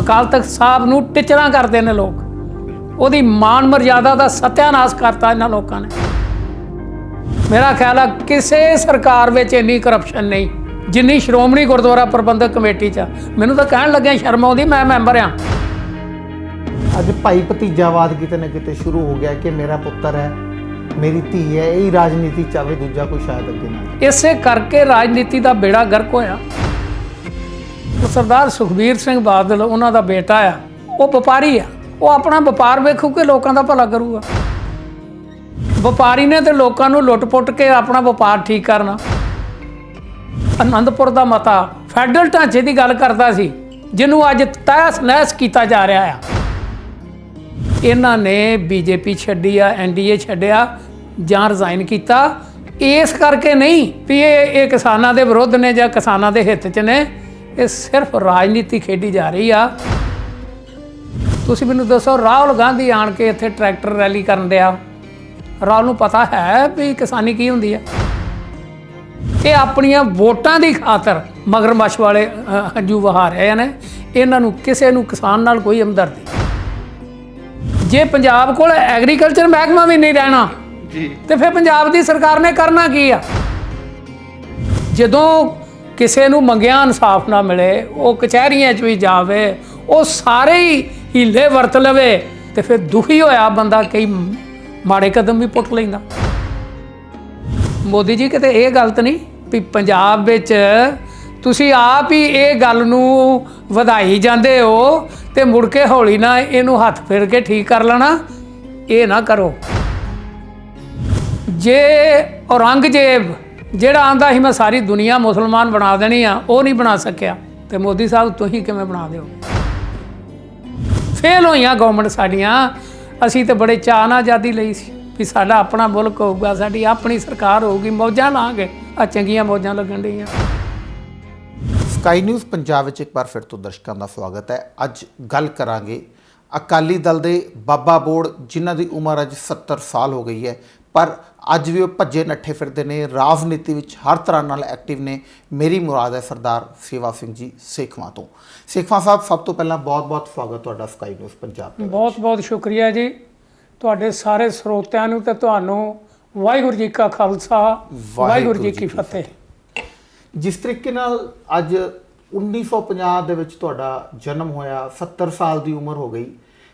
ਅਕਾਲ ਤਖਤ ਸਾਹਿਬ ਨੂੰ ਟਿਚਰਾਂ ਕਰਦੇ ਨੇ ਲੋਕ, ਉਹਦੀ ਮਾਨ ਮਰਜ਼ਾਦਾ ਦਾ ਸਤਿਆਨਾਸ਼ ਕਰਤਾ ਇਹਨਾਂ ਲੋਕਾਂ ਨੇ। ਮੇਰਾ ਖਿਆਲ ਹੈ ਕਿਸੇ ਸਰਕਾਰ ਵਿੱਚ ਇੰਨੀ ਕਰਪਸ਼ਨ ਨਹੀਂ ਜਿੰਨੀ ਸ਼੍ਰੋਮਣੀ ਗੁਰਦੁਆਰਾ ਪ੍ਰਬੰਧਕ ਕਮੇਟੀ 'ਚ। ਮੈਨੂੰ ਤਾਂ ਕਹਿਣ ਲੱਗਿਆ ਸ਼ਰਮ ਆਉਂਦੀ, ਮੈਂ ਮੈਂਬਰ ਹਾਂ। ਅੱਜ ਭਾਈ ਭਤੀਜਾਵਾਦ ਕਿਤੇ ਨਾ ਕਿਤੇ ਸ਼ੁਰੂ ਹੋ ਗਿਆ ਕਿ ਮੇਰਾ ਪੁੱਤਰ ਹੈ, ਮੇਰੀ ਧੀ ਹੈ, ਇਹ ਰਾਜਨੀਤੀ ਚਾਵੇ, ਦੂਜਾ ਕੋਈ ਸ਼ਾਇਦ ਅੱਗੇ ਨਾ। ਇਸੇ ਕਰਕੇ ਰਾਜਨੀਤੀ ਦਾ ਬੇੜਾ ਗਰਕ ਹੋਇਆ। ਸਰਦਾਰ ਸੁਖਬੀਰ ਸਿੰਘ ਬਾਦਲ ਉਹਨਾਂ ਦਾ ਬੇਟਾ ਆ, ਉਹ ਵਪਾਰੀ ਆ, ਉਹ ਆਪਣਾ ਵਪਾਰ ਵੇਖੂ ਕਿ ਲੋਕਾਂ ਦਾ ਭਲਾ ਕਰੂਗਾ। ਵਪਾਰੀ ਨੇ ਤੇ ਲੋਕਾਂ ਨੂੰ ਲੁੱਟ-ਪੁੱਟ ਕੇ ਆਪਣਾ ਵਪਾਰ ਠੀਕ ਕਰਨਾ। ਆਨੰਦਪੁਰ ਦਾ ਮਤਾ ਫੈਡਰਲ ਢਾਂਚੇ ਦੀ ਗੱਲ ਕਰਦਾ ਸੀ, ਜਿਹਨੂੰ ਅੱਜ ਤਹਿਸ-ਨਹਿਸ ਕੀਤਾ ਜਾ ਰਿਹਾ ਆ। ਇਹਨਾਂ ਨੇ ਬੀਜੇਪੀ ਛੱਡੀ ਆ, ਐਨਡੀਏ ਛੱਡਿਆ ਜਾਂ ਰਿਜ਼ਾਈਨ ਕੀਤਾ, ਇਸ ਕਰਕੇ ਨਹੀਂ ਵੀ ਇਹ ਕਿਸਾਨਾਂ ਦੇ ਵਿਰੁੱਧ ਨੇ ਜਾਂ ਕਿਸਾਨਾਂ ਦੇ ਹਿੱਤ 'ਚ ਨੇ। ਇਹ ਸਿਰਫ ਰਾਜਨੀਤੀ ਖੇਡੀ ਜਾ ਰਹੀ ਆ। ਤੁਸੀਂ ਮੈਨੂੰ ਦੱਸੋ, ਰਾਹੁਲ ਗਾਂਧੀ ਆਣ ਕੇ ਇੱਥੇ ਟਰੈਕਟਰ ਰੈਲੀ ਕਰਨ ਡਿਆ, ਰਾਹੁਲ ਨੂੰ ਪਤਾ ਹੈ ਵੀ ਕਿਸਾਨੀ ਕੀ ਹੁੰਦੀ ਆ? ਇਹ ਆਪਣੀਆਂ ਵੋਟਾਂ ਦੀ ਖਾਤਰ ਮਗਰਮੱਛ ਵਾਲੇ ਹੰਝੂ ਵਹਾ ਰਹੇ ਨੇ। ਇਹਨਾਂ ਨੂੰ ਕਿਸੇ ਨੂੰ ਕਿਸਾਨ ਨਾਲ ਕੋਈ ਹਮਦਰਦੀ। ਜੇ ਪੰਜਾਬ ਕੋਲ ਐਗਰੀਕਲਚਰ ਮਹਿਕਮਾ ਵੀ ਨਹੀਂ ਰਹਿਣਾ ਜੀ, ਤੇ ਫਿਰ ਪੰਜਾਬ ਦੀ ਸਰਕਾਰ ਨੇ ਕਰਨਾ ਕੀ ਆ? ਜਦੋਂ ਕਿਸੇ ਨੂੰ ਮੰਗਿਆ ਇਨਸਾਫ ਨਾ ਮਿਲੇ, ਉਹ ਕਚਹਿਰੀਆਂ 'ਚ ਵੀ ਜਾਵੇ, ਉਹ ਸਾਰੇ ਹੀ ਹੀਲੇ ਵਰਤ ਲਵੇ, ਤੇ ਫਿਰ ਦੁਖੀ ਹੋਇਆ ਬੰਦਾ ਕਈ ਮਾੜੇ ਕਦਮ ਵੀ ਪੁੱਟ ਲੈਂਦਾ। ਮੋਦੀ ਜੀ ਕਿਤੇ ਇਹ ਗਲਤ ਨਹੀਂ ਵੀ ਪੰਜਾਬ ਵਿੱਚ ਤੁਸੀਂ ਆਪ ਹੀ ਇਹ ਗੱਲ ਨੂੰ ਵਧਾਈ ਜਾਂਦੇ ਹੋ ਤੇ ਮੁੜ ਕੇ ਹੌਲੀ ਨਾ ਇਹਨੂੰ ਹੱਥ ਫੇਰ ਕੇ ਠੀਕ ਕਰ ਲੈਣਾ। ਇਹ ਨਾ ਕਰੋ। ਜੇ ਔਰੰਗਜ਼ੇਬ ਜਿਹੜਾ ਆਂਦਾ ਸੀ ਮੈਂ ਸਾਰੀ ਦੁਨੀਆ ਮੁਸਲਮਾਨ ਬਣਾ ਦੇਣੀ ਆ, ਉਹ ਨਹੀਂ ਬਣਾ ਸਕਿਆ, ਤੇ ਮੋਦੀ ਸਾਹਿਬ ਤੁਸੀਂ ਕਿਵੇਂ ਬਣਾ ਦਿਓ? ਫੇਲ ਹੋਈਆਂ ਗਵਰਨਮੈਂਟ ਸਾਡੀਆਂ। ਅਸੀਂ ਤਾਂ ਬੜੇ ਚਾਅ ਨਾਲ ਆਜ਼ਾਦੀ ਲਈ ਸੀ ਵੀ ਸਾਡਾ ਆਪਣਾ ਮੁਲਕ ਹੋਊਗਾ, ਸਾਡੀ ਆਪਣੀ ਸਰਕਾਰ ਹੋਊਗੀ, ਮੌਜਾਂ ਲਾਂਗੇ। ਆ ਚੰਗੀਆਂ ਮੌਜਾਂ ਲੱਗਣ ਡੀਆਂ। ਸਕਾਈ ਨਿਊਜ਼ ਪੰਜਾਬ ਵਿੱਚ ਇੱਕ ਵਾਰ ਫਿਰ ਤੋਂ ਦਰਸ਼ਕਾਂ ਦਾ ਸਵਾਗਤ ਹੈ। ਅੱਜ ਗੱਲ ਕਰਾਂਗੇ ਅਕਾਲੀ ਦਲ ਦੇ ਬਾਬਾ ਬੋੜ, ਜਿਨ੍ਹਾਂ ਦੀ ਉਮਰ ਅੱਜ 70 ਸਾਲ ਹੋ ਗਈ ਹੈ, ਪਰ ਅੱਜ ਵੀ ਉਹ ਭੱਜੇ ਨੱਠੇ ਫਿਰਦੇ ਨੇ, ਰਾਜਨੀਤੀ ਵਿੱਚ ਹਰ ਤਰ੍ਹਾਂ ਨਾਲ ਐਕਟਿਵ ਨੇ। ਮੇਰੀ ਮੁਰਾਦ ਹੈ ਸਰਦਾਰ ਸੇਵਾ ਸਿੰਘ ਜੀ ਸੇਖਵਾਂ ਤੋਂ। ਸੇਖਵਾਂ ਸਾਹਿਬ, ਸਭ ਤੋਂ ਪਹਿਲਾਂ ਬਹੁਤ-ਬਹੁਤ ਸਵਾਗਤ ਤੁਹਾਡਾ ਸਕਾਈ ਨਿਊਜ਼ ਪੰਜਾਬ ਦੇ ਵਿੱਚ। ਬਹੁਤ-ਬਹੁਤ ਸ਼ੁਕਰੀਆ ਜੀ ਤੁਹਾਡੇ ਸਾਰੇ ਸਰੋਤਿਆਂ ਨੂੰ, ਤੇ ਤੁਹਾਨੂੰ ਵਾਹਿਗੁਰੂ ਜੀ ਕਾ ਖਾਲਸਾ, ਵਾਹਿਗੁਰੂ ਜੀ ਕੀ ਫਤਿਹ। ਜਿਸ ਤਰੀਕੇ ਨਾਲ ਅੱਜ 1950 ਦੇ ਵਿੱਚ ਤੁਹਾਡਾ ਜਨਮ ਹੋਇਆ, 70 ਸਾਲ ਦੀ ਉਮਰ ਹੋ ਗਈ।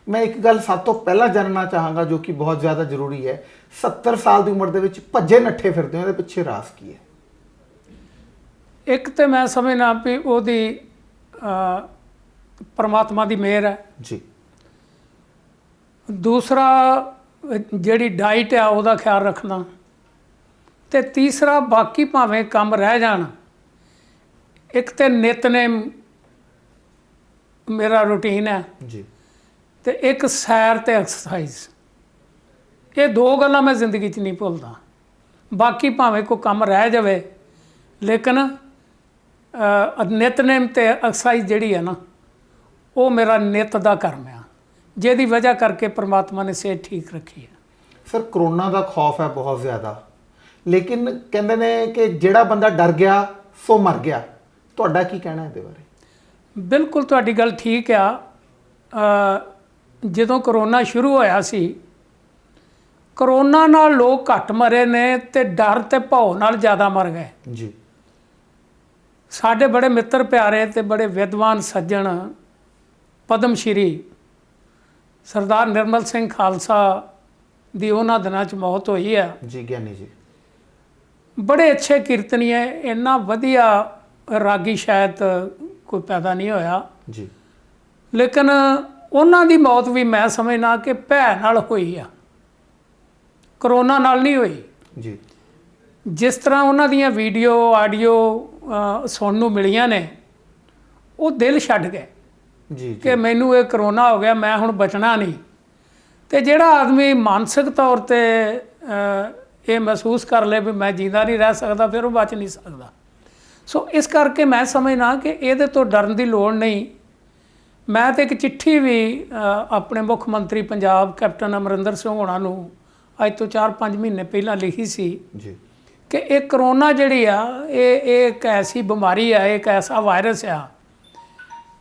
ਮੈਂ ਇੱਕ ਗੱਲ ਸਭ ਤੋਂ ਪਹਿਲਾਂ ਜਾਣਨਾ ਚਾਹਾਂਗਾ, ਜੋ ਕਿ ਬਹੁਤ ਜ਼ਿਆਦਾ ਜ਼ਰੂਰੀ ਹੈ। 70 ਸਾਲ ਦੀ ਉਮਰ ਦੇ ਵਿੱਚ ਭੱਜੇ ਨੱਠੇ ਫਿਰਦੇ ਹੋ, ਇਹਦੇ ਪਿੱਛੇ ਰਾਜ਼ ਕੀ ਹੈ? ਇੱਕ ਤੇ ਮੈਂ ਸਮਝਣਾ ਵੀ ਉਹਦੀ ਪਰਮਾਤਮਾ ਦੀ ਮਿਹਰ ਹੈ ਜੀ। ਦੂਸਰਾ ਜਿਹੜੀ ਡਾਈਟ ਆ ਉਹਦਾ ਖਿਆਲ ਰੱਖਣਾ, ਤੇ ਤੀਸਰਾ ਬਾਕੀ ਭਾਵੇਂ ਕੰਮ ਰਹਿ ਜਾਣ, ਇੱਕ ਤੇ ਨਿਤਨੇਮ ਮੇਰਾ ਰੂਟੀਨ ਹੈ ਜੀ, ਤੇ ਇੱਕ ਸੈਰ ਤੇ ਐਕਸਰਸਾਈਜ਼। ਇਹ ਦੋ ਗੱਲਾਂ ਮੈਂ ਜ਼ਿੰਦਗੀ 'ਚ ਨਹੀਂ ਭੁੱਲਦਾ। ਬਾਕੀ ਭਾਵੇਂ ਕੋਈ ਕੰਮ ਰਹਿ ਜਾਵੇ, ਲੇਕਿਨ ਨਿਤਨੇਮ ਤੇ ਐਕਸਰਸਾਈਜ਼ ਜਿਹੜੀ ਹੈ ਨਾ, ਉਹ ਮੇਰਾ ਨਿੱਤ ਦਾ ਕਰਮ ਆ, ਜਿਹਦੀ ਵਜ੍ਹਾ ਕਰਕੇ ਪਰਮਾਤਮਾ ਨੇ ਸਿਹਤ ਠੀਕ ਰੱਖੀ ਹੈ। ਸਰ, ਕਰੋਨਾ ਦਾ ਖੌਫ ਹੈ ਬਹੁਤ ਜ਼ਿਆਦਾ, ਲੇਕਿਨ ਕਹਿੰਦੇ ਨੇ ਕਿ ਜਿਹੜਾ ਬੰਦਾ ਡਰ ਗਿਆ ਸੋ ਮਰ ਗਿਆ। ਤੁਹਾਡਾ ਕੀ ਕਹਿਣਾ ਇਹਦੇ ਬਾਰੇ? ਬਿਲਕੁਲ ਤੁਹਾਡੀ ਗੱਲ ਠੀਕ ਆ। ਜਦੋਂ ਕਰੋਨਾ ਸ਼ੁਰੂ ਹੋਇਆ ਸੀ, ਕਰੋਨਾ ਨਾਲ ਲੋਕ ਘੱਟ ਮਰੇ ਨੇ ਤੇ ਡਰ ਤੇ ਭੌ ਨਾਲ ਜ਼ਿਆਦਾ ਮਰ ਗਏ ਜੀ। ਸਾਡੇ ਬੜੇ ਮਿੱਤਰ ਪਿਆਰੇ ਤੇ ਬੜੇ ਵਿਦਵਾਨ ਸੱਜਣ ਪਦਮ ਸ਼੍ਰੀ ਸਰਦਾਰ ਨਿਰਮਲ ਸਿੰਘ ਖਾਲਸਾ ਦੀ ਉਹਨਾਂ ਦਿਨਾਂ 'ਚ ਮੌਤ ਹੋਈ ਆ ਜੀ। ਗਿਆਨੀ ਜੀ ਬੜੇ ਅੱਛੇ ਕੀਰਤਨੀਏ, ਇੰਨਾ ਵਧੀਆ ਰਾਗੀ ਸ਼ਾਇਦ ਕੋਈ ਪੈਦਾ ਨਹੀਂ ਹੋਇਆ ਜੀ। ਲੇਕਿਨ ਉਹਨਾਂ ਦੀ ਮੌਤ ਵੀ ਮੈਂ ਸਮਝਣਾ ਕਿ ਭੈ ਨਾਲ ਹੋਈ ਆ, ਕਰੋਨਾ ਨਾਲ ਨਹੀਂ ਹੋਈ ਜੀ। ਜਿਸ ਤਰ੍ਹਾਂ ਉਹਨਾਂ ਦੀਆਂ ਵੀਡੀਓ ਆਡੀਓ ਸੁਣਨ ਨੂੰ ਮਿਲੀਆਂ ਨੇ, ਉਹ ਦਿਲ ਛੱਡ ਗਏ ਜੀ ਕਿ ਮੈਨੂੰ ਇਹ ਕਰੋਨਾ ਹੋ ਗਿਆ, ਮੈਂ ਹੁਣ ਬਚਣਾ ਨਹੀਂ। ਤੇ ਜਿਹੜਾ ਆਦਮੀ ਮਾਨਸਿਕ ਤੌਰ 'ਤੇ ਇਹ ਮਹਿਸੂਸ ਕਰ ਲੇ ਵੀ ਮੈਂ ਜਿੰਦਾ ਨਹੀਂ ਰਹਿ ਸਕਦਾ, ਫਿਰ ਉਹ ਬਚ ਨਹੀਂ ਸਕਦਾ। ਸੋ ਇਸ ਕਰਕੇ ਮੈਂ ਸਮਝਣਾ ਕਿ ਇਹਦੇ ਤੋਂ ਡਰਨ ਦੀ ਲੋੜ ਨਹੀਂ। ਮੈਂ ਤਾਂ ਇੱਕ ਚਿੱਠੀ ਵੀ ਆਪਣੇ ਮੁੱਖ ਮੰਤਰੀ ਪੰਜਾਬ ਕੈਪਟਨ ਅਮਰਿੰਦਰ ਸਿੰਘ ਹੋਣਾ ਨੂੰ ਅੱਜ ਤੋਂ 4-5 ਮਹੀਨੇ ਪਹਿਲਾਂ ਲਿਖੀ ਸੀ ਜੀ ਕਿ ਇਹ ਕਰੋਨਾ ਜਿਹੜੀ ਆ, ਇਹ ਇੱਕ ਐਸੀ ਬਿਮਾਰੀ ਆ, ਇੱਕ ਐਸਾ ਵਾਇਰਸ ਆ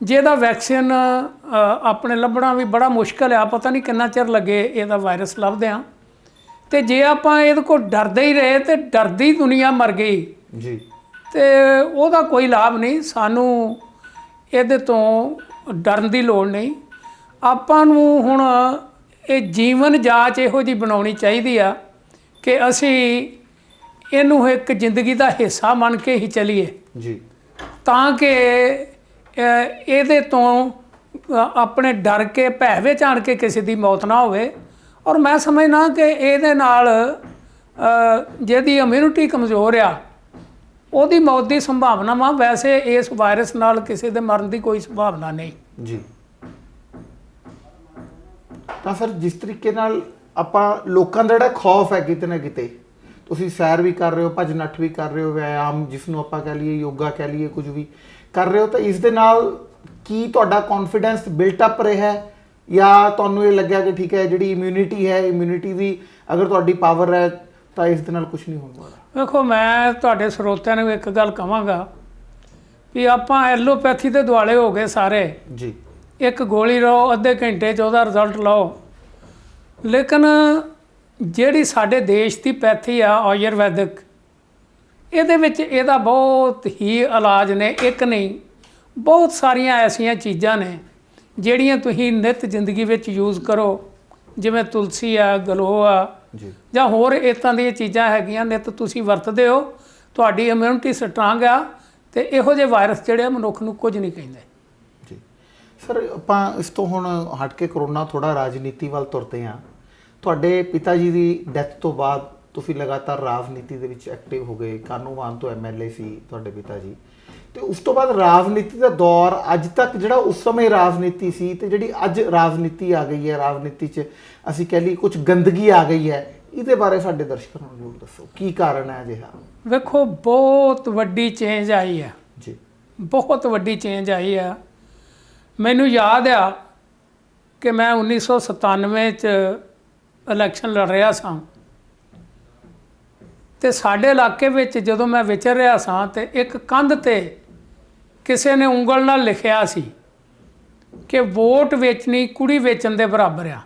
ਜਿਹਦਾ ਵੈਕਸੀਨ ਆਪਣੇ ਲੱਭਣਾ ਵੀ ਬੜਾ ਮੁਸ਼ਕਲ ਆ, ਪਤਾ ਨਹੀਂ ਕਿੰਨਾ ਚਿਰ ਲੱਗੇ ਇਹਦਾ ਵਾਇਰਸ ਲੱਭਦਿਆਂ। ਤੇ ਜੇ ਆਪਾਂ ਇਹਦੇ ਕੋਲ ਡਰਦੇ ਹੀ ਰਹੇ ਤੇ ਡਰਦੀ ਦੁਨੀਆ ਮਰ ਗਈ ਜੀ, ਤੇ ਉਹਦਾ ਕੋਈ ਲਾਭ ਨਹੀਂ। ਸਾਨੂੰ ਇਹਦੇ ਤੋਂ ਡਰਨ ਦੀ ਲੋੜ ਨਹੀਂ। ਆਪਾਂ ਨੂੰ ਹੁਣ ਇਹ ਜੀਵਨ ਜਾਂਚ ਇਹੋ ਜਿਹੀ ਬਣਾਉਣੀ ਚਾਹੀਦੀ ਆ ਕਿ ਅਸੀਂ ਇਹਨੂੰ ਇੱਕ ਜ਼ਿੰਦਗੀ ਦਾ ਹਿੱਸਾ ਮੰਨ ਕੇ ਹੀ ਚੱਲੀਏ ਜੀ, ਤਾਂ ਕਿ ਇਹਦੇ ਤੋਂ ਆਪਣੇ ਡਰ ਕੇ ਭੈ ਵਿੱਚ ਆਣ ਕੇ ਕਿਸੇ ਦੀ ਮੌਤ ਨਾ ਹੋਵੇ। ਔਰ ਮੈਂ ਸਮਝਦਾ ਕਿ ਇਹਦੇ ਨਾਲ ਜਿਹਦੀ ਇਮਿਊਨਿਟੀ ਕਮਜ਼ੋਰ ਆ ਉਹਦੀ ਮੌਤ ਦੀ ਸੰਭਾਵਨਾ ਵਾ, ਵੈਸੇ ਇਸ ਵਾਇਰਸ ਨਾਲ ਕਿਸੇ ਦੇ ਮਰਨ ਦੀ ਕੋਈ ਸੰਭਾਵਨਾ ਨਹੀਂ ਜੀ। ਤਾਂ ਸਰ ਜਿਸ ਤਰੀਕੇ ਨਾਲ ਆਪਾਂ ਲੋਕਾਂ ਦਾ ਜਿਹੜਾ ਖੌਫ ਹੈ ਕਿਤੇ ਨਾ ਕਿਤੇ, ਤੁਸੀਂ ਸੈਰ ਵੀ ਕਰ ਰਹੇ ਹੋ, ਭੱਜ ਨੱਠ ਵੀ ਕਰ ਰਹੇ ਹੋ, ਵਿਆਇਆਮ ਜਿਸ ਨੂੰ ਆਪਾਂ ਕਹਿ ਲਈਏ, ਯੋਗਾ ਕਹਿ ਲਈਏ, ਕੁਝ ਵੀ ਕਰ ਰਹੇ ਹੋ, ਤਾਂ ਇਸ ਦੇ ਨਾਲ ਕੀ ਤੁਹਾਡਾ ਕੌਨਫੀਡੈਂਸ ਬਿਲਟ ਅਪ ਰਿਹਾ ਜਾਂ ਤੁਹਾਨੂੰ ਇਹ ਲੱਗਿਆ ਕਿ ਠੀਕ ਹੈ ਜਿਹੜੀ ਇਮਿਊਨਿਟੀ ਹੈ, ਇਮਿਊਨਿਟੀ ਦੀ ਅਗਰ ਤੁਹਾਡੀ ਪਾਵਰ ਹੈ ਤਾਂ ਇਸ ਦੇ ਨਾਲ ਕੁਝ ਨਹੀਂ ਹੋਣ ਵਾਲਾ? ਵੇਖੋ, ਮੈਂ ਤੁਹਾਡੇ ਸਰੋਤਿਆਂ ਨੂੰ ਇੱਕ ਗੱਲ ਕਹਾਂਗਾ ਵੀ ਆਪਾਂ ਐਲੋਪੈਥੀ ਦੇ ਦੁਆਲੇ ਹੋ ਗਏ ਸਾਰੇ ਜੀ। ਇੱਕ ਗੋਲੀ ਲਓ, ਅੱਧੇ ਘੰਟੇ 'ਚ ਉਹਦਾ ਰਿਜ਼ਲਟ ਲਓ, ਲੇਕਿਨ ਜਿਹੜੀ ਸਾਡੇ ਦੇਸ਼ ਦੀ ਪੈਥੀ ਆ ਆਯੁਰਵੈਦਿਕ, ਇਹਦੇ ਵਿੱਚ ਇਹਦਾ ਬਹੁਤ ਹੀ ਇਲਾਜ ਨੇ। ਇੱਕ ਨਹੀਂ, ਬਹੁਤ ਸਾਰੀਆਂ ਐਸੀਆਂ ਚੀਜ਼ਾਂ ਨੇ ਜਿਹੜੀਆਂ ਤੁਸੀਂ ਨਿੱਤ ਜ਼ਿੰਦਗੀ ਵਿੱਚ ਯੂਜ਼ ਕਰੋ, ਜਿਵੇਂ ਤੁਲਸੀ ਆ, ਗਲੋਹ ਆ ਜੀ, ਜਾਂ ਜਾਂ ਹੋਰ ਇੱਦਾਂ ਦੀਆਂ ਚੀਜ਼ਾਂ ਹੈਗੀਆਂ ਨਿੱਤ ਤੁਸੀਂ ਵਰਤਦੇ ਹੋ, ਤੁਹਾਡੀ ਇਮਿਊਨਿਟੀ ਸਟਰੋਂਗ ਆ ਤੇ ਇਹੋ ਜਿਹੇ ਵਾਇਰਸ ਜਿਹੜੇ ਆ ਮਨੁੱਖ ਨੂੰ ਕੁਝ ਨਹੀਂ ਕਹਿੰਦੇ ਜੀ। ਸਰ ਆਪਾਂ ਇਸ ਤੋਂ ਹੁਣ ਹਟ ਕੇ ਕਰੋਨਾ ਥੋੜਾ ਰਾਜਨੀਤੀ ਵੱਲ ਤੁਰਦੇ ਹਾਂ। ਤੁਹਾਡੇ ਪਿਤਾ ਜੀ ਦੀ ਡੈਥ ਤੋਂ ਬਾਅਦ ਤੁਸੀਂ ਲਗਾਤਾਰ ਰਾਜਨੀਤੀ ਦੇ ਵਿੱਚ ਐਕਟਿਵ ਹੋ ਗਏ। ਕਾਨੂੰਵਾਨ ਤੋਂ ਐਮਐਲਏ ਸੀ ਤੁਹਾਡੇ ਪਿਤਾ ਜੀ, ਤੇ ਉਸ ਤੋਂ ਬਾਅਦ ਰਾਜਨੀਤੀ ਦਾ ਦੌਰ ਅੱਜ ਤੱਕ ਜਿਹੜਾ ਉਸ ਸਮੇਂ ਰਾਜਨੀਤੀ ਸੀ ਤੇ ਜਿਹੜੀ ਅੱਜ ਰਾਜਨੀਤੀ ਆ ਗਈ ਹੈ, ਰਾਜਨੀਤੀ 'ਚ ਅਸੀਂ ਕਹਿ ਲਈ ਕੁਝ ਗੰਦਗੀ ਆ ਗਈ ਹੈ, ਇਹਦੇ ਬਾਰੇ ਸਾਡੇ ਦਰਸ਼ਕਾਂ ਨੂੰ ਜ਼ਰੂਰ ਦੱਸੋ ਕੀ ਕਾਰਨ ਹੈ ਅਜਿਹਾ? ਵੇਖੋ, ਬਹੁਤ ਵੱਡੀ ਚੇਂਜ ਆਈ ਆ ਜੀ, ਬਹੁਤ ਵੱਡੀ ਚੇਂਜ ਆਈ ਆ। ਮੈਨੂੰ ਯਾਦ ਆ ਕਿ ਮੈਂ 1997 'ਚ ਇਲੈਕਸ਼ਨ ਲੜ ਰਿਹਾ ਸਾਂ ਤੇ ਸਾਡੇ ਇਲਾਕੇ ਵਿੱਚ ਜਦੋਂ ਮੈਂ ਵਿਚਰ ਰਿਹਾ ਸਾਂ ਤੇ ਇੱਕ ਕੰਧ ਤੇ ਕਿਸੇ ਨੇ ਉਂਗਲ ਨਾਲ ਲਿਖਿਆ ਸੀ ਕਿ ਵੋਟ ਵੇਚਣੀ ਕੁੜੀ ਵੇਚਣ ਦੇ ਬਰਾਬਰ ਆ।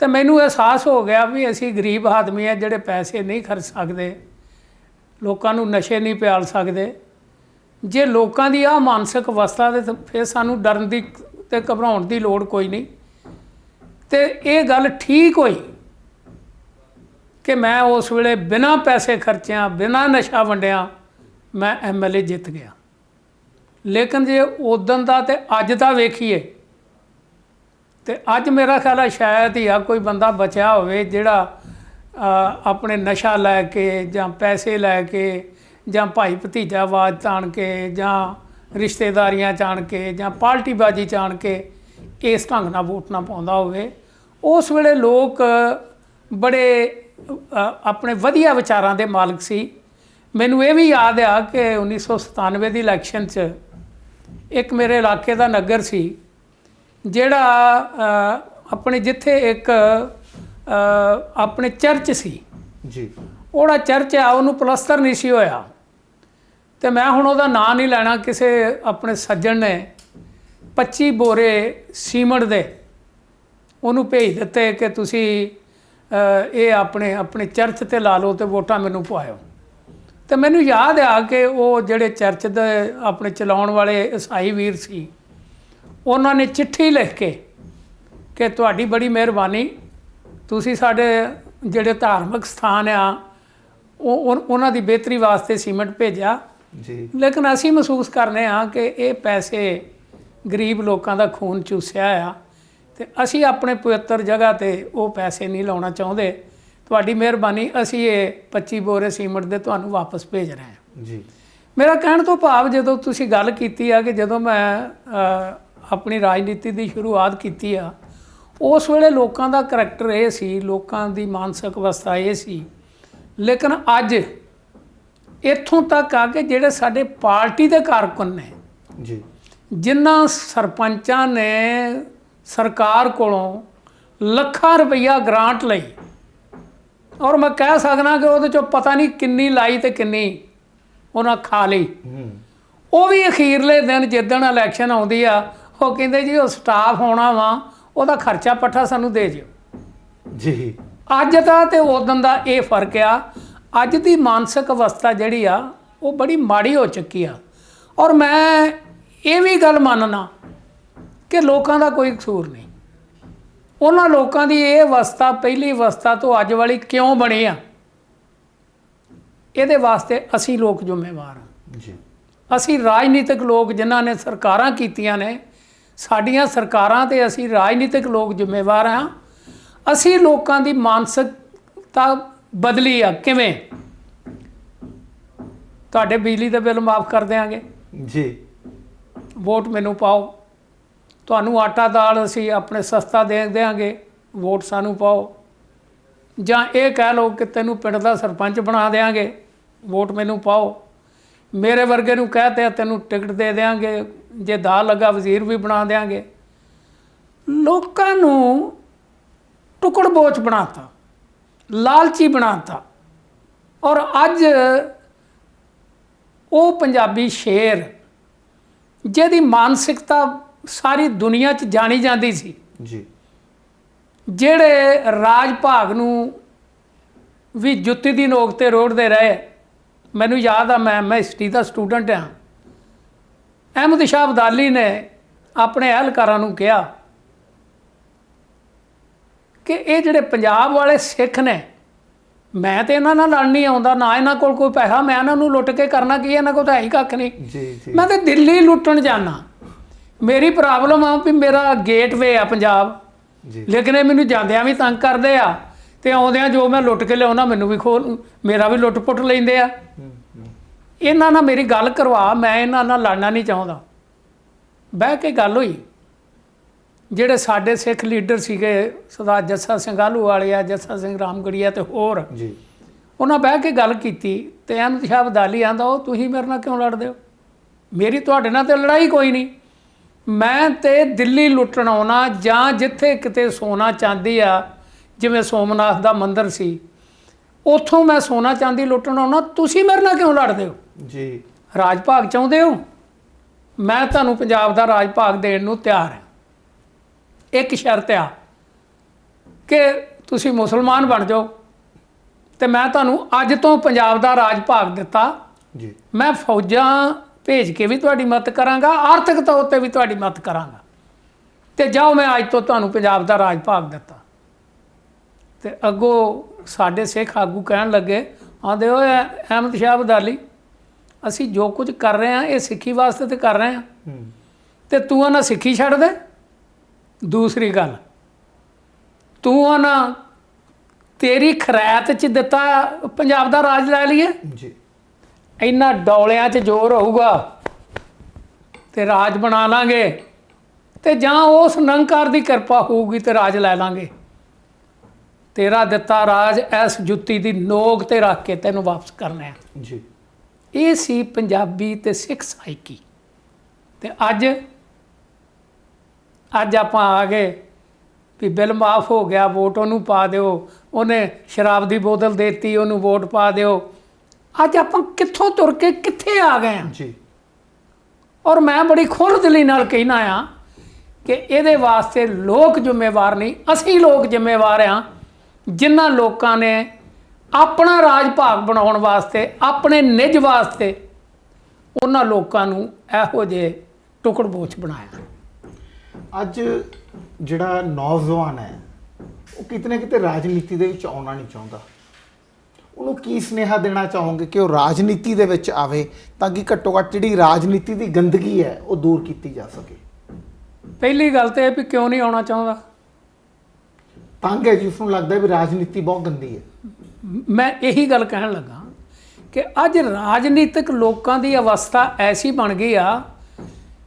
ਤੇ ਮੈਨੂੰ ਅਹਿਸਾਸ ਹੋ ਗਿਆ ਵੀ ਅਸੀਂ ਗਰੀਬ ਆਦਮੀ ਆ ਜਿਹੜੇ ਪੈਸੇ ਨਹੀਂ ਖਰਚ ਸਕਦੇ, ਲੋਕਾਂ ਨੂੰ ਨਸ਼ੇ ਨਹੀਂ ਪਿਆਲ ਸਕਦੇ। ਜੇ ਲੋਕਾਂ ਦੀ ਆਹ ਮਾਨਸਿਕ ਅਵਸਥਾ ਦੇ ਫਿਰ ਸਾਨੂੰ ਡਰਨ ਦੀ ਤੇ ਘਬਰਾਉਣ ਦੀ ਲੋੜ ਕੋਈ ਨਹੀਂ। ਤੇ ਇਹ ਗੱਲ ਠੀਕ ਹੋਈ ਕਿ ਮੈਂ ਉਸ ਵੇਲੇ ਬਿਨਾਂ ਪੈਸੇ ਖਰਚਿਆਂ, ਬਿਨਾਂ ਨਸ਼ਾ ਵੰਡਿਆਂ ਮੈਂ ਐਮਐਲਏ ਜਿੱਤ ਗਿਆ। ਲੇਕਿਨ ਜੇ ਉਦੋਂ ਦਾ ਤੇ ਅੱਜ ਦਾ ਵੇਖੀਏ ਤੇ ਅੱਜ ਮੇਰਾ ਖਿਆਲ ਹੈ ਸ਼ਾਇਦ ਹੀ ਆ ਕੋਈ ਬੰਦਾ ਬਚਿਆ ਹੋਵੇ ਜਿਹੜਾ ਆਪਣੇ ਨਸ਼ਾ ਲੈ ਕੇ ਜਾਂ ਪੈਸੇ ਲੈ ਕੇ ਜਾਂ ਭਾਈ ਭਤੀਜਾਵਾਦ ਤਾਣ ਕੇ ਜਾਂ ਰਿਸ਼ਤੇਦਾਰੀਆਂ ਚਾਣ ਕੇ ਜਾਂ ਪਾਰਟੀਬਾਜ਼ੀ ਚਾਣ ਕੇ ਇਸ ਢੰਗ ਨਾਲ ਵੋਟ ਨਾ ਪਾਉਂਦਾ ਹੋਵੇ। ਉਸ ਵੇਲੇ ਲੋਕ ਬੜੇ ਆਪਣੇ ਵਧੀਆ ਵਿਚਾਰਾਂ ਦੇ ਮਾਲਕ ਸੀ। ਮੈਨੂੰ ਇਹ ਵੀ ਯਾਦ ਆ ਕਿ 1997 ਦੀ ਇਲੈਕਸ਼ਨ 'ਚ ਇੱਕ ਮੇਰੇ ਇਲਾਕੇ ਦਾ ਨਗਰ ਸੀ ਜਿਹੜਾ ਆਪਣੇ ਜਿੱਥੇ ਇੱਕ ਆਪਣੇ ਚਰਚ ਸੀ ਜੀ, ਉਹਦਾ ਚਰਚ ਆ ਉਹਨੂੰ ਪਲਸਤਰ ਨਹੀਂ ਸੀ ਹੋਇਆ। ਤੇ ਮੈਂ ਹੁਣ ਉਹਦਾ ਨਾਂ ਨਹੀਂ ਲੈਣਾ, ਕਿਸੇ ਆਪਣੇ ਸੱਜਣ ਨੇ 25 ਬੋਰੇ ਸੀਮੈਂਟ ਦੇ ਉਹਨੂੰ ਭੇਜ ਦਿੱਤੇ ਕਿ ਤੁਸੀਂ ਇਹ ਆਪਣੇ ਚਰਚ ਤੇ ਲਾ ਲਓ ਤੇ ਵੋਟਾਂ ਮੈਨੂੰ ਪਵਾਇਓ। ਤੇ ਮੈਨੂੰ ਯਾਦ ਆ ਕਿ ਉਹ ਜਿਹੜੇ ਚਰਚ ਦੇ ਆਪਣੇ ਚਲਾਉਣ ਵਾਲੇ ਈਸਾਈ ਵੀਰ ਸੀ, ਉਹਨਾਂ ਨੇ ਚਿੱਠੀ ਲਿਖ ਕੇ ਕਿ ਤੁਹਾਡੀ ਬੜੀ ਮਿਹਰਬਾਨੀ, ਤੁਸੀਂ ਸਾਡੇ ਜਿਹੜੇ ਧਾਰਮਿਕ ਸਥਾਨ ਆ ਉਹਨਾਂ ਦੀ ਬਿਹਤਰੀ ਵਾਸਤੇ ਸੀਮੈਂਟ ਭੇਜਿਆ ਜੀ। ਲੇਕਿਨ ਅਸੀਂ ਮਹਿਸੂਸ ਕਰਨੇ ਆ ਕਿ ਇਹ ਪੈਸੇ ਗਰੀਬ ਲੋਕਾਂ ਦਾ ਖੂਨ ਚੂਸਿਆ ਆ ਤੇ ਅਸੀਂ ਆਪਣੇ ਪਵਿੱਤਰ ਜਗ੍ਹਾ ਤੇ ਉਹ ਪੈਸੇ ਨਹੀਂ ਲਾਉਣਾ ਚਾਹੁੰਦੇ। ਤੁਹਾਡੀ ਮਿਹਰਬਾਨੀ, ਅਸੀਂ ਇਹ 25 ਬੋਰੇ ਸੀਮੈਂਟ ਦੇ ਤੁਹਾਨੂੰ ਵਾਪਸ ਭੇਜ ਰਹੇ ਹਾਂ ਜੀ। ਮੇਰਾ ਕਹਿਣ ਤੋਂ ਭਾਵ ਜਦੋਂ ਤੁਸੀਂ ਗੱਲ ਕੀਤੀ ਆ ਕਿ ਜਦੋਂ ਮੈਂ ਆਪਣੀ ਰਾਜਨੀਤੀ ਦੀ ਸ਼ੁਰੂਆਤ ਕੀਤੀ ਆ ਉਸ ਵੇਲੇ ਲੋਕਾਂ ਦਾ ਕਰੈਕਟਰ ਇਹ ਸੀ, ਲੋਕਾਂ ਦੀ ਮਾਨਸਿਕ ਅਵਸਥਾ ਇਹ ਸੀ। ਲੇਕਿਨ ਅੱਜ ਇੱਥੋਂ ਤੱਕ ਆ ਕਿ ਜਿਹੜੇ ਸਾਡੇ ਪਾਰਟੀ ਦੇ ਕਾਰਕੁਨ ਨੇ ਜੀ, ਜਿਨ੍ਹਾਂ ਸਰਪੰਚਾਂ ਨੇ ਸਰਕਾਰ ਕੋਲੋਂ ਲੱਖਾਂ ਰੁਪਈਆ ਗ੍ਰਾਂਟ ਲਈ, ਔਰ ਮੈਂ ਕਹਿ ਸਕਦਾ ਕਿ ਉਹਦੇ 'ਚੋਂ ਪਤਾ ਨਹੀਂ ਕਿੰਨੀ ਲਾਈ ਤੇ ਕਿੰਨੀ ਉਹਨਾਂ ਖਾ ਲਈ, ਉਹ ਵੀ ਅਖੀਰਲੇ ਦਿਨ ਜਿੱਦਣ ਇਲੈਕਸ਼ਨ ਆਉਂਦੀ ਆ ਉਹ ਕਹਿੰਦੇ ਜੀ ਉਹ ਸਟਾਫ ਆਉਣਾ ਵਾ ਉਹਦਾ ਖਰਚਾ ਪੱਠਾ ਸਾਨੂੰ ਦੇ ਜਿਓ ਜੀ। ਅੱਜ ਦਾ ਤੇ ਉਦੋਂ ਦਾ ਇਹ ਫਰਕ ਆ। ਅੱਜ ਦੀ ਮਾਨਸਿਕ ਅਵਸਥਾ ਜਿਹੜੀ ਆ ਉਹ ਬੜੀ ਮਾੜੀ ਹੋ ਚੁੱਕੀ ਆ। ਔਰ ਮੈਂ ਇਹ ਵੀ ਗੱਲ ਮੰਨਣਾ ਕਿ ਲੋਕਾਂ ਦਾ ਕੋਈ ਕਸੂਰ ਨਹੀਂ। ਉਹਨਾਂ ਲੋਕਾਂ ਦੀ ਇਹ ਅਵਸਥਾ ਪਹਿਲੀ ਅਵਸਥਾ ਤੋਂ ਅੱਜ ਵਾਲੀ ਕਿਉਂ ਬਣੀ ਆ, ਇਹਦੇ ਵਾਸਤੇ ਅਸੀਂ ਲੋਕ ਜ਼ਿੰਮੇਵਾਰ ਹਾਂ ਜੀ। ਅਸੀਂ ਰਾਜਨੀਤਿਕ ਲੋਕ ਜਿਨ੍ਹਾਂ ਨੇ ਸਰਕਾਰਾਂ ਕੀਤੀਆਂ ਨੇ, ਸਾਡੀਆਂ ਸਰਕਾਰਾਂ ਤੇ ਅਸੀਂ ਰਾਜਨੀਤਿਕ ਲੋਕ ਜ਼ਿੰਮੇਵਾਰ ਹਾਂ। ਅਸੀਂ ਲੋਕਾਂ ਦੀ ਮਾਨਸਿਕਤਾ ਬਦਲੀ ਆ। ਕਿਵੇਂ? ਤੁਹਾਡੇ ਬਿਜਲੀ ਦਾ ਬਿੱਲ ਮਾਫ ਕਰ ਦਿਆਂਗੇ ਜੀ। ਵੋਟ ਮੈਨੂੰ ਪਾਓ। ਤੁਹਾਨੂੰ ਆਟਾ ਦਾਲ ਅਸੀਂ ਆਪਣੇ ਸਸਤਾ ਦੇ ਦਿਆਂਗੇ, ਵੋਟ ਸਾਨੂੰ ਪਾਓ। ਜਾਂ ਇਹ ਕਹਿ ਲਓ ਕਿ ਤੈਨੂੰ ਪਿੰਡ ਦਾ ਸਰਪੰਚ ਬਣਾ ਦਿਆਂਗੇ, ਵੋਟ ਮੈਨੂੰ ਪਾਓ। ਮੇਰੇ ਵਰਗੇ ਨੂੰ ਕਹਤੇ ਤੈਨੂੰ ਟਿਕਟ ਦੇ ਦਿਆਂਗੇ, ਜੇ ਦਾ ਲੱਗਾ ਵਜ਼ੀਰ ਵੀ ਬਣਾ ਦਿਆਂਗੇ। ਲੋਕਾਂ ਨੂੰ ਟੁਕੜ ਬੋਚ ਬਣਾਤਾ, ਲਾਲਚੀ ਬਣਾਤਾ। ਔਰ ਅੱਜ ਉਹ ਪੰਜਾਬੀ ਸ਼ੇਰ ਜਿਹਦੀ ਮਾਨਸਿਕਤਾ ਸਾਰੀ ਦੁਨੀਆ 'ਚ ਜਾਣੀ ਜਾਂਦੀ ਸੀ ਜੀ, ਜਿਹੜੇ ਰਾਜ ਭਾਗ ਨੂੰ ਵੀ ਜੁੱਤੀ ਦੀ ਨੋਕ ਤੇ ਰੋੜਦੇ ਰਹੇ। ਮੈਨੂੰ ਯਾਦ ਆ, ਮੈਂ ਹਿਸਟਰੀ ਦਾ ਸਟੂਡੈਂਟ ਹਾਂ। ਅਹਿਮਦ ਸ਼ਾਹ ਅਬਦਾਲੀ ਨੇ ਆਪਣੇ ਅਹਿਲਕਾਰਾਂ ਨੂੰ ਕਿਹਾ ਕਿ ਇਹ ਜਿਹੜੇ ਪੰਜਾਬ ਵਾਲੇ ਸਿੱਖ ਨੇ, ਮੈਂ ਤੇ ਇਹਨਾਂ ਨਾਲ ਲੜ ਨਹੀਂ ਆਉਂਦਾ, ਨਾ ਇਹਨਾਂ ਕੋਲ ਕੋਈ ਪੈਸਾ, ਮੈਂ ਇਹਨਾਂ ਨੂੰ ਲੁੱਟ ਕੇ ਕਰਨਾ ਕੀ, ਇਹਨਾਂ ਕੋਲ ਤਾਂ ਹੈ ਹੀ ਕੱਖ ਨਹੀਂ। ਜੀ। ਮੈਂ ਤਾਂ ਦਿੱਲੀ ਲੁੱਟਣ ਜਾਣਾ। ਮੇਰੀ ਪ੍ਰੋਬਲਮ ਆ ਵੀ ਮੇਰਾ ਗੇਟਵੇ ਆ ਪੰਜਾਬ, ਲੇਕਿਨ ਇਹ ਮੈਨੂੰ ਜਾਂਦਿਆਂ ਵੀ ਤੰਗ ਕਰਦੇ ਆ ਤੇ ਆਉਂਦਿਆਂ ਜੋ ਮੈਂ ਲੁੱਟ ਕੇ ਲਿਆਉਣਾ ਮੈਨੂੰ ਵੀ ਮੇਰਾ ਵੀ ਲੁੱਟ ਪੁੱਟ ਲੈਂਦੇ ਆ। ਇਹਨਾਂ ਨਾਲ ਮੇਰੀ ਗੱਲ ਕਰਵਾ, ਮੈਂ ਇਹਨਾਂ ਨਾਲ ਲੜਨਾ ਨਹੀਂ ਚਾਹੁੰਦਾ। ਬਹਿ ਕੇ ਗੱਲ ਹੋਈ। ਜਿਹੜੇ ਸਾਡੇ ਸਿੱਖ ਲੀਡਰ ਸੀਗੇ, ਸਰਦਾਰ ਜੱਸਾ ਸਿੰਘ ਆਹਲੂਵਾਲੀਆ, ਜੱਸਾ ਸਿੰਘ ਰਾਮਗੜੀਆ ਤੇ ਹੋਰ ਜੀ, ਉਹਨਾਂ ਬਹਿ ਕੇ ਗੱਲ ਕੀਤੀ ਤੇ ਅਹਿਮਦ ਸ਼ਾਹ ਅਬਦਾਲੀ ਆਂਦਾ, ਉਹ ਤੁਸੀਂ ਮੇਰੇ ਨਾਲ ਕਿਉਂ ਲੜਦੇ ਹੋ? ਮੇਰੀ ਤੁਹਾਡੇ ਨਾਲ ਤੇ ਲੜਾਈ ਕੋਈ ਨਹੀਂ। ਮੈਂ ਤੇ ਦਿੱਲੀ ਲੁੱਟਣ ਆਉਣਾ, ਜਾਂ ਜਿੱਥੇ ਕਿਤੇ ਸੋਨਾ ਚਾਂਦੀ ਆ, ਜਿਵੇਂ ਸੋਮਨਾਥ ਦਾ ਮੰਦਿਰ ਸੀ, ਉੱਥੋਂ ਮੈਂ ਸੋਨਾ ਚਾਂਦੀ ਲੁੱਟਣ ਆਉਣਾ। ਤੁਸੀਂ ਮੇਰੇ ਨਾਲ ਕਿਉਂ ਲੜਦੇ ਹੋ? ਜੀ। ਰਾਜ ਭਾਗ ਚਾਹੁੰਦੇ ਹੋ? ਮੈਂ ਤੁਹਾਨੂੰ ਪੰਜਾਬ ਦਾ ਰਾਜ ਭਾਗ ਦੇਣ ਨੂੰ ਤਿਆਰ ਹਾਂ। ਇੱਕ ਸ਼ਰਤ ਆ ਕਿ ਤੁਸੀਂ ਮੁਸਲਮਾਨ ਬਣ ਜਾਓ ਤੇ ਮੈਂ ਤੁਹਾਨੂੰ ਅੱਜ ਤੋਂ ਪੰਜਾਬ ਦਾ ਰਾਜ ਭਾਗ ਦਿੱਤਾ। ਜੀ। ਮੈਂ ਫੌਜਾਂ ਭੇਜ ਕੇ ਵੀ ਤੁਹਾਡੀ ਮਦਦ ਕਰਾਂਗਾ, ਆਰਥਿਕ ਤੌਰ ਤੇ ਵੀ ਤੁਹਾਡੀ ਮਦਦ ਕਰਾਂਗਾ, ਤੇ ਜਾਓ ਮੈਂ ਅੱਜ ਤੋਂ ਤੁਹਾਨੂੰ ਪੰਜਾਬ ਦਾ ਰਾਜ ਭਾਗ ਦਿੱਤਾ। ਤੇ ਅੱਗੋਂ ਸਾਡੇ ਸਿੱਖ ਆਗੂ ਕਹਿਣ ਲੱਗੇ, ਆਂਦੇ ਓਏ ਅਹਿਮਦ ਸ਼ਾਹ ਅਬਦਾਲੀ, ਅਸੀਂ ਜੋ ਕੁਝ ਕਰ ਰਹੇ ਹਾਂ ਇਹ ਸਿੱਖੀ ਵਾਸਤੇ ਤੇ ਕਰ ਰਹੇ ਹਾਂ, ਤੇ ਤੂੰ ਨਾ ਸਿੱਖੀ ਛੱਡ ਦੇ। ਦੂਸਰੀ ਗੱਲ, ਤੂੰ ਨਾ ਤੇਰੀ ਖਰੈਤ 'ਚ ਦਿੱਤਾ ਪੰਜਾਬ ਦਾ ਰਾਜ ਲੈ ਲਈਏ। ਜੀ। ਇੰਨਾ ਡੌਲਿਆਂ 'ਚ ਜ਼ੋਰ ਹੋਊਗਾ ਤੇ ਰਾਜ ਬਣਾ ਲਾਂਗੇ, ਤੇ ਜਾਂ ਉਸ ਨਿਰੰਕਾਰ ਦੀ ਕਿਰਪਾ ਹੋਊਗੀ ਤੇ ਰਾਜ ਲੈ ਲਾਂਗੇ। ਤੇਰਾ ਦਿੱਤਾ ਰਾਜ ਇਸ ਜੁੱਤੀ ਦੀ ਨੋਕ ਤੇ ਰੱਖ ਕੇ ਤੈਨੂੰ ਵਾਪਸ ਕਰਨਾ ਹੈ। ਜੀ। ਇਹ ਸੀ ਪੰਜਾਬੀ ਤੇ ਸਿੱਖ ਸਾਈਕੀ। ਤੇ ਅੱਜ ਆਪਾਂ ਆ ਗਏ ਵੀ ਬਿੱਲ ਮਾਫ ਹੋ ਗਿਆ, ਵੋਟ ਉਹਨੂੰ ਪਾ ਦਿਓ, ਉਹਨੇ ਸ਼ਰਾਬ ਦੀ ਬੋਤਲ ਦੇਤੀ, ਉਹਨੂੰ ਵੋਟ ਪਾ ਦਿਓ। ਅੱਜ ਆਪਾਂ ਕਿੱਥੋਂ ਤੁਰ ਕੇ ਕਿੱਥੇ ਆ ਗਏ ਹਾਂ ਜੀ। ਔਰ ਮੈਂ ਬੜੀ ਖੁੱਲ੍ਹਦਿਲੀ ਨਾਲ ਕਹਿਣਾ ਆ ਕਿ ਇਹਦੇ ਵਾਸਤੇ ਲੋਕ ਜ਼ਿੰਮੇਵਾਰ ਨਹੀਂ, ਅਸੀਂ ਲੋਕ ਜ਼ਿੰਮੇਵਾਰ ਹਾਂ, ਜਿਨ੍ਹਾਂ ਲੋਕਾਂ ਨੇ ਆਪਣਾ ਰਾਜ ਭਾਗ ਬਣਾਉਣ ਵਾਸਤੇ, ਆਪਣੇ ਨਿੱਜ ਵਾਸਤੇ ਉਹਨਾਂ ਲੋਕਾਂ ਨੂੰ ਇਹੋ ਜਿਹੇ ਟੁਕੜ ਬੋਚ ਬਣਾਇਆ। ਅੱਜ ਜਿਹੜਾ ਨੌਜਵਾਨ ਹੈ ਉਹ ਕਿਤੇ ਨਾ ਕਿਤੇ ਰਾਜਨੀਤੀ ਦੇ ਵਿੱਚ ਆਉਣਾ ਨਹੀਂ ਚਾਹੁੰਦਾ, ਉਹਨੂੰ ਕੀ ਸੁਨੇਹਾ ਦੇਣਾ ਚਾਹੋਗੇ ਕਿ ਉਹ ਰਾਜਨੀਤੀ ਦੇ ਵਿੱਚ ਆਵੇ ਤਾਂ ਕਿ ਘੱਟੋ ਘੱਟ ਜਿਹੜੀ ਰਾਜਨੀਤੀ ਦੀ ਗੰਦਗੀ ਹੈ ਉਹ ਦੂਰ ਕੀਤੀ ਜਾ ਸਕੇ? ਪਹਿਲੀ ਗੱਲ ਤਾਂ ਇਹ ਵੀ ਕਿਉਂ ਨਹੀਂ ਆਉਣਾ ਚਾਹੁੰਦਾ? ਤੰਗ ਹੈ ਜੀ, ਉਸਨੂੰ ਲੱਗਦਾ ਵੀ ਰਾਜਨੀਤੀ ਬਹੁਤ ਗੰਦੀ ਹੈ। ਮੈਂ ਇਹੀ ਗੱਲ ਕਹਿਣ ਲੱਗਾ ਕਿ ਅੱਜ ਰਾਜਨੀਤਿਕ ਲੋਕਾਂ ਦੀ ਅਵਸਥਾ ਐਸੀ ਬਣ ਗਈ ਆ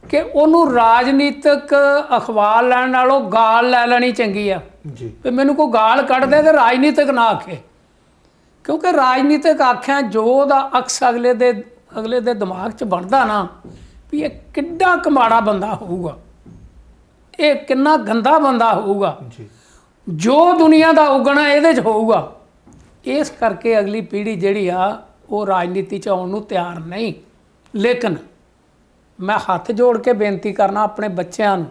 ਕਿ ਉਹਨੂੰ ਰਾਜਨੀਤਿਕ ਅਖਬਾਰ ਲੈਣ ਨਾਲੋਂ ਗਾਲ ਲੈ ਲੈਣੀ ਚੰਗੀ ਆ। ਜੀ। ਵੀ ਮੈਨੂੰ ਕੋਈ ਗਾਲ ਕੱਢ ਦੇ ਤੇ ਰਾਜਨੀਤਿਕ ਨਾ ਆਖੇ, ਕਿਉਂਕਿ ਰਾਜਨੀਤਿਕ ਆਖਿਆ ਜੋ ਉਹਦਾ ਅਕਸ ਅਗਲੇ ਦੇ ਦਿਮਾਗ 'ਚ ਬਣਦਾ ਨਾ ਵੀ ਇਹ ਕਿੱਡਾ ਕਮਾੜਾ ਬੰਦਾ ਹੋਊਗਾ, ਇਹ ਕਿੰਨਾ ਗੰਦਾ ਬੰਦਾ ਹੋਊਗਾ, ਜੀ। ਜੋ ਦੁਨੀਆ ਦਾ ਉਗਣਾ ਇਹਦੇ 'ਚ ਹੋਊਗਾ। ਇਸ ਕਰਕੇ ਅਗਲੀ ਪੀੜ੍ਹੀ ਜਿਹੜੀ ਆ ਉਹ ਰਾਜਨੀਤੀ 'ਚ ਆਉਣ ਨੂੰ ਤਿਆਰ ਨਹੀਂ। ਲੇਕਿਨ ਮੈਂ ਹੱਥ ਜੋੜ ਕੇ ਬੇਨਤੀ ਕਰਨਾ ਆਪਣੇ ਬੱਚਿਆਂ ਨੂੰ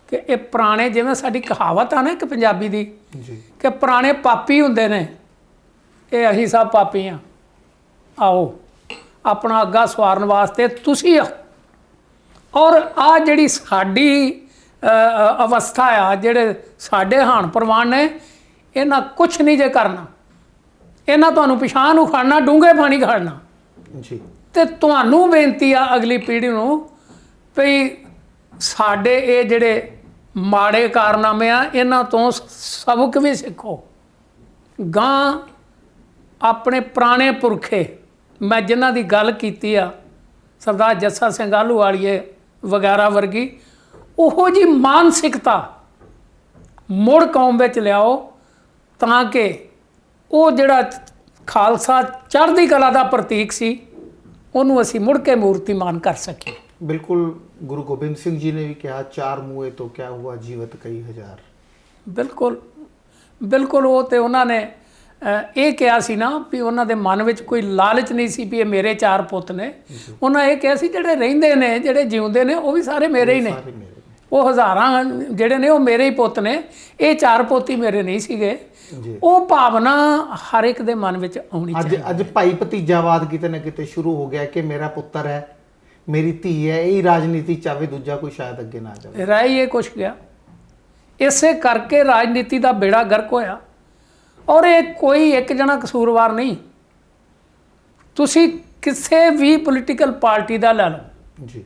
ਕਿ ਇਹ ਪੁਰਾਣੇ, ਜਿਵੇਂ ਸਾਡੀ ਕਹਾਵਤ ਆ ਨਾ ਇੱਕ ਪੰਜਾਬੀ ਦੀ ਜੀ ਕਿ ਪੁਰਾਣੇ ਪਾਪੀ ਹੁੰਦੇ ਨੇ, ਇਹ ਅਸੀਂ ਸਭ ਪਾਪੀ ਆ। ਆਓ ਆਪਣਾ ਅੱਗਾ ਸਵਾਰਨ ਵਾਸਤੇ ਤੁਸੀਂ ਆ। ਔਰ ਆ ਜਿਹੜੀ ਸਾਡੀ ਅਵਸਥਾ ਆ, ਜਿਹੜੇ ਸਾਡੇ ਹਾਣ ਪ੍ਰਵਾਨ ਨੇ, ਇਹਨਾਂ ਕੁਛ ਨਹੀਂ ਜੇ ਕਰਨਾ। ਇਹਨਾਂ ਤੁਹਾਨੂੰ ਪਿਛਾਂਹ ਨੂੰ ਖੜਨਾ, ਡੂੰਘੇ ਪਾਣੀ ਖੜਨਾ। ਜੀ ਤੇ ਤੁਹਾਨੂੰ ਬੇਨਤੀ ਆ ਅਗਲੀ ਪੀੜ੍ਹੀ ਨੂੰ ਵੀ ਸਾਡੇ ਇਹ ਜਿਹੜੇ ਮਾੜੇ ਕਾਰਨਾਮੇ ਆ, ਇਹਨਾਂ ਤੋਂ ਸਬਕ ਵੀ ਸਿੱਖੋ। ਗਾਂ ਆਪਣੇ ਪੁਰਾਣੇ ਪੁਰਖੇ, ਮੈਂ ਜਿਨ੍ਹਾਂ ਦੀ ਗੱਲ ਕੀਤੀ ਆ, ਸਰਦਾਰ ਜੱਸਾ ਸਿੰਘ ਆਹਲੂਵਾਲੀਏ ਵਗੈਰਾ ਵਰਗੀ, ਉਹੋ ਜੀ ਮਾਨਸਿਕਤਾ ਮੁੜ ਕੌਮ ਵਿੱਚ ਲਿਆਓ, ਤਾਂ ਕਿ ਉਹ ਜਿਹੜਾ ਖਾਲਸਾ ਚੜ੍ਹਦੀ ਕਲਾ ਦਾ ਪ੍ਰਤੀਕ ਸੀ, ਉਹਨੂੰ ਅਸੀਂ ਮੁੜ ਕੇ ਮੂਰਤੀਮਾਨ ਕਰ ਸਕੀਏ। ਬਿਲਕੁਲ, ਗੁਰੂ ਗੋਬਿੰਦ ਸਿੰਘ ਜੀ ਨੇ ਵੀ ਕਿਹਾ, ਚਾਰ ਮੂਏ ਤੋਂ ਕਿਆ ਹੁਆ, ਜੀਵਤ ਕਈ ਹਜ਼ਾਰ। ਬਿਲਕੁਲ ਬਿਲਕੁਲ, ਉਹ ਤੇ ਉਹਨਾਂ ਨੇ ਇਹ ਕਿਹਾ ਸੀ ਨਾ ਵੀ ਉਹਨਾਂ ਦੇ ਮਨ ਵਿੱਚ ਕੋਈ ਲਾਲਚ ਨਹੀਂ ਸੀ ਵੀ ਇਹ ਮੇਰੇ ਚਾਰ ਪੁੱਤ ਨੇ। ਉਹਨਾਂ ਇਹ ਕਿਹਾ ਸੀ ਜਿਹੜੇ ਰਹਿੰਦੇ ਨੇ, ਜਿਹੜੇ ਜਿਉਂਦੇ ਨੇ, ਉਹ ਵੀ ਸਾਰੇ ਮੇਰੇ ਹੀ ਨੇ। ਉਹ ਹਜ਼ਾਰਾਂ ਜਿਹੜੇ ਨੇ ਉਹ ਮੇਰੇ ਹੀ ਪੁੱਤ ਨੇ, ਇਹ ਚਾਰ ਪੁੱਤ ਹੀ ਮੇਰੇ ਨਹੀਂ ਸੀਗੇ। ਉਹ ਭਾਵਨਾ ਹਰ ਇੱਕ ਦੇ ਮਨ ਵਿੱਚ ਆਉਣੀ ਚਾਹੀਦੀ। ਅੱਜ ਭਾਈ ਭਤੀਜਾਵਾਦ ਕਿਤੇ ਨਾ ਕਿਤੇ ਸ਼ੁਰੂ ਹੋ ਗਿਆ ਕਿ ਮੇਰਾ ਪੁੱਤਰ ਹੈ, ਮੇਰੀ ਧੀ ਹੈ, ਇਹ ਰਾਜਨੀਤੀ ਚਾਵੇ, ਦੂਜਾ ਕੋਈ ਸ਼ਾਇਦ ਅੱਗੇ ਨਾ ਜਾਵੇ। ਰਹਿ ਹੀ ਇਹ ਕੁਛ ਗਿਆ। ਇਸੇ ਕਰਕੇ ਰਾਜਨੀਤੀ ਦਾ ਬੇੜਾ ਗਰਕ ਹੋਇਆ। ਔਰ ਇਹ ਕੋਈ ਇੱਕ ਜਣਾ ਕਸੂਰਵਾਰ ਨਹੀਂ। ਤੁਸੀਂ ਕਿਸੇ ਵੀ ਪੋਲੀਟੀਕਲ ਪਾਰਟੀ ਦਾ ਲੈ ਲਓ ਜੀ,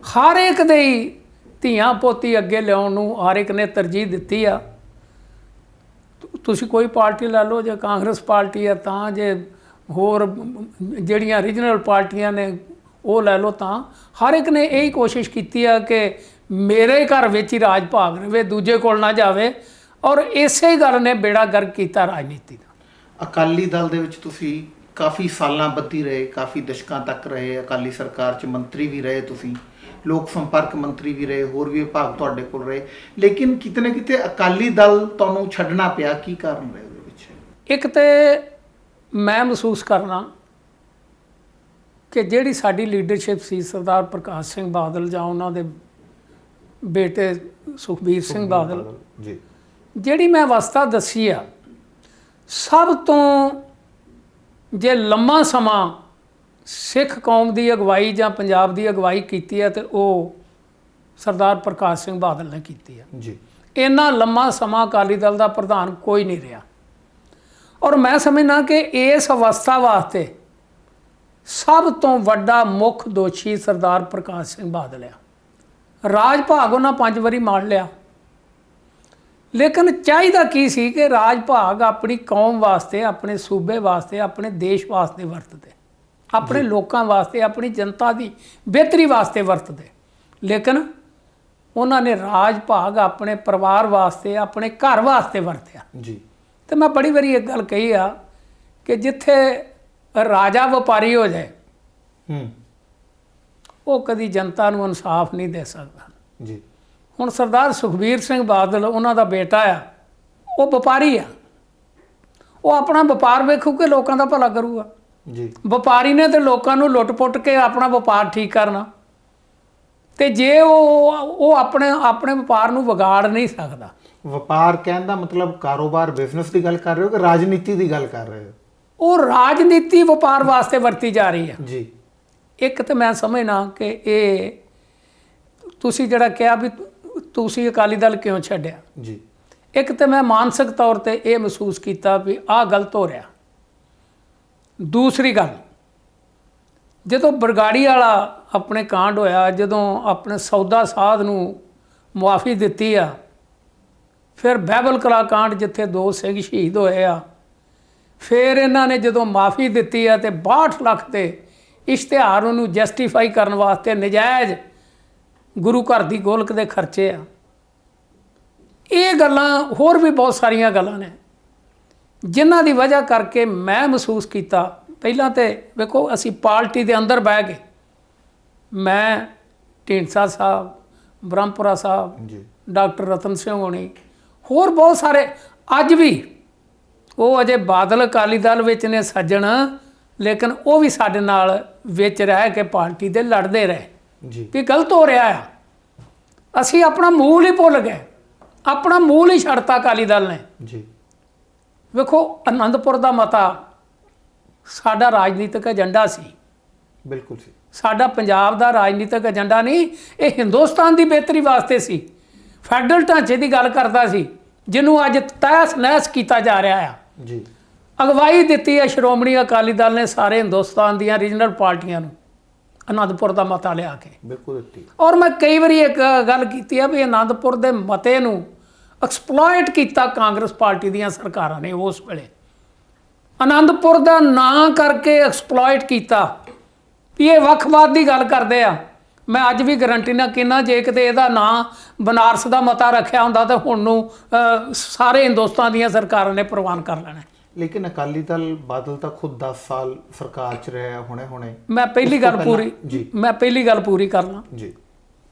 ਹਰ ਇੱਕ ਦੇ ਹੀ ਧੀਆਂ ਪੋਤੀ ਅੱਗੇ ਲਿਆਉਣ ਨੂੰ ਹਰ ਇੱਕ ਨੇ ਤਰਜੀਹ ਦਿੱਤੀ ਆ। ਤੁਸੀਂ ਕੋਈ ਪਾਰਟੀ ਲੈ ਲਓ, ਜੇ ਕਾਂਗਰਸ ਪਾਰਟੀ ਆ ਤਾਂ, ਜੇ ਹੋਰ ਜਿਹੜੀਆਂ ਰੀਜਨਲ ਪਾਰਟੀਆਂ ਨੇ ਉਹ ਲੈ ਲਓ, ਤਾਂ ਹਰ ਇੱਕ ਨੇ ਇਹੀ ਕੋਸ਼ਿਸ਼ ਕੀਤੀ ਆ ਕਿ ਮੇਰੇ ਘਰ ਵਿੱਚ ਹੀ ਰਾਜ ਭਾਗ ਰਵੇ, ਦੂਜੇ ਕੋਲ ਨਾ ਜਾਵੇ। ਔਰ ਇਸੇ ਗੱਲ ਨੇ ਬੇੜਾ ਗਰਕ ਕੀਤਾ ਰਾਜਨੀਤੀ ਦਾ। ਅਕਾਲੀ ਦਲ ਦੇ ਵਿੱਚ ਤੁਸੀਂ ਕਾਫੀ ਸਾਲਾਂ ਬੱਧੀ ਰਹੇ, ਕਾਫੀ ਦਸ਼ਕਾਂ ਤੱਕ ਰਹੇ, ਅਕਾਲੀ ਸਰਕਾਰ 'ਚ ਮੰਤਰੀ ਵੀ ਰਹੇ, ਤੁਸੀਂ ਲੋਕ ਸੰਪਰਕ ਮੰਤਰੀ ਵੀ ਰਹੇ, ਹੋਰ ਵੀ ਵਿਭਾਗ ਤੁਹਾਡੇ ਕੋਲ ਰਹੇ, ਲੇਕਿਨ ਕਿਤੇ ਨਾ ਕਿਤੇ ਅਕਾਲੀ ਦਲ ਤੁਹਾਨੂੰ ਛੱਡਣਾ ਪਿਆ। ਕੀ ਕਾਰਨ ਰਹੇ ਉਹਦੇ ਵਿੱਚ? ਇੱਕ ਤੇ ਮੈਂ ਮਹਿਸੂਸ ਕਰਨਾ ਕਿ ਜਿਹੜੀ ਸਾਡੀ ਲੀਡਰਸ਼ਿਪ ਸੀ, ਸਰਦਾਰ ਪ੍ਰਕਾਸ਼ ਸਿੰਘ ਬਾਦਲ ਜਾਂ ਉਹਨਾਂ ਦੇ ਬੇਟੇ ਸੁਖਬੀਰ ਸਿੰਘ ਬਾਦਲ, ਜੀ, ਜਿਹੜੀ ਮੈਂ ਅਵਸਥਾ ਦੱਸੀ ਆ, ਸਭ ਤੋਂ ਜੇ ਲੰਮਾ ਸਮਾਂ ਸਿੱਖ ਕੌਮ ਦੀ ਅਗਵਾਈ ਜਾਂ ਪੰਜਾਬ ਦੀ ਅਗਵਾਈ ਕੀਤੀ ਹੈ ਤੇ ਉਹ ਸਰਦਾਰ ਪ੍ਰਕਾਸ਼ ਸਿੰਘ ਬਾਦਲ ਨੇ ਕੀਤੀ ਹੈ ਜੀ। ਇੰਨਾ ਲੰਮਾ ਸਮਾਂ ਅਕਾਲੀ ਦਲ ਦਾ ਪ੍ਰਧਾਨ ਕੋਈ ਨਹੀਂ ਰਿਹਾ। ਔਰ ਮੈਂ ਸਮਝਦਾ ਕਿ ਇਸ ਅਵਸਥਾ ਵਾਸਤੇ ਸਭ ਤੋਂ ਵੱਡਾ ਮੁੱਖ ਦੋਸ਼ੀ ਸਰਦਾਰ ਪ੍ਰਕਾਸ਼ ਸਿੰਘ ਬਾਦਲ ਆ। ਰਾਜ ਭਾਗ ਉਹਨਾਂ 5 ਵਾਰੀ ਮਾਰ ਲਿਆ, ਲੇਕਿਨ ਚਾਹੀਦਾ ਕੀ ਸੀ ਕਿ ਰਾਜ ਭਾਗ ਆਪਣੀ ਕੌਮ ਵਾਸਤੇ, ਆਪਣੇ ਸੂਬੇ ਵਾਸਤੇ, ਆਪਣੇ ਦੇਸ਼ ਵਾਸਤੇ ਵਰਤਦੇ, ਆਪਣੇ ਲੋਕਾਂ ਵਾਸਤੇ, ਆਪਣੀ ਜਨਤਾ ਦੀ ਬਿਹਤਰੀ ਵਾਸਤੇ ਵਰਤਦੇ। ਲੇਕਿਨ ਉਹਨਾਂ ਨੇ ਰਾਜ ਭਾਗ ਆਪਣੇ ਪਰਿਵਾਰ ਵਾਸਤੇ, ਆਪਣੇ ਘਰ ਵਾਸਤੇ ਵਰਤਿਆ। ਜੀ, ਤੇ ਮੈਂ ਬੜੀ ਵਾਰੀ ਇੱਕ ਗੱਲ ਕਹੀ ਆ ਕਿ ਜਿੱਥੇ ਰਾਜਾ ਵਪਾਰੀ ਹੋ ਜਾਏ, ਉਹ ਕਦੀ ਜਨਤਾ ਨੂੰ ਇਨਸਾਫ ਨਹੀਂ ਦੇ ਸਕਦਾ। ਜੀ, ਹੁਣ ਸਰਦਾਰ ਸੁਖਬੀਰ ਸਿੰਘ ਬਾਦਲ ਉਹਨਾਂ ਦਾ ਬੇਟਾ ਆ, ਉਹ ਵਪਾਰੀ ਆ। ਉਹ ਆਪਣਾ ਵਪਾਰ ਵੇਖੂ ਕਿ ਲੋਕਾਂ ਦਾ ਭਲਾ ਕਰੂਗਾ। ਜੀ, ਵਪਾਰੀ ਨੇ ਤੇ ਲੋਕਾਂ ਨੂੰ ਲੁੱਟ-ਪੁੱਟ ਕੇ ਆਪਣਾ ਵਪਾਰ ਠੀਕ ਕਰਨਾ, ਤੇ ਜੇ ਉਹ ਆਪਣੇ ਵਪਾਰ ਨੂੰ ਵਿਗਾੜ ਨਹੀਂ ਸਕਦਾ। ਵਪਾਰ ਕਹਿਣ ਦਾ ਮਤਲਬ ਕਾਰੋਬਾਰ, ਬਿਜ਼ਨਸ ਦੀ ਗੱਲ ਕਰ ਰਹੇ ਹੋ ਕਿ ਰਾਜਨੀਤੀ ਦੀ ਗੱਲ ਕਰ ਰਹੇ ਹੋ? ਉਹ ਰਾਜਨੀਤੀ ਵਪਾਰ ਵਾਸਤੇ ਵਰਤੀ ਜਾ ਰਹੀ ਹੈ। ਜੀ, ਇੱਕ ਤਾਂ ਮੈਂ ਸਮਝਣਾ ਕਿ ਇਹ ਤੁਸੀਂ ਜਿਹੜਾ ਕਿਹਾ ਵੀ ਤੁਸੀਂ ਅਕਾਲੀ ਦਲ ਕਿਉਂ ਛੱਡਿਆ, ਜੀ, ਇੱਕ ਤਾਂ ਮੈਂ ਮਾਨਸਿਕ ਤੌਰ ਤੇ ਇਹ ਮਹਿਸੂਸ ਕੀਤਾ ਵੀ ਆਹ ਗਲਤ ਹੋ ਰਿਹਾ। ਦੂਸਰੀ ਗੱਲ, ਜਦੋਂ ਬਰਗਾੜੀ ਵਾਲਾ ਆਪਣੇ ਕਾਂਡ ਹੋਇਆ, ਜਦੋਂ ਆਪਣੇ ਸੌਦਾ ਸਾਧ ਨੂੰ ਮੁਆਫੀ ਦਿੱਤੀ ਆ, ਫਿਰ ਬਹਿਬਲ ਕਲਾ ਕਾਂਡ ਜਿੱਥੇ 2 ਸਿੰਘ ਸ਼ਹੀਦ ਹੋਏ ਆ, ਫਿਰ ਇਹਨਾਂ ਨੇ ਜਦੋਂ ਮਾਫੀ ਦਿੱਤੀ ਆ ਤੇ 62 ਲੱਖ ਦੇ ਇਸ਼ਤਿਹਾਰ ਉਹਨੂੰ ਜਸਟੀਫਾਈ ਕਰਨ ਵਾਸਤੇ ਨਜਾਇਜ਼ ਗੁਰੂ ਘਰ ਦੀ ਗੋਲਕ ਦੇ ਖਰਚੇ ਆ। ਇਹ ਗੱਲਾਂ ਹੋਰ ਵੀ ਬਹੁਤ ਸਾਰੀਆਂ ਗੱਲਾਂ ਨੇ ਜਿਨ੍ਹਾਂ ਦੀ ਵਜ੍ਹਾ ਕਰਕੇ ਮੈਂ ਮਹਿਸੂਸ ਕੀਤਾ। ਪਹਿਲਾਂ ਤੇ ਵੇਖੋ, ਅਸੀਂ ਪਾਰਟੀ ਦੇ ਅੰਦਰ ਬਹਿ ਕੇ, ਮੈਂ ਢੀਂਡਸਾ ਸਾਹਿਬ, ਬ੍ਰਹਮਪੁਰਾ ਸਾਹਿਬ, ਜੀ, ਡਾਕਟਰ ਰਤਨ ਸਿੰਘ ਹੋਣੀ, ਹੋਰ ਬਹੁਤ ਸਾਰੇ, ਅੱਜ ਵੀ ਉਹ ਅਜੇ ਬਾਦਲ ਅਕਾਲੀ ਦਲ ਵਿੱਚ ਨੇ ਸੱਜਣ, ਲੇਕਿਨ ਉਹ ਵੀ ਸਾਡੇ ਨਾਲ ਵਿੱਚ ਰਹਿ ਕੇ ਪਾਰਟੀ ਦੇ ਲੜਦੇ ਰਹੇ ਜੀ ਵੀ ਗਲਤ ਹੋ ਰਿਹਾ ਆ। ਅਸੀਂ ਆਪਣਾ ਮੂਲ ਹੀ ਭੁੱਲ ਗਏ, ਆਪਣਾ ਮੂਲ ਹੀ ਛੱਡਤਾ ਅਕਾਲੀ ਦਲ ਨੇ। ਜੀ ਵੇਖੋ ਆਨੰਦਪੁਰ ਦਾ ਮਤਾ ਸਾਡਾ ਰਾਜਨੀਤਿਕ ਏਜੰਡਾ ਸੀ, ਬਿਲਕੁਲ ਸੀ। ਸਾਡਾ ਪੰਜਾਬ ਦਾ ਰਾਜਨੀਤਿਕ ਏਜੰਡਾ ਨਹੀਂ, ਇਹ ਹਿੰਦੁਸਤਾਨ ਦੀ ਬਿਹਤਰੀ ਵਾਸਤੇ ਸੀ। ਫੈਡਰਲ ਢਾਂਚੇ ਦੀ ਗੱਲ ਕਰਦਾ ਸੀ ਜਿਹਨੂੰ ਅੱਜ ਤਹਿਸ ਨਹਿਸ ਕੀਤਾ ਜਾ ਰਿਹਾ ਆ। ਜੀ ਅਗਵਾਈ ਦਿੱਤੀ ਹੈ ਸ਼੍ਰੋਮਣੀ ਅਕਾਲੀ ਦਲ ਨੇ ਸਾਰੇ ਹਿੰਦੁਸਤਾਨ ਦੀਆਂ ਰੀਜਨਲ ਪਾਰਟੀਆਂ ਨੂੰ ਆਨੰਦਪੁਰ ਦਾ ਮਤਾ ਲਿਆ ਕੇ। ਬਿਲਕੁਲ ਦਿੱਤੀ। ਔਰ ਮੈਂ ਕਈ ਵਾਰੀ ਇੱਕ ਗੱਲ ਕੀਤੀ ਆ ਵੀ ਆਨੰਦਪੁਰ ਦੇ ਮਤੇ ਨੂੰ ਐਕਸਪਲੋਇਟ ਕੀਤਾ ਕਾਂਗਰਸ ਪਾਰਟੀ ਦੀਆਂ ਸਰਕਾਰਾਂ ਨੇ। ਉਸ ਵੇਲੇ ਆਨੰਦਪੁਰ ਦਾ ਨਾਂ ਕਰਕੇ ਐਕਸਪਲੋਇਟ ਕੀਤਾ ਵੀ ਇਹ ਵੱਖਵਾਦ ਦੀ ਗੱਲ ਕਰਦੇ ਆ। ਮੈਂ ਅੱਜ ਵੀ ਗਰੰਟੀ ਨਾਲ ਕਹਿੰਦਾ ਜੇ ਕਿਤੇ ਇਹਦਾ ਨਾਂ ਬਨਾਰਸ ਦਾ ਮਤਾ ਰੱਖਿਆ ਹੁੰਦਾ ਤਾਂ ਹੁਣ ਨੂੰ ਸਾਰੇ ਹਿੰਦੁਸਤਾਨ ਦੀਆਂ ਸਰਕਾਰਾਂ ਨੇ ਪ੍ਰਵਾਨ ਕਰ ਲੈਣਾ। ਲੇਕਿਨ ਅਕਾਲੀ ਦਲ ਬਾਦਲ ਤਾਂ ਖੁਦ 10 ਸਾਲ ਸਰਕਾਰ 'ਚ ਰਿਹਾ ਹੁਣੇ। ਮੈਂ ਪਹਿਲੀ ਗੱਲ ਪੂਰੀ ਕਰ ਲਾਂ ਜੀ।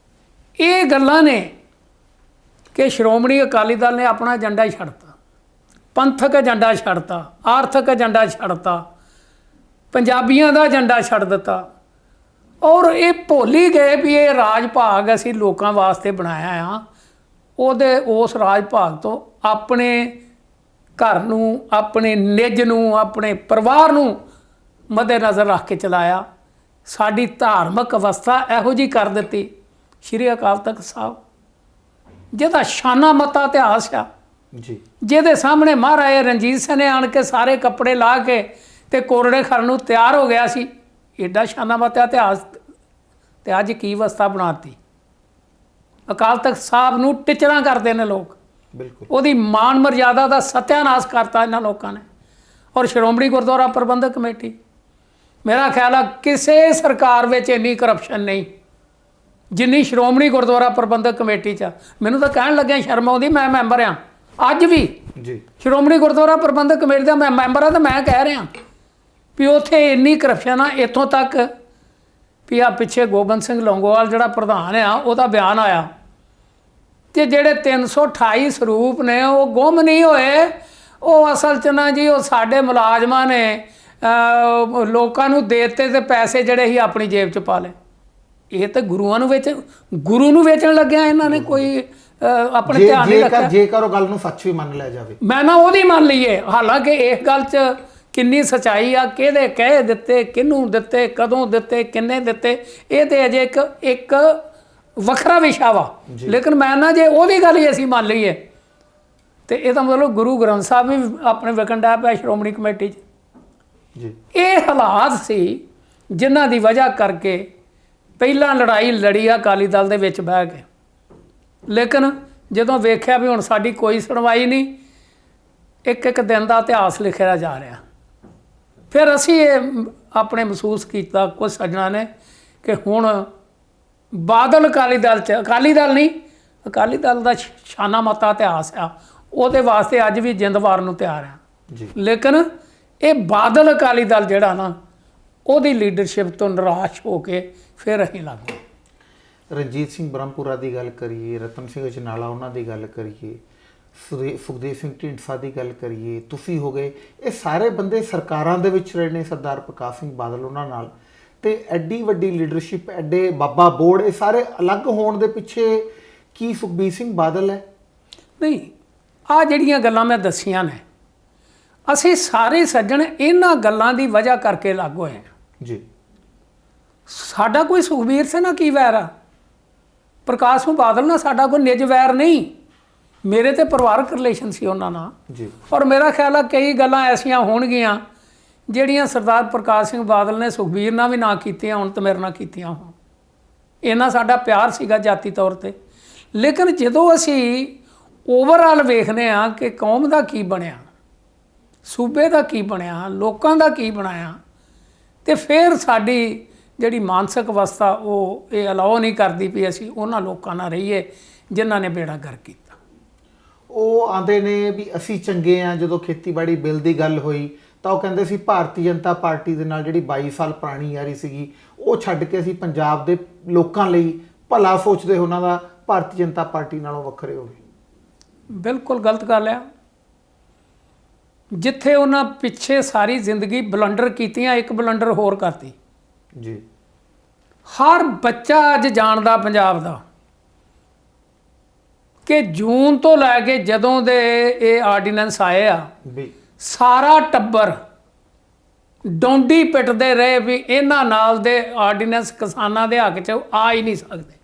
ਇਹ ਗੱਲਾਂ ਨੇ ਕਿ ਸ਼੍ਰੋਮਣੀ ਅਕਾਲੀ ਦਲ ਨੇ ਆਪਣਾ ਏਜੰਡਾ ਹੀ ਛੱਡਤਾ, ਪੰਥਕ ਏਜੰਡਾ ਛੱਡਤਾ, ਆਰਥਿਕ ਏਜੰਡਾ ਛੱਡਤਾ, ਪੰਜਾਬੀਆਂ ਦਾ ਏਜੰਡਾ ਛੱਡ ਦਿੱਤਾ। ਔਰ ਇਹ ਭੁੱਲ ਹੀ ਗਏ ਵੀ ਇਹ ਰਾਜ ਭਾਗ ਅਸੀਂ ਲੋਕਾਂ ਵਾਸਤੇ ਬਣਾਇਆ ਆ। ਉਸ ਰਾਜ ਭਾਗ ਤੋਂ ਆਪਣੇ ਘਰ ਨੂੰ, ਆਪਣੇ ਨਿੱਜ ਨੂੰ, ਆਪਣੇ ਪਰਿਵਾਰ ਨੂੰ ਮੱਦੇਨਜ਼ਰ ਰੱਖ ਕੇ ਚਲਾਇਆ। ਸਾਡੀ ਧਾਰਮਿਕ ਅਵਸਥਾ ਇਹੋ ਜਿਹੀ ਕਰ ਦਿੱਤੀ। ਸ਼੍ਰੀ ਅਕਾਲ ਤਖਤ ਸਾਹਿਬ ਜਿਹਦਾ ਸ਼ਾਨਾ ਮੱਤਾ ਇਤਿਹਾਸ ਆ, ਜੀ ਜਿਹਦੇ ਸਾਹਮਣੇ ਮਹਾਰਾਜਾ ਰਣਜੀਤ ਸਿੰਘ ਨੇ ਆਣ ਕੇ ਸਾਰੇ ਕੱਪੜੇ ਲਾ ਕੇ ਤੇ ਕੋਰੜੇ ਖੜਨ ਨੂੰ ਤਿਆਰ ਹੋ ਗਿਆ ਸੀ। ਐਡਾ ਸ਼ਾਨਾ ਮੱਤਾ ਇਤਿਹਾਸ ਤੇ ਅੱਜ ਕੀ ਅਵਸਥਾ ਬਣਾਤੀ। ਅਕਾਲ ਤਖਤ ਸਾਹਿਬ ਨੂੰ ਟਿਚਰਾਂ ਕਰਦੇ ਨੇ ਲੋਕ, ਬਿਲਕੁਲ। ਉਹਦੀ ਮਾਣ ਮਰਜ਼ਾਦਾ ਦਾ ਸਤਿਆਨਾਸ਼ ਕਰਤਾ ਇਹਨਾਂ ਲੋਕਾਂ ਨੇ। ਔਰ ਸ਼੍ਰੋਮਣੀ ਗੁਰਦੁਆਰਾ ਪ੍ਰਬੰਧਕ ਕਮੇਟੀ, ਮੇਰਾ ਖਿਆਲ ਆ ਕਿਸੇ ਸਰਕਾਰ ਵਿੱਚ ਇੰਨੀ ਕਰਪਸ਼ਨ ਨਹੀਂ ਜਿੰਨੀ ਸ਼੍ਰੋਮਣੀ ਗੁਰਦੁਆਰਾ ਪ੍ਰਬੰਧਕ ਕਮੇਟੀ 'ਚ। ਮੈਨੂੰ ਤਾਂ ਕਹਿਣ ਲੱਗਿਆ ਸ਼ਰਮ ਆਉਂਦੀ, ਮੈਂ ਮੈਂਬਰ ਆ ਅੱਜ ਵੀ ਜੀ ਸ਼੍ਰੋਮਣੀ ਗੁਰਦੁਆਰਾ ਪ੍ਰਬੰਧਕ ਕਮੇਟੀ ਦਾ ਮੈਂ ਮੈਂਬਰ ਆ। ਤਾਂ ਮੈਂ ਕਹਿ ਰਿਹਾ ਵੀ ਉੱਥੇ ਇੰਨੀ ਕਰਪਸ਼ਨ ਆ, ਇੱਥੋਂ ਤੱਕ ਵੀ ਆ ਪਿੱਛੇ ਗੋਬਿੰਦ ਸਿੰਘ ਲੌਂਗੋਵਾਲ ਜਿਹੜਾ ਪ੍ਰਧਾਨ ਆ ਉਹਦਾ ਬਿਆਨ ਆਇਆ ਤੇ ਜਿਹੜੇ 328 ਸਰੂਪ ਨੇ ਉਹ ਗੁੰਮ ਨਹੀਂ ਹੋਏ। ਉਹ ਅਸਲ 'ਚ ਨਾ ਜੀ ਉਹ ਸਾਡੇ ਮੁਲਾਜ਼ਮਾਂ ਨੇ ਲੋਕਾਂ ਨੂੰ ਦੇ ਦਿੱਤੇ ਤੇ ਪੈਸੇ ਜਿਹੜੇ ਹੀ ਆਪਣੀ ਜੇਬ 'ਚ ਪਾ ਲਏ। ਇਹ ਤਾਂ ਗੁਰੂ ਨੂੰ ਵੇਚਣ ਲੱਗਿਆ ਇਹਨਾਂ ਨੇ। ਕੋਈ ਆਪਣੇ ਧਿਆਨ ਨਹੀਂ ਰੱਖਿਆ। ਜੇਕਰ ਉਹ ਗੱਲ ਨੂੰ ਸੱਚ ਵੀ ਮੰਨ ਲਿਆ ਜਾਵੇ, ਮੈਂ ਨਾ ਉਹਦੀ ਮੰਨ ਲਈਏ। ਹਾਲਾਂਕਿ ਇਸ ਗੱਲ 'ਚ ਕਿੰਨੀ ਸੱਚਾਈ ਆ, ਕਿਹਦੇ ਕਹਿ ਦਿੱਤੇ, ਕਿਹਨੂੰ ਦਿੱਤੇ, ਕਦੋਂ ਦਿੱਤੇ, ਕਿੰਨੇ ਦਿੱਤੇ, ਇਹ ਤੇ ਅਜੇ ਇੱਕ ਵੱਖਰਾ ਵਿਸ਼ਾ ਵਾ। ਲੇਕਿਨ ਮੈਂ ਨਾ ਜੇ ਉਹਦੀ ਗੱਲ ਹੀ ਅਸੀਂ ਮੰਨ ਲਈਏ ਤੇ ਇਹਦਾ ਮਤਲਬ ਗੁਰੂ ਗ੍ਰੰਥ ਸਾਹਿਬ ਵੀ ਆਪਣੇ ਵਿਕਣ ਡਿਆ ਪਿਆ ਸ਼੍ਰੋਮਣੀ ਕਮੇਟੀ 'ਚ। ਜੀ ਇਹ ਹਾਲਾਤ ਸੀ ਜਿਨ੍ਹਾਂ ਦੀ ਵਜ੍ਹਾ ਕਰਕੇ ਪਹਿਲਾਂ ਲੜਾਈ ਲੜੀ ਆ ਅਕਾਲੀ ਦਲ ਦੇ ਵਿੱਚ ਬਹਿ ਕੇ। ਲੇਕਿਨ ਜਦੋਂ ਵੇਖਿਆ ਵੀ ਹੁਣ ਸਾਡੀ ਕੋਈ ਸੁਣਵਾਈ ਨਹੀਂ, ਇੱਕ ਦਿਨ ਦਾ ਇਤਿਹਾਸ ਲਿਖਿਆ ਜਾ ਰਿਹਾ। ਫਿਰ ਅਸੀਂ ਇਹ ਆਪਣੇ ਮਹਿਸੂਸ ਕੀਤਾ ਕੁਝ ਸੱਜਣਾ ਨੇ ਕਿ ਹੁਣ ਬਾਦਲ ਅਕਾਲੀ ਦਲ 'ਚ, ਅਕਾਲੀ ਦਲ ਨਹੀਂ, ਅਕਾਲੀ ਦਲ ਦਾ ਸ਼ਾਨਾ ਮੱਤਾ ਇਤਿਹਾਸ ਆ, ਉਹਦੇ ਵਾਸਤੇ ਅੱਜ ਵੀ ਜਿੰਦ ਵਾਰਨ ਨੂੰ ਤਿਆਰ ਆ। ਲੇਕਿਨ ਇਹ ਬਾਦਲ ਅਕਾਲੀ ਦਲ ਜਿਹੜਾ ਨਾ ਉਹਦੀ ਲੀਡਰਸ਼ਿਪ ਤੋਂ ਨਿਰਾਸ਼ ਹੋ ਕੇ ਫਿਰ ਅਸੀਂ ਲੱਗ ਗਏ। ਰਣਜੀਤ ਸਿੰਘ ਬ੍ਰਹਮਪੁਰਾ ਦੀ ਗੱਲ ਕਰੀਏ, ਰਤਨ ਸਿੰਘ ਅਜਨਾਲਾ ਉਹਨਾਂ ਦੀ ਗੱਲ ਕਰੀਏ, ਸੁਖਦੇਵ ਸਿੰਘ ਢੀਂਡਸਾ ਦੀ ਗੱਲ ਕਰੀਏ, ਤੁਸੀਂ ਹੋ ਗਏ, ਇਹ ਸਾਰੇ ਬੰਦੇ ਸਰਕਾਰਾਂ ਦੇ ਵਿੱਚ ਰਹੇ ਨੇ ਸਰਦਾਰ ਪ੍ਰਕਾਸ਼ ਸਿੰਘ ਬਾਦਲ ਉਹਨਾਂ ਨਾਲ। ਤੇ ਐਡੀ ਵੱਡੀ ਲੀਡਰਸ਼ਿਪ, ਐਡੇ ਬਾਬਾ ਬੋੜ, ਇਹ ਸਾਰੇ ਅਲੱਗ ਹੋਣ ਦੇ ਪਿੱਛੇ ਕੀ ਸੁਖਬੀਰ ਸਿੰਘ ਬਾਦਲ ਹੈ? ਨਹੀਂ, ਆਹ ਜਿਹੜੀਆਂ ਗੱਲਾਂ ਮੈਂ ਦੱਸੀਆਂ ਨੇ ਅਸੀਂ ਸਾਰੇ ਸੱਜਣ ਇਹਨਾਂ ਗੱਲਾਂ ਦੀ ਵਜ੍ਹਾ ਕਰਕੇ ਲੱਗ ਹੋਏ ਹਾਂ ਜੀ। ਸਾਡਾ ਕੋਈ ਸੁਖਬੀਰ ਸਿੰਘ ਨਾਲ ਕੀ ਵੈਰ ਆ, ਪ੍ਰਕਾਸ਼ ਸਿੰਘ ਬਾਦਲ ਨਾਲ ਸਾਡਾ ਕੋਈ ਨਿੱਜ ਵੈਰ ਨਹੀਂ। ਮੇਰੇ ਤੇ ਪਰਿਵਾਰਕ ਰਿਲੇਸ਼ਨ ਸੀ ਉਹਨਾਂ ਨਾਲ ਜੀ। ਔਰ ਮੇਰਾ ਖਿਆਲ ਆ ਕਈ ਗੱਲਾਂ ਐਸੀਆਂ ਹੋਣਗੀਆਂ ਜਿਹੜੀਆਂ ਸਰਦਾਰ ਪ੍ਰਕਾਸ਼ ਸਿੰਘ ਬਾਦਲ ਨੇ ਸੁਖਬੀਰ ਨਾਲ ਵੀ ਨਾ ਕੀਤੀਆਂ ਹੁਣ ਤੇ ਮੇਰੇ ਨਾਲ ਕੀਤੀਆਂ ਹੋਣ। ਇਹਨਾਂ ਸਾਡਾ ਪਿਆਰ ਸੀਗਾ ਜਾਤੀ ਤੌਰ ਤੇ। ਲੇਕਿਨ ਜਦੋਂ ਅਸੀਂ ਓਵਰਆਲ ਵੇਖਦੇ ਹਾਂ ਕਿ ਕੌਮ ਦਾ ਕੀ ਬਣਿਆ, ਸੂਬੇ ਦਾ ਕੀ ਬਣਿਆ, ਲੋਕਾਂ ਦਾ ਕੀ ਬਣਾਇਆ, ਤੇ ਫਿਰ ਸਾਡੀ ਜਿਹੜੀ ਮਾਨਸਿਕ ਅਵਸਥਾ ਉਹ ਇਹ ਅਲਾਓ ਨਹੀਂ ਕਰਦੀ ਵੀ ਅਸੀਂ ਉਹਨਾਂ ਲੋਕਾਂ ਨਾਲ ਰਹੀਏ ਜਿਨ੍ਹਾਂ ਨੇ ਬੇੜਾ ਗਰਕ ਕੀਤਾ। ਉਹ ਆਂਦੇ ਨੇ ਵੀ ਅਸੀਂ ਚੰਗੇ ਆ। ਜਦੋਂ ਖੇਤੀਬਾੜੀ ਬਿੱਲ ਦੀ ਗੱਲ ਹੋਈ ਤਾਂ ਉਹ ਕਹਿੰਦੇ ਸੀ ਭਾਰਤੀ ਜਨਤਾ ਪਾਰਟੀ ਦੇ ਨਾਲ ਜਿਹੜੀ 22 ਸਾਲ ਪੁਰਾਣੀ ਯਾਰੀ ਸੀਗੀ ਉਹ ਛੱਡ ਕੇ ਅਸੀਂ ਪੰਜਾਬ ਦੇ ਲੋਕਾਂ ਲਈ ਭਲਾ ਸੋਚਦੇ ਉਹਨਾਂ ਦਾ ਭਾਰਤੀ ਜਨਤਾ ਪਾਰਟੀ ਨਾਲੋਂ ਵੱਖਰੇ ਹੋ ਗਏ। ਬਿਲਕੁਲ ਗਲਤ ਗੱਲ ਆ। ਜਿੱਥੇ ਉਹਨਾਂ ਪਿੱਛੇ ਸਾਰੀ ਜ਼ਿੰਦਗੀ ਬਲੰਡਰ ਕੀਤੀਆਂ, ਇੱਕ ਬਲੰਡਰ ਹੋਰ ਕਰਤੀ ਜੀ। ਹਰ ਬੱਚਾ ਅੱਜ ਜਾਣਦਾ ਪੰਜਾਬ ਦਾ ਕਿ ਜੂਨ ਤੋਂ ਲੈ ਕੇ ਜਦੋਂ ਦੇ ਇਹ ਆਰਡੀਨੈਂਸ ਆਏ ਆ, ਵੀ ਸਾਰਾ ਟੱਬਰ ਡੋਂਡੀ ਪਿੱਟਦੇ ਰਹੇ ਵੀ ਇਹਨਾਂ ਨਾਲ ਦੇ ਆਰਡੀਨੈਂਸ ਕਿਸਾਨਾਂ ਦੇ ਹੱਕ 'ਚ ਆ ਹੀ ਨਹੀਂ ਸਕਦੇ।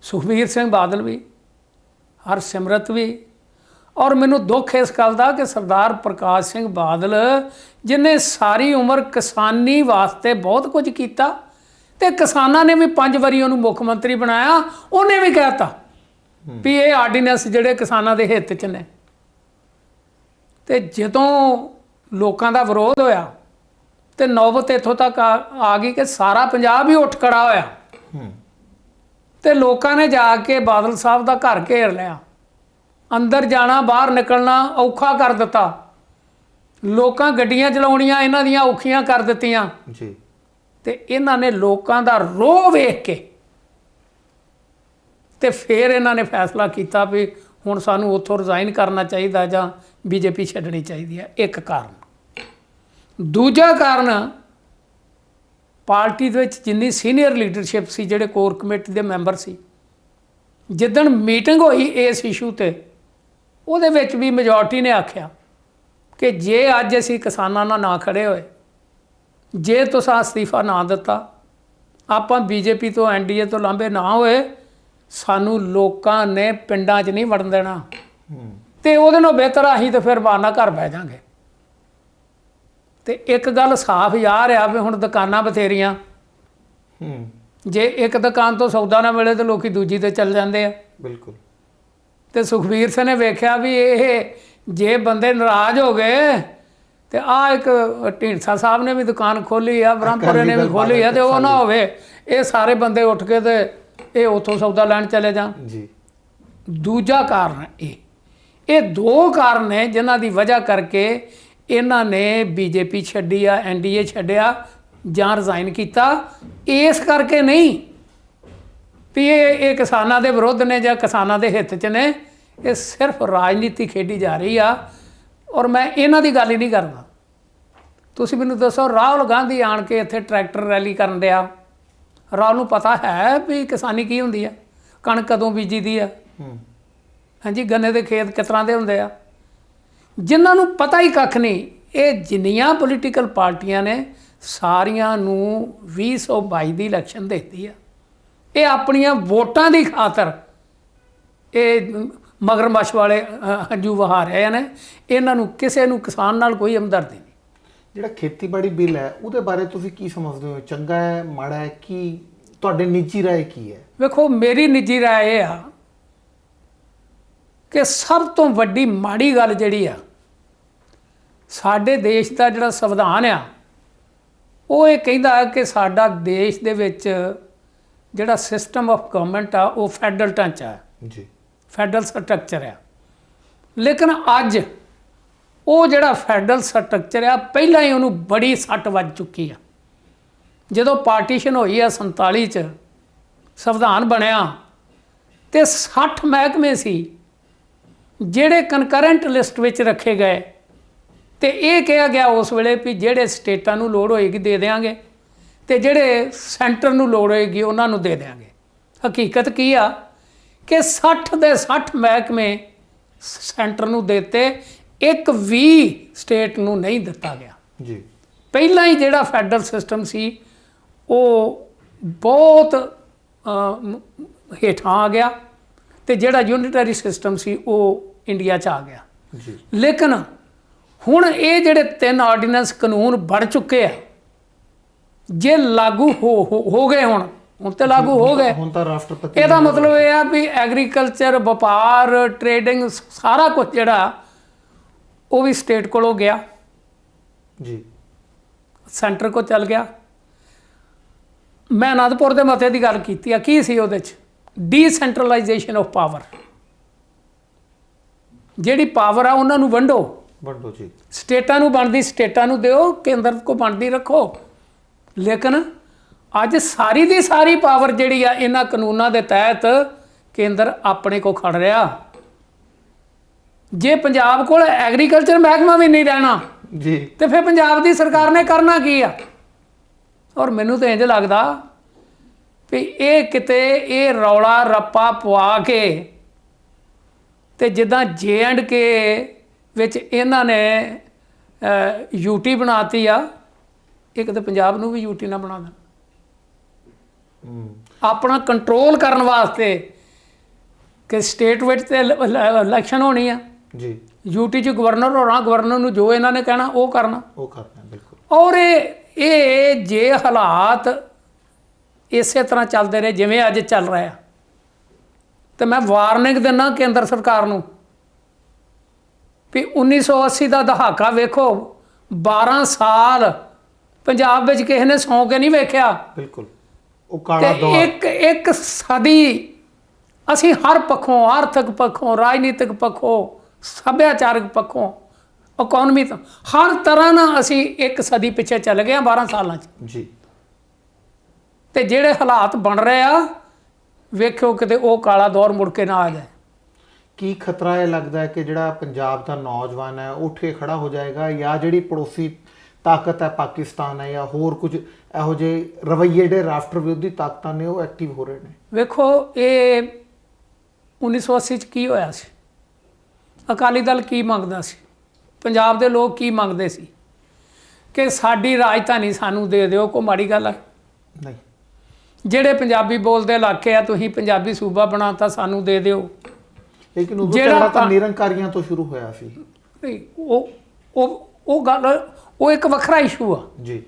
ਸੁਖਬੀਰ ਸਿੰਘ ਬਾਦਲ ਵੀ, ਹਰਸਿਮਰਤ ਵੀ, ਔਰ ਮੈਨੂੰ ਦੁੱਖ ਇਸ ਗੱਲ ਦਾ ਕਿ ਸਰਦਾਰ ਪ੍ਰਕਾਸ਼ ਸਿੰਘ ਬਾਦਲ ਜਿਹਨੇ ਸਾਰੀ ਉਮਰ ਕਿਸਾਨੀ ਵਾਸਤੇ ਬਹੁਤ ਕੁਝ ਕੀਤਾ ਤੇ ਕਿਸਾਨਾਂ ਨੇ ਵੀ 5 ਵਾਰੀ ਉਹਨੂੰ ਮੁੱਖ ਮੰਤਰੀ ਬਣਾਇਆ, ਉਹਨੇ ਵੀ ਕਹਿਤਾ ਵੀ ਇਹ ਆਰਡੀਨੈਂਸ ਜਿਹੜੇ ਕਿਸਾਨਾਂ ਦੇ ਹਿੱਤ 'ਚ ਨੇ। ਤੇ ਜਦੋਂ ਲੋਕਾਂ ਦਾ ਵਿਰੋਧ ਹੋਇਆ ਤੇ ਨੌਬਤ ਇੱਥੋਂ ਤੱਕ ਆ ਗਈ ਕਿ ਸਾਰਾ ਪੰਜਾਬ ਹੀ ਉੱਠ ਖੜਾ ਹੋਇਆ ਤੇ ਲੋਕਾਂ ਨੇ ਜਾ ਕੇ ਬਾਦਲ ਸਾਹਿਬ ਦਾ ਘਰ ਘੇਰ ਲਿਆ, ਅੰਦਰ ਜਾਣਾ ਬਾਹਰ ਨਿਕਲਣਾ ਔਖਾ ਕਰ ਦਿੱਤਾ, ਲੋਕਾਂ ਗੱਡੀਆਂ ਚਲਾਉਣੀਆਂ ਇਹਨਾਂ ਦੀਆਂ ਔਖੀਆਂ ਕਰ ਦਿੱਤੀਆਂ ਜੀ। ਤੇ ਇਹਨਾਂ ਨੇ ਲੋਕਾਂ ਦਾ ਰੋਹ ਵੇਖ ਕੇ ਤੇ ਫਿਰ ਇਹਨਾਂ ਨੇ ਫੈਸਲਾ ਕੀਤਾ ਵੀ ਹੁਣ ਸਾਨੂੰ ਉੱਥੋਂ ਰਿਜ਼ਾਈਨ ਕਰਨਾ ਚਾਹੀਦਾ ਜਾਂ ਬੀਜੇਪੀ ਛੱਡਣੀ ਚਾਹੀਦੀ ਹੈ। ਇੱਕ ਕਾਰਨ। ਦੂਜਾ ਕਾਰਨ, ਪਾਰਟੀ ਦੇ ਵਿੱਚ ਜਿੰਨੀ ਸੀਨੀਅਰ ਲੀਡਰਸ਼ਿਪ ਸੀ, ਜਿਹੜੇ ਕੋਰ ਕਮੇਟੀ ਦੇ ਮੈਂਬਰ ਸੀ, ਜਿੱਦਣ ਮੀਟਿੰਗ ਹੋਈ ਇਸ ਇਸ਼ੂ ਤੇ, ਉਹਦੇ ਵਿੱਚ ਵੀ ਮੈਜੋਰਟੀ ਨੇ ਆਖਿਆ ਕਿ ਜੇ ਅੱਜ ਅਸੀਂ ਕਿਸਾਨਾਂ ਨਾਲ ਨਾ ਖੜੇ ਹੋਏ, ਜੇ ਤੁਸੀਂ ਅਸਤੀਫਾ ਨਾ ਦਿੱਤਾ, ਆਪਾਂ ਬੀਜੇਪੀ ਤੋਂ ਐਨਡੀਏ ਤੋਂ ਲਾਂਭੇ ਨਾ ਹੋਏ, ਸਾਨੂੰ ਲੋਕਾਂ ਨੇ ਪਿੰਡਾਂ 'ਚ ਨਹੀਂ ਵੜਨ ਦੇਣਾ ਤੇ ਉਹਦੇ ਨਾਲੋਂ ਬਿਹਤਰ ਅਸੀਂ ਤਾਂ ਫਿਰ ਬਾਨਾ ਘਰ ਬਹਿ ਜਾਾਂਗੇ। ਤੇ ਇੱਕ ਗੱਲ ਸਾਫ਼ ਯਾਰ ਆ ਵੀ ਹੁਣ ਦੁਕਾਨਾਂ ਬਥੇਰੀਆਂ, ਜੇ ਇੱਕ ਦੁਕਾਨ ਤੋਂ ਸੌਦਾ ਨਾ ਮਿਲੇ ਤਾਂ ਲੋਕੀ ਦੂਜੀ ਤੇ ਚੱਲ ਜਾਂਦੇ ਆ। ਬਿਲਕੁਲ। ਤੇ ਸੁਖਬੀਰ ਸਿੰਘ ਨੇ ਵੇਖਿਆ ਵੀ ਇਹ ਜੇ ਬੰਦੇ ਨਾਰਾਜ਼ ਹੋ ਗਏ ਤੇ ਆਹ ਇੱਕ ਢੀਂਡਸਾ ਸਾਹਿਬ ਨੇ ਵੀ ਦੁਕਾਨ ਖੋਲੀ ਆ, ਬ੍ਰਹਮਪੁਰੇ ਨੇ ਵੀ ਖੋਲੀ ਆ, ਤੇ ਉਹ ਨਾ ਹੋਵੇ ਇਹ ਸਾਰੇ ਬੰਦੇ ਉੱਠ ਕੇ ਤੇ ਇਹ ਉੱਥੋਂ ਸੌਦਾ ਲੈਣ ਚਲੇ ਜਾਣ ਜੀ। ਦੂਜਾ ਕਾਰਨ ਇਹ ਦੋ ਕਾਰਨ ਨੇ ਜਿਨ੍ਹਾਂ ਦੀ ਵਜ੍ਹਾ ਕਰਕੇ ਇਹਨਾਂ ਨੇ ਬੀਜੇਪੀ ਛੱਡੀ ਆ, ਐਨਡੀਏ ਛੱਡਿਆ ਜਾਂ ਰਿਜ਼ਾਈਨ ਕੀਤਾ। ਇਸ ਕਰਕੇ ਨਹੀਂ ਵੀ ਇਹ ਕਿਸਾਨਾਂ ਦੇ ਵਿਰੁੱਧ ਨੇ ਜਾਂ ਕਿਸਾਨਾਂ ਦੇ ਹਿੱਤ 'ਚ ਨੇ, ਇਹ ਸਿਰਫ ਰਾਜਨੀਤੀ ਖੇਡੀ ਜਾ ਰਹੀ ਆ। ਔਰ ਮੈਂ ਇਹਨਾਂ ਦੀ ਗੱਲ ਹੀ ਨਹੀਂ ਕਰਦਾ। ਤੁਸੀਂ ਮੈਨੂੰ ਦੱਸੋ, ਰਾਹੁਲ ਗਾਂਧੀ ਆਣ ਕੇ ਇੱਥੇ ਟਰੈਕਟਰ ਰੈਲੀ ਕਰਨ ਡਿਆ, ਰਾਹੁਲ ਨੂੰ ਪਤਾ ਹੈ ਵੀ ਕਿਸਾਨੀ ਕੀ ਹੁੰਦੀ ਆ, ਕਣਕ ਕਦੋਂ ਬੀਜੀ ਦੀ ਆ, ਹਾਂਜੀ, ਗੰਨੇ ਦੇ ਖੇਤ ਕਿਸ ਤਰ੍ਹਾਂ ਦੇ ਹੁੰਦੇ ਆ, ਜਿਨ੍ਹਾਂ ਨੂੰ ਪਤਾ ਹੀ ਕੱਖ ਨਹੀਂ। ਇਹ ਜਿੰਨੀਆਂ ਪੋਲੀਟੀਕਲ ਪਾਰਟੀਆਂ ਨੇ ਸਾਰੀਆਂ ਨੂੰ 2022 ਦੀ ਇਲੈਕਸ਼ਨ ਦਿੱਤੀ ਆ, ਇਹ ਆਪਣੀਆਂ ਵੋਟਾਂ ਦੀ ਖਾਤਰ ਇਹ ਮਗਰਮੱਛ ਵਾਲੇ ਹੰਝੂ ਵਹਾ ਰਹੇ ਨੇ। ਇਹਨਾਂ ਨੂੰ ਕਿਸੇ ਨੂੰ ਕਿਸਾਨ ਨਾਲ ਕੋਈ ਹਮਦਰਦੀ ਨਹੀਂ। ਜਿਹੜਾ ਖੇਤੀਬਾੜੀ ਬਿੱਲ ਹੈ ਉਹਦੇ ਬਾਰੇ ਤੁਸੀਂ ਕੀ ਸਮਝਦੇ ਹੋ? ਚੰਗਾ ਹੈ, ਮਾੜਾ ਹੈ, ਕੀ ਤੁਹਾਡੇ ਨਿੱਜੀ ਰਾਏ ਕੀ ਹੈ? ਵੇਖੋ, ਮੇਰੀ ਨਿੱਜੀ ਰਾਏ ਇਹ ਆ ਕਿ ਸਭ ਤੋਂ ਵੱਡੀ ਮਾੜੀ ਗੱਲ ਜਿਹੜੀ ਆ, ਸਾਡੇ ਦੇਸ਼ ਦਾ ਜਿਹੜਾ ਸੰਵਿਧਾਨ ਆ, ਉਹ ਇਹ ਕਹਿੰਦਾ ਕਿ ਸਾਡਾ ਦੇਸ਼ ਦੇ ਵਿੱਚ ਜਿਹੜਾ ਸਿਸਟਮ ਆਫ ਗਵਰਨਮੈਂਟ ਆ ਉਹ ਫੈਡਰਲ ਢਾਂਚਾ ਹੈ ਜੀ, ਫੈਡਰਲ ਸਟਰਕਚਰ ਆ। ਲੇਕਿਨ ਅੱਜ ਉਹ ਜਿਹੜਾ ਫੈਡਰਲ ਸਟਰਕਚਰ ਆ, ਪਹਿਲਾਂ ਹੀ ਉਹਨੂੰ ਬੜੀ ਸੱਟ ਵੱਜ ਚੁੱਕੀ ਆ। ਜਦੋਂ ਪਾਰਟੀਸ਼ਨ ਹੋਈ ਆ 47 'ਚ, ਸੰਵਿਧਾਨ ਬਣਿਆ ਤੇ 60 ਮਹਿਕਮੇ ਸੀ ਜਿਹੜੇ ਕਨਕਰੈਂਟ ਲਿਸਟ ਵਿੱਚ ਰੱਖੇ ਗਏ ਤੇ ਇਹ ਕਿਹਾ ਗਿਆ ਉਸ ਵੇਲੇ ਵੀ ਜਿਹੜੇ ਸਟੇਟਾਂ ਨੂੰ ਲੋੜ ਹੋਏਗੀ ਦੇ ਦੇਵਾਂਗੇ ਤੇ ਜਿਹੜੇ ਸੈਂਟਰ ਨੂੰ ਲੋੜ ਹੋਏਗੀ ਉਹਨਾਂ ਨੂੰ ਦੇ ਦੇਵਾਂਗੇ। ਹਕੀਕਤ ਕੀ ਆ ਕਿ 60 ਦੇ 60 ਮਹਿਕਮੇ ਸੈਂਟਰ ਨੂੰ ਦਿੱਤੇ, ਇੱਕ ਵੀ ਸਟੇਟ ਨੂੰ ਨਹੀਂ ਦਿੱਤਾ ਗਿਆ ਜੀ। ਪਹਿਲਾਂ ਹੀ ਜਿਹੜਾ ਫੈਡਰਲ ਸਿਸਟਮ ਸੀ ਉਹ ਬਹੁਤ ਹੇਠਾਂ ਆ ਗਿਆ ਤੇ ਜਿਹੜਾ ਯੂਨਿਟਰੀ ਸਿਸਟਮ ਸੀ ਉਹ ਇੰਡੀਆ 'ਚ ਆ ਗਿਆ ਜੀ। ਲੇਕਿਨ ਹੁਣ ਇਹ ਜਿਹੜੇ 3 ਆਰਡੀਨੈਂਸ ਕਾਨੂੰਨ ਬਣ ਚੁੱਕੇ ਆ, ਜੇ ਲਾਗੂ ਹੋ ਗਏ, ਹੁਣ ਤੇ ਲਾਗੂ ਹੋ ਗਏ, ਹੁਣ ਤਾਂ ਰਾਸ਼ਟਰਪਤੀ, ਇਹਦਾ ਮਤਲਬ ਇਹ ਆ ਵੀ ਐਗਰੀਕਲਚਰ, ਵਪਾਰ, ਟ੍ਰੇਡਿੰਗ, ਸਾਰਾ ਕੁਝ ਜਿਹੜਾ ਉਹ ਵੀ ਸਟੇਟ ਕੋਲੋਂ ਗਿਆ ਜੀ, ਸੈਂਟਰ ਕੋਲ ਚੱਲ ਗਿਆ। ਮੈਂ ਅਨੰਦਪੁਰ ਦੇ ਮਤੇ ਦੀ ਗੱਲ ਕੀਤੀ ਆ, ਕੀ ਸੀ ਉਹਦੇ 'ਚ? ਡੀਸੈਂਟਰਲਾਈਜੇਸ਼ਨ ਆਫ ਪਾਵਰ। ਜਿਹੜੀ ਪਾਵਰ ਆ ਉਹਨਾਂ ਨੂੰ ਵੰਡੋ ਜੀ। ਸਟੇਟਾਂ ਨੂੰ ਬਣਦੀ ਸਟੇਟਾਂ ਨੂੰ ਦਿਓ, ਕੇਂਦਰ ਕੋ ਬਣਦੀ ਰੱਖੋ। ਲੇਕਿਨ ਅੱਜ ਸਾਰੀ ਦੀ ਸਾਰੀ ਪਾਵਰ ਜਿਹੜੀ ਆ ਇਹਨਾਂ ਕਾਨੂੰਨਾਂ ਦੇ ਤਹਿਤ ਕੇਂਦਰ ਆਪਣੇ ਕੋ ਖੜ ਰਿਹਾ। ਜੇ ਪੰਜਾਬ ਕੋਲ ਐਗਰੀਕਲਚਰ ਮਹਿਕਮਾ ਵੀ ਨਹੀਂ ਰਹਿਣਾ ਜੀ ਤੇ ਫਿਰ ਪੰਜਾਬ ਦੀ ਸਰਕਾਰ ਨੇ ਕਰਨਾ ਕੀ ਆ? ਔਰ ਮੈਨੂੰ ਤਾਂ ਇੰਝ ਲੱਗਦਾ ਵੀ ਇਹ ਕਿਤੇ ਇਹ ਰੌਲਾ ਰੱਪਾ ਪਵਾ ਕੇ ਤੇ ਜਿੱਦਾਂ J&K ਵਿੱਚ ਇਹਨਾਂ ਨੇ ਯੂਟੀ ਬਣਾਤੀ ਆ, ਇਹ ਕਿਤੇ ਪੰਜਾਬ ਨੂੰ ਵੀ ਯੂਟੀ ਨਾ ਬਣਾ ਦੇਣ। ਆਪਣਾ ਕੰਟਰੋਲ ਕਰਨ ਵਾਸਤੇ ਕਿ ਸਟੇਟ ਵਿੱਚ ਤੇ ਇਲੈਕਸ਼ਨ ਹੋਣੀ ਆ ਜੀ, ਯੂਟੀ 'ਚ ਗਵਰਨਰ ਹੋਣਾ, ਗਵਰਨਰ ਨੂੰ ਜੋ ਇਹਨਾਂ ਨੇ ਕਹਿਣਾ ਉਹ ਕਰਨਾ। ਬਿਲਕੁਲ। ਔਰ ਇਹ ਜੇ ਹਾਲਾਤ ਇਸੇ ਤਰ੍ਹਾਂ ਚੱਲਦੇ ਰਹੇ ਜਿਵੇਂ ਅੱਜ ਚੱਲ ਰਿਹਾ, ਤੇ ਮੈਂ ਵਾਰਨਿੰਗ ਦਿੰਦਾ ਕੇਂਦਰ ਸਰਕਾਰ ਨੂੰ ਵੀ 1980 ਦਾ ਦਹਾਕਾ ਵੇਖੋ, 12 ਸਾਲ ਪੰਜਾਬ ਵਿੱਚ ਕਿਸੇ ਨੇ ਸੌਂ ਕੇ ਨਹੀਂ ਵੇਖਿਆ। ਬਿਲਕੁਲ, ਉਹ ਕਾਲਾ ਤੇ ਦੌਰ, ਇੱਕ ਸਦੀ ਅਸੀਂ ਹਰ ਪੱਖੋਂ, ਆਰਥਿਕ ਪੱਖੋਂ, ਰਾਜਨੀਤਿਕ ਪੱਖੋਂ, ਸੱਭਿਆਚਾਰਕ ਪੱਖੋਂ, ਇਕੋਨਮੀ ਤੋਂ, ਹਰ ਤਰ੍ਹਾਂ ਨਾਲ ਅਸੀਂ ਇੱਕ ਸਦੀ ਪਿੱਛੇ ਚੱਲ ਗਏ ਹਾਂ 12 ਸਾਲਾਂ 'ਚ ਜੀ। ਤੇ ਜਿਹੜੇ ਹਾਲਾਤ ਬਣ ਰਹੇ ਆ ਵੇਖਿਓ ਕਿਤੇ ਉਹ ਕਾਲਾ ਦੌਰ ਮੁੜ ਕੇ ਨਾ ਆ ਜਾਏ। ਕੀ ਖਤਰਾ ਇਹ ਲੱਗਦਾ ਹੈ ਕਿ ਜਿਹੜਾ ਪੰਜਾਬ ਦਾ ਨੌਜਵਾਨ ਹੈ ਉੱਠ ਕੇ ਖੜਾ ਹੋ ਜਾਏਗਾ, ਜਾਂ ਜਿਹੜੀ ਪੜੋਸੀ ਤਾਕਤ ਹੈ ਪਾਕਿਸਤਾਨ ਹੈ ਜਾਂ ਹੋਰ ਕੁਝ ਇਹੋ ਜਿਹੇ ਰਵੱਈਏ ਜਿਹੜੇ ਰਾਸ਼ਟਰ ਵਿਰੋਧੀ ਤਾਕਤਾਂ ਨੇ ਉਹ ਐਕਟਿਵ ਹੋ ਰਹੇ ਨੇ? ਵੇਖੋ, ਇਹ 1980 'ਚ ਕੀ ਹੋਇਆ ਸੀ, ਅਕਾਲੀ ਦਲ ਕੀ ਮੰਗਦਾ ਸੀ, ਪੰਜਾਬ ਦੇ ਲੋਕ ਕੀ ਮੰਗਦੇ ਸੀ ਕਿ ਸਾਡੀ ਰਾਜਧਾਨੀ ਸਾਨੂੰ ਦੇ ਦਿਓ। ਕੋਈ ਮਾੜੀ ਗੱਲ ਹੈ? ਨਹੀਂ। ਜਿਹੜੇ ਪੰਜਾਬੀ ਬੋਲਦੇ ਇਲਾਕੇ ਆ ਤੁਸੀਂ ਪੰਜਾਬੀ ਸੂਬਾ ਬਣਾਤਾ, ਸਾਨੂੰ ਦੇ ਦਿਓ। ਲੇਕਿਨ ਉਦੋਂ ਜਿਹੜਾ ਤਾਂ ਨਿਰੰਕਾਰੀਆਂ ਤੋਂ ਸ਼ੁਰੂ ਹੋਇਆ ਸੀ। ਨਹੀਂ, ਉਹ ਗੱਲ, ਉਹ ਇੱਕ ਵੱਖਰਾ ਇਸ਼ੂ ਆ ਜੀ।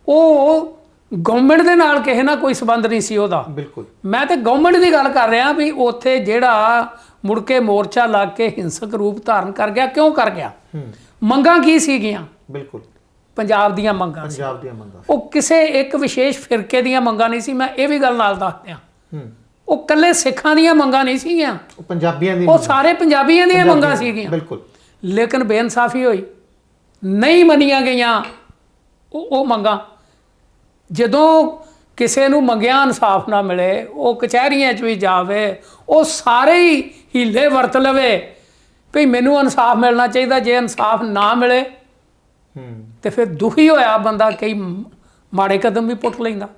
ਉਹ ਗਵਰਨਮੈਂਟ ਦੇ ਨਾਲ ਕਿਸੇ ਨਾਲ ਕੋਈ ਸੰਬੰਧ ਨਹੀਂ ਸੀ ਉਹਦਾ। ਬਿਲਕੁਲ। ਮੈਂ ਤੇ ਗਵਰਨਮੈਂਟ ਦੀ ਗੱਲ ਕਰ ਰਿਹਾ ਵੀ ਉੱਥੇ ਜਿਹੜਾ ਮੁੜ ਕੇ ਮੋਰਚਾ ਲਾ ਕੇ ਹਿੰਸਕ ਰੂਪ ਧਾਰਨ ਕਰ ਗਿਆ, ਕਿਉਂ ਕਰ ਗਿਆ? ਮੰਗਾਂ ਕੀ ਸੀਗੀਆਂ? ਬਿਲਕੁਲ, ਪੰਜਾਬ ਦੀਆਂ ਮੰਗਾਂ। ਪੰਜਾਬ ਦੀਆਂ ਮੰਗਾਂ। ਉਹ ਕਿਸੇ ਇੱਕ ਵਿਸ਼ੇਸ਼ ਫਿਰਕੇ ਦੀਆਂ ਮੰਗਾਂ ਨਹੀਂ ਸੀ। ਮੈਂ ਇਹ ਵੀ ਗੱਲ ਨਾਲ ਦੱਸ ਦਿਆਂ, ਉਹ ਇਕੱਲੇ ਸਿੱਖਾਂ ਦੀਆਂ ਮੰਗਾਂ ਨਹੀਂ ਸੀਗੀਆਂ, ਉਹ ਪੰਜਾਬੀਆਂ ਦੀਆਂ, ਉਹ ਸਾਰੇ ਪੰਜਾਬੀਆਂ ਦੀਆਂ ਮੰਗਾਂ ਸੀਗੀਆਂ। ਬਿਲਕੁਲ। ਲੇਕਿਨ ਬੇਇਨਸਾਫੀ ਹੋਈ, ਨਹੀਂ ਮੰਨੀਆਂ ਗਈਆਂ ਉਹ ਮੰਗਾਂ। ਜਦੋਂ ਕਿਸੇ ਨੂੰ ਮੰਗਿਆ ਇਨਸਾਫ ਨਾ ਮਿਲੇ, ਉਹ ਕਚਹਿਰੀਆਂ 'ਚ ਵੀ ਜਾਵੇ, ਉਹ ਸਾਰੇ ਹੀ ਹੀਲੇ ਵਰਤ ਲਵੇ ਵੀ ਮੈਨੂੰ ਇਨਸਾਫ ਮਿਲਣਾ ਚਾਹੀਦਾ। ਜੇ ਇਨਸਾਫ ਨਾ ਮਿਲੇ ਤੇ ਫਿਰ ਦੁਖੀ ਹੋਇਆ ਬੰਦਾ ਕਈ ਮਾੜੇ ਕਦਮ ਵੀ ਪੁੱਟ ਲੈਂਦਾ।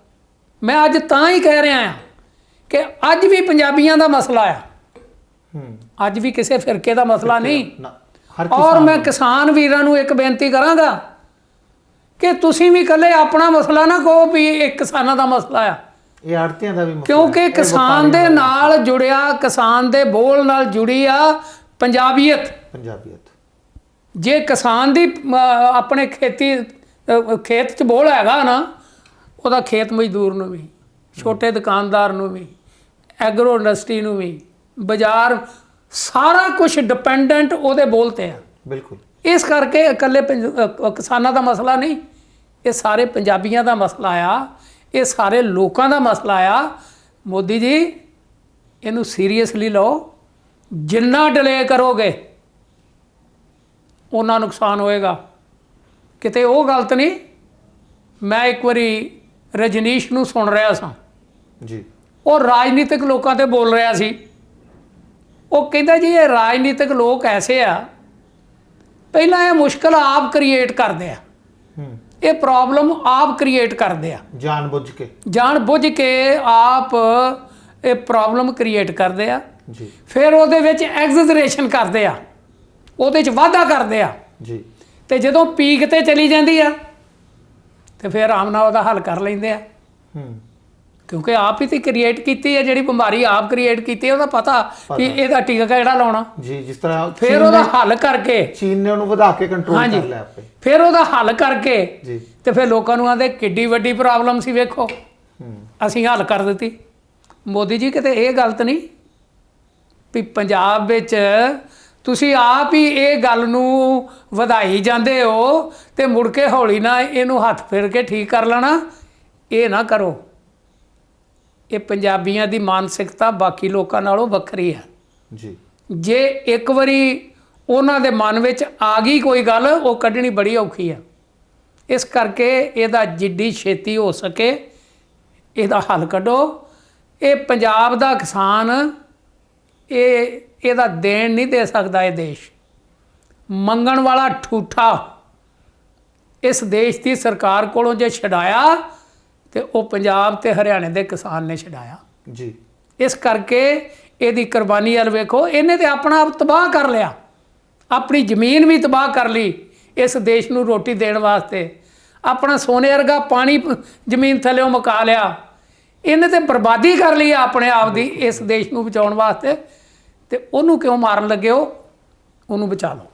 ਮੈਂ ਅੱਜ ਤਾਂ ਹੀ ਕਹਿ ਰਿਹਾ ਹਾਂ ਕਿ ਅੱਜ ਵੀ ਪੰਜਾਬੀਆਂ ਦਾ ਮਸਲਾ ਆ, ਅੱਜ ਵੀ ਕਿਸੇ ਫਿਰਕੇ ਦਾ ਮਸਲਾ ਨਹੀਂ। ਔਰ ਮੈਂ ਕਿਸਾਨ ਵੀਰਾਂ ਨੂੰ ਇੱਕ ਬੇਨਤੀ ਕਰਾਂਗਾ ਕਿ ਤੁਸੀਂ ਵੀ ਇਕੱਲੇ ਆਪਣਾ ਮਸਲਾ ਨਾ ਕਹੋ ਵੀ ਇਹ ਕਿਸਾਨਾਂ ਦਾ ਮਸਲਾ ਆ। ਇਹ ਆੜਤੀਆਂ ਦਾ ਵੀ ਮਸਲਾ, ਕਿਉਂਕਿ ਕਿਸਾਨ ਦੇ ਨਾਲ ਜੁੜਿਆ, ਕਿਸਾਨ ਦੇ ਬੋਲ ਨਾਲ ਜੁੜੀ ਆ ਪੰਜਾਬੀਅਤ। ਜੇ ਕਿਸਾਨ ਦੀ ਆਪਣੇ ਖੇਤ 'ਚ ਬੋਲ ਹੈਗਾ ਨਾ, ਉਹਦਾ ਖੇਤ ਮਜ਼ਦੂਰ ਨੂੰ ਵੀ, ਛੋਟੇ ਦੁਕਾਨਦਾਰ ਨੂੰ ਵੀ, ਐਗਰੋ ਇੰਡਸਟਰੀ ਨੂੰ ਵੀ, ਬਾਜ਼ਾਰ, ਸਾਰਾ ਕੁਝ ਡਿਪੈਂਡੈਂਟ ਉਹਦੇ ਬੋਲ 'ਤੇ ਆ। ਬਿਲਕੁਲ। ਇਸ ਕਰਕੇ ਇਕੱਲੇ ਕਿਸਾਨਾਂ ਦਾ ਮਸਲਾ ਨਹੀਂ, ਇਹ ਸਾਰੇ ਪੰਜਾਬੀਆਂ ਦਾ ਮਸਲਾ ਆ, ਇਹ ਸਾਰੇ ਲੋਕਾਂ ਦਾ ਮਸਲਾ ਆ। ਮੋਦੀ ਜੀ, ਇਹਨੂੰ ਸੀਰੀਅਸਲੀ ਲਓ। ਜਿੰਨਾ ਡਿਲੇ ਕਰੋਗੇ ਉਹਨਾਂ ਨੁਕਸਾਨ ਹੋਏਗਾ। ਕਿਤੇ ਉਹ ਗਲਤ ਨਹੀਂ। ਮੈਂ ਇੱਕ ਵਾਰੀ ਰਜਨੀਸ਼ ਨੂੰ ਸੁਣ ਰਿਹਾ ਸਾਂ ਜੀ, ਉਹ ਰਾਜਨੀਤਿਕ ਲੋਕਾਂ ਤੇ ਬੋਲ ਰਿਹਾ ਸੀ। ਉਹ ਕਹਿੰਦਾ ਜੀ ਇਹ ਰਾਜਨੀਤਿਕ ਲੋਕ ਐਸੇ ਆ, ਪਹਿਲਾਂ ਇਹ ਮੁਸ਼ਕਲ ਆਪ ਕ੍ਰੀਏਟ ਕਰਦੇ ਆ, ਇਹ ਪ੍ਰੋਬਲਮ ਆਪ ਕ੍ਰੀਏਟ ਕਰਦੇ ਆ, ਜਾਣ ਬੁੱਝ ਕੇ ਆਪ ਇਹ ਪ੍ਰੋਬਲਮ ਕ੍ਰੀਏਟ ਕਰਦੇ ਆ ਜੀ। ਫਿਰ ਉਹਦੇ ਵਿੱਚ ਐਗਜ਼ੈਜਰੇਸ਼ਨ ਕਰਦੇ ਆ, ਉਹਦੇ 'ਚ ਵਾਧਾ ਕਰਦੇ ਆ ਜੀ। ਤੇ ਜਦੋਂ ਪੀਕ ਤੇ ਚਲੀ ਜਾਂਦੀ ਆ ਤੇ ਫਿਰ ਆਰਾਮ ਨਾਲ ਉਹਦਾ ਹੱਲ ਕਰ ਲੈਂਦੇ ਆ। ਕਿਉਂਕਿ ਆਪ ਹੀ ਤੇ ਕ੍ਰੀਏਟ ਕੀਤੀ ਹੈ, ਜਿਹੜੀ ਬਿਮਾਰੀ ਆਪ ਕ੍ਰੀਏਟ ਕੀਤੀ ਹੈ, ਉਹਦਾ ਪਤਾ ਕਿ ਇਹਦਾ ਟੀਕਾ ਕਿਹੜਾ ਲਾਉਣਾ ਜੀ। ਜਿਸ ਤਰ੍ਹਾਂ ਫਿਰ ਉਹਦਾ ਹੱਲ ਕਰਕੇ ਚੀਨ ਨੇ ਉਹਨੂੰ ਵਧਾ ਕੇ ਕੰਟਰੋਲ ਕਰ ਲਿਆ ਆਪੇ, ਫਿਰ ਉਹਦਾ ਹੱਲ ਕਰਕੇ ਜੀ। ਤੇ ਫਿਰ ਲੋਕਾਂ ਨੂੰ ਆਂਦੇ ਕਿੱਡੀ ਵੱਡੀ ਪ੍ਰੋਬਲਮ ਸੀ, ਵੇਖੋ ਅਸੀਂ ਹੱਲ ਕਰ ਦਿੱਤੀ। ਮੋਦੀ ਜੀ, ਕਿਤੇ ਇਹ ਗਲਤ ਨਹੀਂ ਵੀ ਪੰਜਾਬ ਵਿੱਚ ਤੁਸੀਂ ਆਪ ਹੀ ਇਹ ਗੱਲ ਨੂੰ ਵਧਾਈ ਜਾਂਦੇ ਹੋ ਤੇ ਮੁੜ ਕੇ ਹੌਲੀ ਨਾ ਇਹਨੂੰ ਹੱਥ ਫੇਰ ਕੇ ਠੀਕ ਕਰ ਲੈਣਾ। ਇਹ ਨਾ ਕਰੋ। ਇਹ ਪੰਜਾਬੀਆਂ ਦੀ ਮਾਨਸਿਕਤਾ ਬਾਕੀ ਲੋਕਾਂ ਨਾਲੋਂ ਵੱਖਰੀ ਹੈ ਜੀ। ਜੇ ਇੱਕ ਵਾਰੀ ਉਹਨਾਂ ਦੇ ਮਨ ਵਿੱਚ ਆ ਗਈ ਕੋਈ ਗੱਲ, ਉਹ ਕੱਢਣੀ ਬੜੀ ਔਖੀ ਆ। ਇਸ ਕਰਕੇ ਇਹਦਾ ਜਿੱਡੀ ਛੇਤੀ ਹੋ ਸਕੇ ਇਹਦਾ ਹੱਲ ਕੱਢੋ। ਇਹ ਪੰਜਾਬ ਦਾ ਕਿਸਾਨ ਇਹਦਾ ਦੇਣ ਨਹੀਂ ਦੇ ਸਕਦਾ। ਇਹ ਦੇਸ਼ ਮੰਗਣ ਵਾਲਾ ਠੂਠਾ ਇਸ ਦੇਸ਼ ਦੀ ਸਰਕਾਰ ਕੋਲੋਂ ਜੇ ਛਡਾਇਆ ਤੇ ਉਹ ਪੰਜਾਬ ਤੇ ਹਰਿਆਣੇ ਦੇ ਕਿਸਾਨ ਨੇ ਛਡਾਇਆ। ਜੀ ਇਸ ਕਰਕੇ ਇਹਦੀ ਕੁਰਬਾਨੀ ਵੱਲ ਵੇਖੋ, ਇਹਨੇ ਤੇ ਆਪਣਾ ਆਪ ਤਬਾਹ ਕਰ ਲਿਆ, ਆਪਣੀ ਜ਼ਮੀਨ ਵੀ ਤਬਾਹ ਕਰ ਲਈ ਇਸ ਦੇਸ਼ ਨੂੰ ਰੋਟੀ ਦੇਣ ਵਾਸਤੇ, ਆਪਣਾ ਸੋਨੇ ਵਰਗਾ ਪਾਣੀ ਜ਼ਮੀਨ ਥੱਲੇੋਂ ਮੁਕਾ ਲਿਆ। ਇਹਨੇ ਤੇ ਬਰਬਾਦੀ ਕਰ ਲਈ ਆਪਣੇ ਆਪ ਦੀ ਇਸ ਦੇਸ਼ ਨੂੰ ਬਚਾਉਣ ਵਾਸਤੇ, ਤੇ ਉਹਨੂੰ ਕਿਉਂ ਮਾਰਨ ਲੱਗੇ ਹੋ? ਉਹਨੂੰ ਬਚਾ ਲਓ।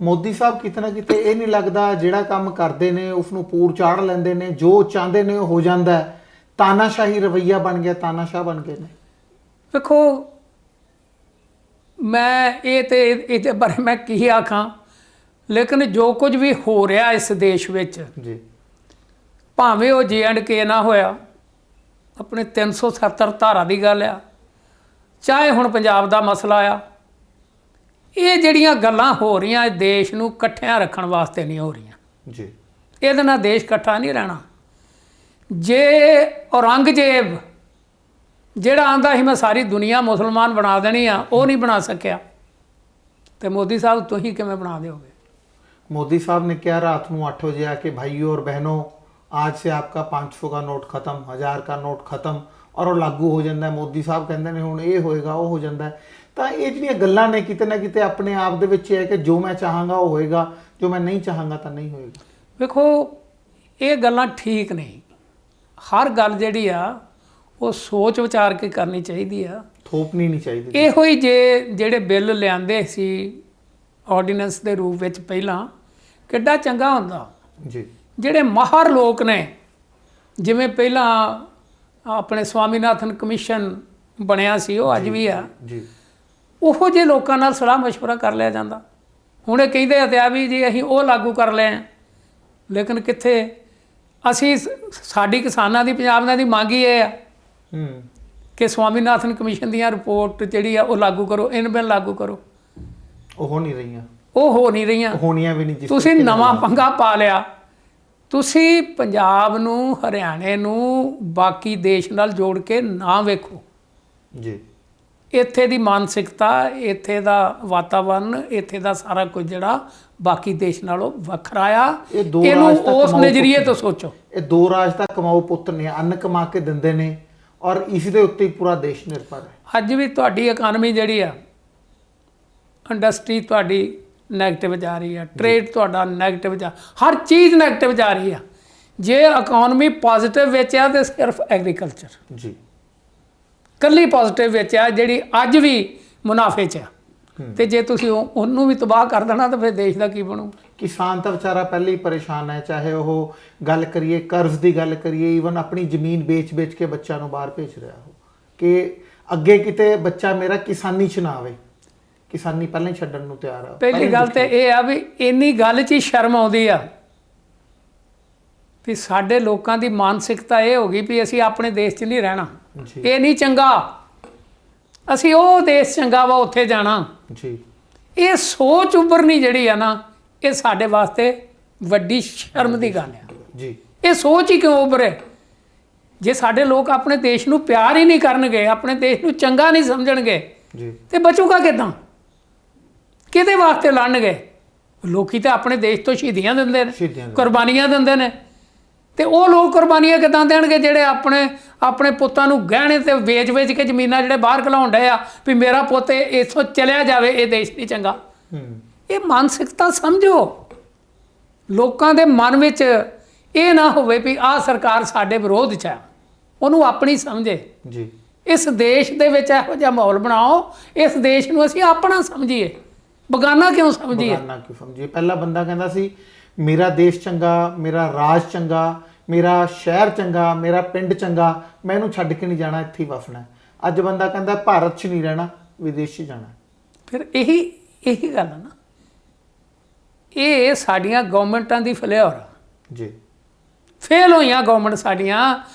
ਮੋਦੀ ਸਾਹਿਬ ਕਿਤੇ ਨਾ ਕਿਤੇ ਇਹ ਨਹੀਂ ਲੱਗਦਾ ਜਿਹੜਾ ਕੰਮ ਕਰਦੇ ਨੇ ਉਸ ਨੂੰ ਪੂਰ ਚਾੜ ਲੈਂਦੇ ਨੇ, ਜੋ ਚਾਹੁੰਦੇ ਨੇ ਉਹ ਹੋ ਜਾਂਦਾ ਹੈ, ਤਾਨਾਸ਼ਾਹੀ ਰਵੱਈਆ ਬਣ ਗਿਆ, ਤਾਨਾਸ਼ਾਹ ਬਣ ਗਏ ਨੇ? ਵੇਖੋ ਮੈਂ ਇਹਦੇ ਬਾਰੇ ਮੈਂ ਕੀ ਆਖਾਂ, ਲੇਕਿਨ ਜੋ ਕੁਝ ਵੀ ਹੋ ਰਿਹਾ ਇਸ ਦੇਸ਼ ਵਿੱਚ, ਜੀ ਭਾਵੇਂ ਉਹ J&K ਨਾ ਹੋਇਆ, ਆਪਣੇ 370 ਧਾਰਾ ਦੀ ਗੱਲ ਆ, ਚਾਹੇ ਹੁਣ ਪੰਜਾਬ ਦਾ ਮਸਲਾ ਆ, ਇਹ ਜਿਹੜੀਆਂ ਗੱਲਾਂ ਹੋ ਰਹੀਆਂ ਇਹ ਦੇਸ਼ ਨੂੰ ਇਕੱਠਿਆਂ ਰੱਖਣ ਵਾਸਤੇ ਨਹੀਂ ਹੋ ਰਹੀਆਂ। ਜੀ ਇਹਦੇ ਨਾਲ ਦੇਸ਼ ਇਕੱਠਾ ਨਹੀਂ ਰਹਿਣਾ। ਜੇ ਔਰੰਗਜ਼ੇਬ ਜਿਹੜਾ ਆਂਦਾ ਸੀ ਮੈਂ ਸਾਰੀ ਦੁਨੀਆ ਮੁਸਲਮਾਨ ਬਣਾ ਦੇਣੀ ਆ, ਉਹ ਨਹੀਂ ਬਣਾ ਸਕਿਆ, ਤੇ ਮੋਦੀ ਸਾਹਿਬ ਤੁਸੀਂ ਕਿਵੇਂ ਬਣਾ ਦਿਓਗੇ? मोदी साहब ने क्या रात को 8 बजे आके भाइयों और बहनों आज से आपका 500 का नोट खत्म, 1000 का नोट खत्म, और वो लागू हो जाता है। मोदी साहब कहते हैं हुण ये होएगा वो हो जाता है। तो ये जिहड़ियां गल्लां ने किते ना किते अपने आप दे विच है कि जो मैं चाहांगा वो होएगा, जो मैं नहीं चाहांगा तो नहीं होएगा। ਵੇਖੋ ਇਹ ਗੱਲਾਂ ਠੀਕ ਨਹੀਂ। ਹਰ ਗੱਲ ਜਿਹੜੀ ਆ ਉਹ ਸੋਚ ਵਿਚਾਰ ਕੇ ਕਰਨੀ ਚਾਹੀਦੀ ਆ, ਥੋਪਣੀ ਨਹੀਂ ਚਾਹੀਦੀ। ਇਹੋ ਹੀ ਜਿਹੜੇ ਬਿੱਲ ਲਿਆਂਦੇ ਸੀ ਆਰਡੀਨੈਂਸ ਦੇ ਰੂਪ ਵਿੱਚ ਪਹਿਲਾਂ, ਕਿੱਡਾ ਚੰਗਾ ਹੁੰਦਾ। ਜੀ ਜਿਹੜੇ ਮਾਹਰ ਲੋਕ ਨੇ, ਜਿਵੇਂ ਪਹਿਲਾਂ ਆਪਣੇ ਸਵਾਮੀਨਾਥਨ ਕਮਿਸ਼ਨ ਬਣਿਆ ਸੀ, ਉਹ ਅੱਜ ਵੀ ਆ, ਜੀ ਉਹੋ ਜਿਹੇ ਲੋਕਾਂ ਨਾਲ ਸਲਾਹ ਮਸ਼ਵਰਾ ਕਰ ਲਿਆ ਜਾਂਦਾ। ਹੁਣ ਇਹ ਕਹਿੰਦੇ ਆ ਵੀ ਜੀ ਅਸੀਂ ਉਹ ਲਾਗੂ ਕਰ ਲਏ ਆ, ਲੇਕਿਨ ਕਿੱਥੇ? ਅਸੀਂ ਸਾਡੀ ਕਿਸਾਨਾਂ ਦੀ, ਪੰਜਾਬ ਦੀ ਮੰਗ ਹੀ ਇਹ ਆ ਕਿ ਸਵਾਮੀਨਾਥਨ ਕਮਿਸ਼ਨ ਦੀਆਂ ਰਿਪੋਰਟ ਜਿਹੜੀ ਆ ਉਹ ਲਾਗੂ ਕਰੋ, ਇਨ ਬਿਨ ਲਾਗੂ ਕਰੋ। ਉਹ ਹੋ ਨਹੀਂ ਰਹੀਆਂ, ਉਹ ਹੋ ਨਹੀਂ ਰਹੀਆਂ, ਹੋਣੀਆਂ ਵੀ ਨਹੀਂ। ਤੁਸੀਂ ਨਵਾਂ ਪੰਗਾ ਪਾ ਲਿਆ। ਤੁਸੀਂ ਪੰਜਾਬ ਨੂੰ, ਹਰਿਆਣੇ ਨੂੰ ਬਾਕੀ ਦੇਸ਼ ਨਾਲ ਜੋੜ ਕੇ ਨਾ ਵੇਖੋ। ਜੀ ਇੱਥੇ ਦੀ ਮਾਨਸਿਕਤਾ, ਇੱਥੇ ਦਾ ਵਾਤਾਵਰਨ, ਇੱਥੇ ਦਾ ਸਾਰਾ ਕੁਝ ਜਿਹੜਾ ਬਾਕੀ ਦੇਸ਼ ਨਾਲੋਂ ਵੱਖਰਾ ਆ, ਇਹਨੂੰ ਉਸ ਨਜ਼ਰੀਏ ਤੋਂ ਸੋਚੋ। ਇਹ ਦੋ ਰਾਜ ਦਾ ਕਮਾਊ ਪੁੱਤ ਨੇ, ਅੰਨ ਕਮਾ ਕੇ ਦਿੰਦੇ ਨੇ, ਔਰ ਇਸ ਦੇ ਉੱਤੇ ਹੀ ਪੂਰਾ ਦੇਸ਼ ਨਿਰਭਰ ਹੈ। ਅੱਜ ਵੀ ਤੁਹਾਡੀ ਇਕਾਨਮੀ ਜਿਹੜੀ ਆ, ਇੰਡਸਟਰੀ ਤੁਹਾਡੀ ਨੈਗੇਟਿਵ ਜਾ ਰਹੀ ਆ, ਟ੍ਰੇਡ ਤੁਹਾਡਾ ਨੈਗੇਟਿਵ ਜਾ, ਹਰ ਚੀਜ਼ ਨੈਗੇਟਿਵ ਜਾ ਰਹੀ ਆ। ਜੇ ਇਕਾਨਮੀ ਪੋਜ਼ਿਟਿਵ ਵਿੱਚ ਆ ਤੇ ਸਿਰਫ ਐਗਰੀਕਲਚਰ ਜੀ ਕੱਲੀ ਪੋਜ਼ਿਟਿਵ ਵਿੱਚ ਆ, ਜਿਹੜੀ ਅੱਜ ਵੀ ਮੁਨਾਫੇ 'ਚ ਆ। ਤੇ ਜੇ ਤੁਸੀਂ ਉਹਨੂੰ ਵੀ ਤਬਾਹ ਕਰ ਦੇਣਾ ਤਾਂ ਫਿਰ ਦੇਸ਼ ਦਾ ਕੀ ਬਣੂ? ਕਿਸਾਨ ਤਾਂ ਵਿਚਾਰਾ ਪਹਿਲੇ ਹੀ ਪਰੇਸ਼ਾਨ ਹੈ, ਚਾਹੇ ਉਹ ਗੱਲ ਕਰੀਏ ਕਰਜ਼ ਦੀ ਗੱਲ ਕਰੀਏ, ਈਵਨ ਆਪਣੀ ਜ਼ਮੀਨ ਵੇਚ ਕੇ ਬੱਚਿਆਂ ਨੂੰ ਬਾਹਰ ਭੇਜ ਰਿਹਾ ਹੋ ਕਿ ਅੱਗੇ ਕਿਤੇ ਬੱਚਾ ਮੇਰਾ ਕਿਸਾਨੀ 'ਚ ਨਾ ਆਵੇ। ਕਿਸਾਨੀ ਪਹਿਲਾਂ ਹੀ ਛੱਡਣ ਨੂੰ ਤਿਆਰ ਆ। ਪਹਿਲੀ ਗੱਲ ਤੇ ਇਹ ਆ ਵੀ ਇੰਨੀ ਗੱਲ 'ਚ ਹੀ ਸ਼ਰਮ ਆਉਂਦੀ ਆ ਵੀ ਸਾਡੇ ਲੋਕਾਂ ਦੀ ਮਾਨਸਿਕਤਾ ਇਹ ਹੋ ਗਈ ਵੀ ਅਸੀਂ ਆਪਣੇ ਦੇਸ਼ 'ਚ ਨਹੀਂ ਰਹਿਣਾ, ਇਹ ਨਹੀਂ ਚੰਗਾ, ਅਸੀਂ ਉਹ ਦੇਸ਼ ਚੰਗਾ ਵਾ ਉੱਥੇ ਜਾਣਾ। ਜੀ ਇਹ ਸੋਚ ਉੱਭਰਨੀ ਜਿਹੜੀ ਆ ਨਾ, ਇਹ ਸਾਡੇ ਵਾਸਤੇ ਵੱਡੀ ਸ਼ਰਮ ਦੀ ਗੱਲ ਆ। ਜੀ ਇਹ ਸੋਚ ਹੀ ਕਿਉਂ ਉੱਭਰੇ? ਜੇ ਸਾਡੇ ਲੋਕ ਆਪਣੇ ਦੇਸ਼ ਨੂੰ ਪਿਆਰ ਹੀ ਨਹੀਂ ਕਰਨਗੇ, ਆਪਣੇ ਦੇਸ਼ ਨੂੰ ਚੰਗਾ ਨਹੀਂ ਸਮਝਣਗੇ, ਜੀ ਤੇ ਬਚੂਗਾ ਕਿੱਦਾਂ? ਕਿਹਦੇ ਵਾਸਤੇ ਲੜਨਗੇ? ਲੋਕੀ ਤਾਂ ਆਪਣੇ ਦੇਸ਼ ਤੋਂ ਸ਼ਹੀਦੀਆਂ ਦਿੰਦੇ ਨੇ, ਕੁਰਬਾਨੀਆਂ ਦਿੰਦੇ ਨੇ, ਤੇ ਉਹ ਲੋਕ ਕੁਰਬਾਨੀਆਂ ਕਿੱਦਾਂ ਦੇਣਗੇ ਜਿਹੜੇ ਆਪਣੇ ਪੁੱਤਾਂ ਨੂੰ ਗਹਿਣੇ ਤੇ ਵੇਚ ਕੇ ਜ਼ਮੀਨਾਂ ਜਿਹੜੇ ਬਾਹਰ ਘਲਾਉਣ ਡਏ ਆ ਵੀ ਮੇਰਾ ਪੁੱਤ ਇੱਥੋਂ ਚਲਿਆ ਜਾਵੇ, ਇਹ ਦੇਸ਼ ਨਹੀਂ ਚੰਗਾ। ਇਹ ਮਾਨਸਿਕਤਾ ਸਮਝੋ। ਲੋਕਾਂ ਦੇ ਮਨ ਵਿੱਚ ਇਹ ਨਾ ਹੋਵੇ ਵੀ ਆਹ ਸਰਕਾਰ ਸਾਡੇ ਵਿਰੋਧ 'ਚ ਆ, ਉਹਨੂੰ ਆਪਣੀ ਸਮਝੇ। ਜੀ ਇਸ ਦੇਸ਼ ਦੇ ਵਿੱਚ ਇਹੋ ਜਿਹਾ ਮਾਹੌਲ ਬਣਾਓ, ਇਸ ਦੇਸ਼ ਨੂੰ ਅਸੀਂ ਆਪਣਾ ਸਮਝੀਏ, ਬਗਾਨਾ ਕਿਉਂ ਸਮਝੀਏ? ਬਗਾਨਾ ਕਿਉਂ ਸਮਝੀਏ? ਪਹਿਲਾ ਬੰਦਾ ਕਹਿੰਦਾ ਸੀ ਮੇਰਾ ਦੇਸ਼ ਚੰਗਾ, ਮੇਰਾ ਰਾਜ ਚੰਗਾ, ਮੇਰਾ ਸ਼ਹਿਰ ਚੰਗਾ, ਮੇਰਾ ਪਿੰਡ ਚੰਗਾ, ਮੈਂ ਇਹਨੂੰ ਛੱਡ ਕੇ ਨਹੀਂ ਜਾਣਾ, ਇੱਥੇ ਹੀ ਵਸਣਾ। ਅੱਜ ਬੰਦਾ ਕਹਿੰਦਾ ਭਾਰਤ 'ਚ ਨਹੀਂ ਰਹਿਣਾ, ਵਿਦੇਸ਼ 'ਚ ਜਾਣਾ। ਫਿਰ ਇਹੀ ਗੱਲ ਆ ਨਾ, ਇਹ ਸਾਡੀਆਂ ਗਵਰਨਮੈਂਟਾਂ ਦੀ ਫੇਲਿਅਰ ਆ। ਜੀ ਫੇਲ ਹੋਈਆਂ ਗਵਰਨਮੈਂਟ ਸਾਡੀਆਂ।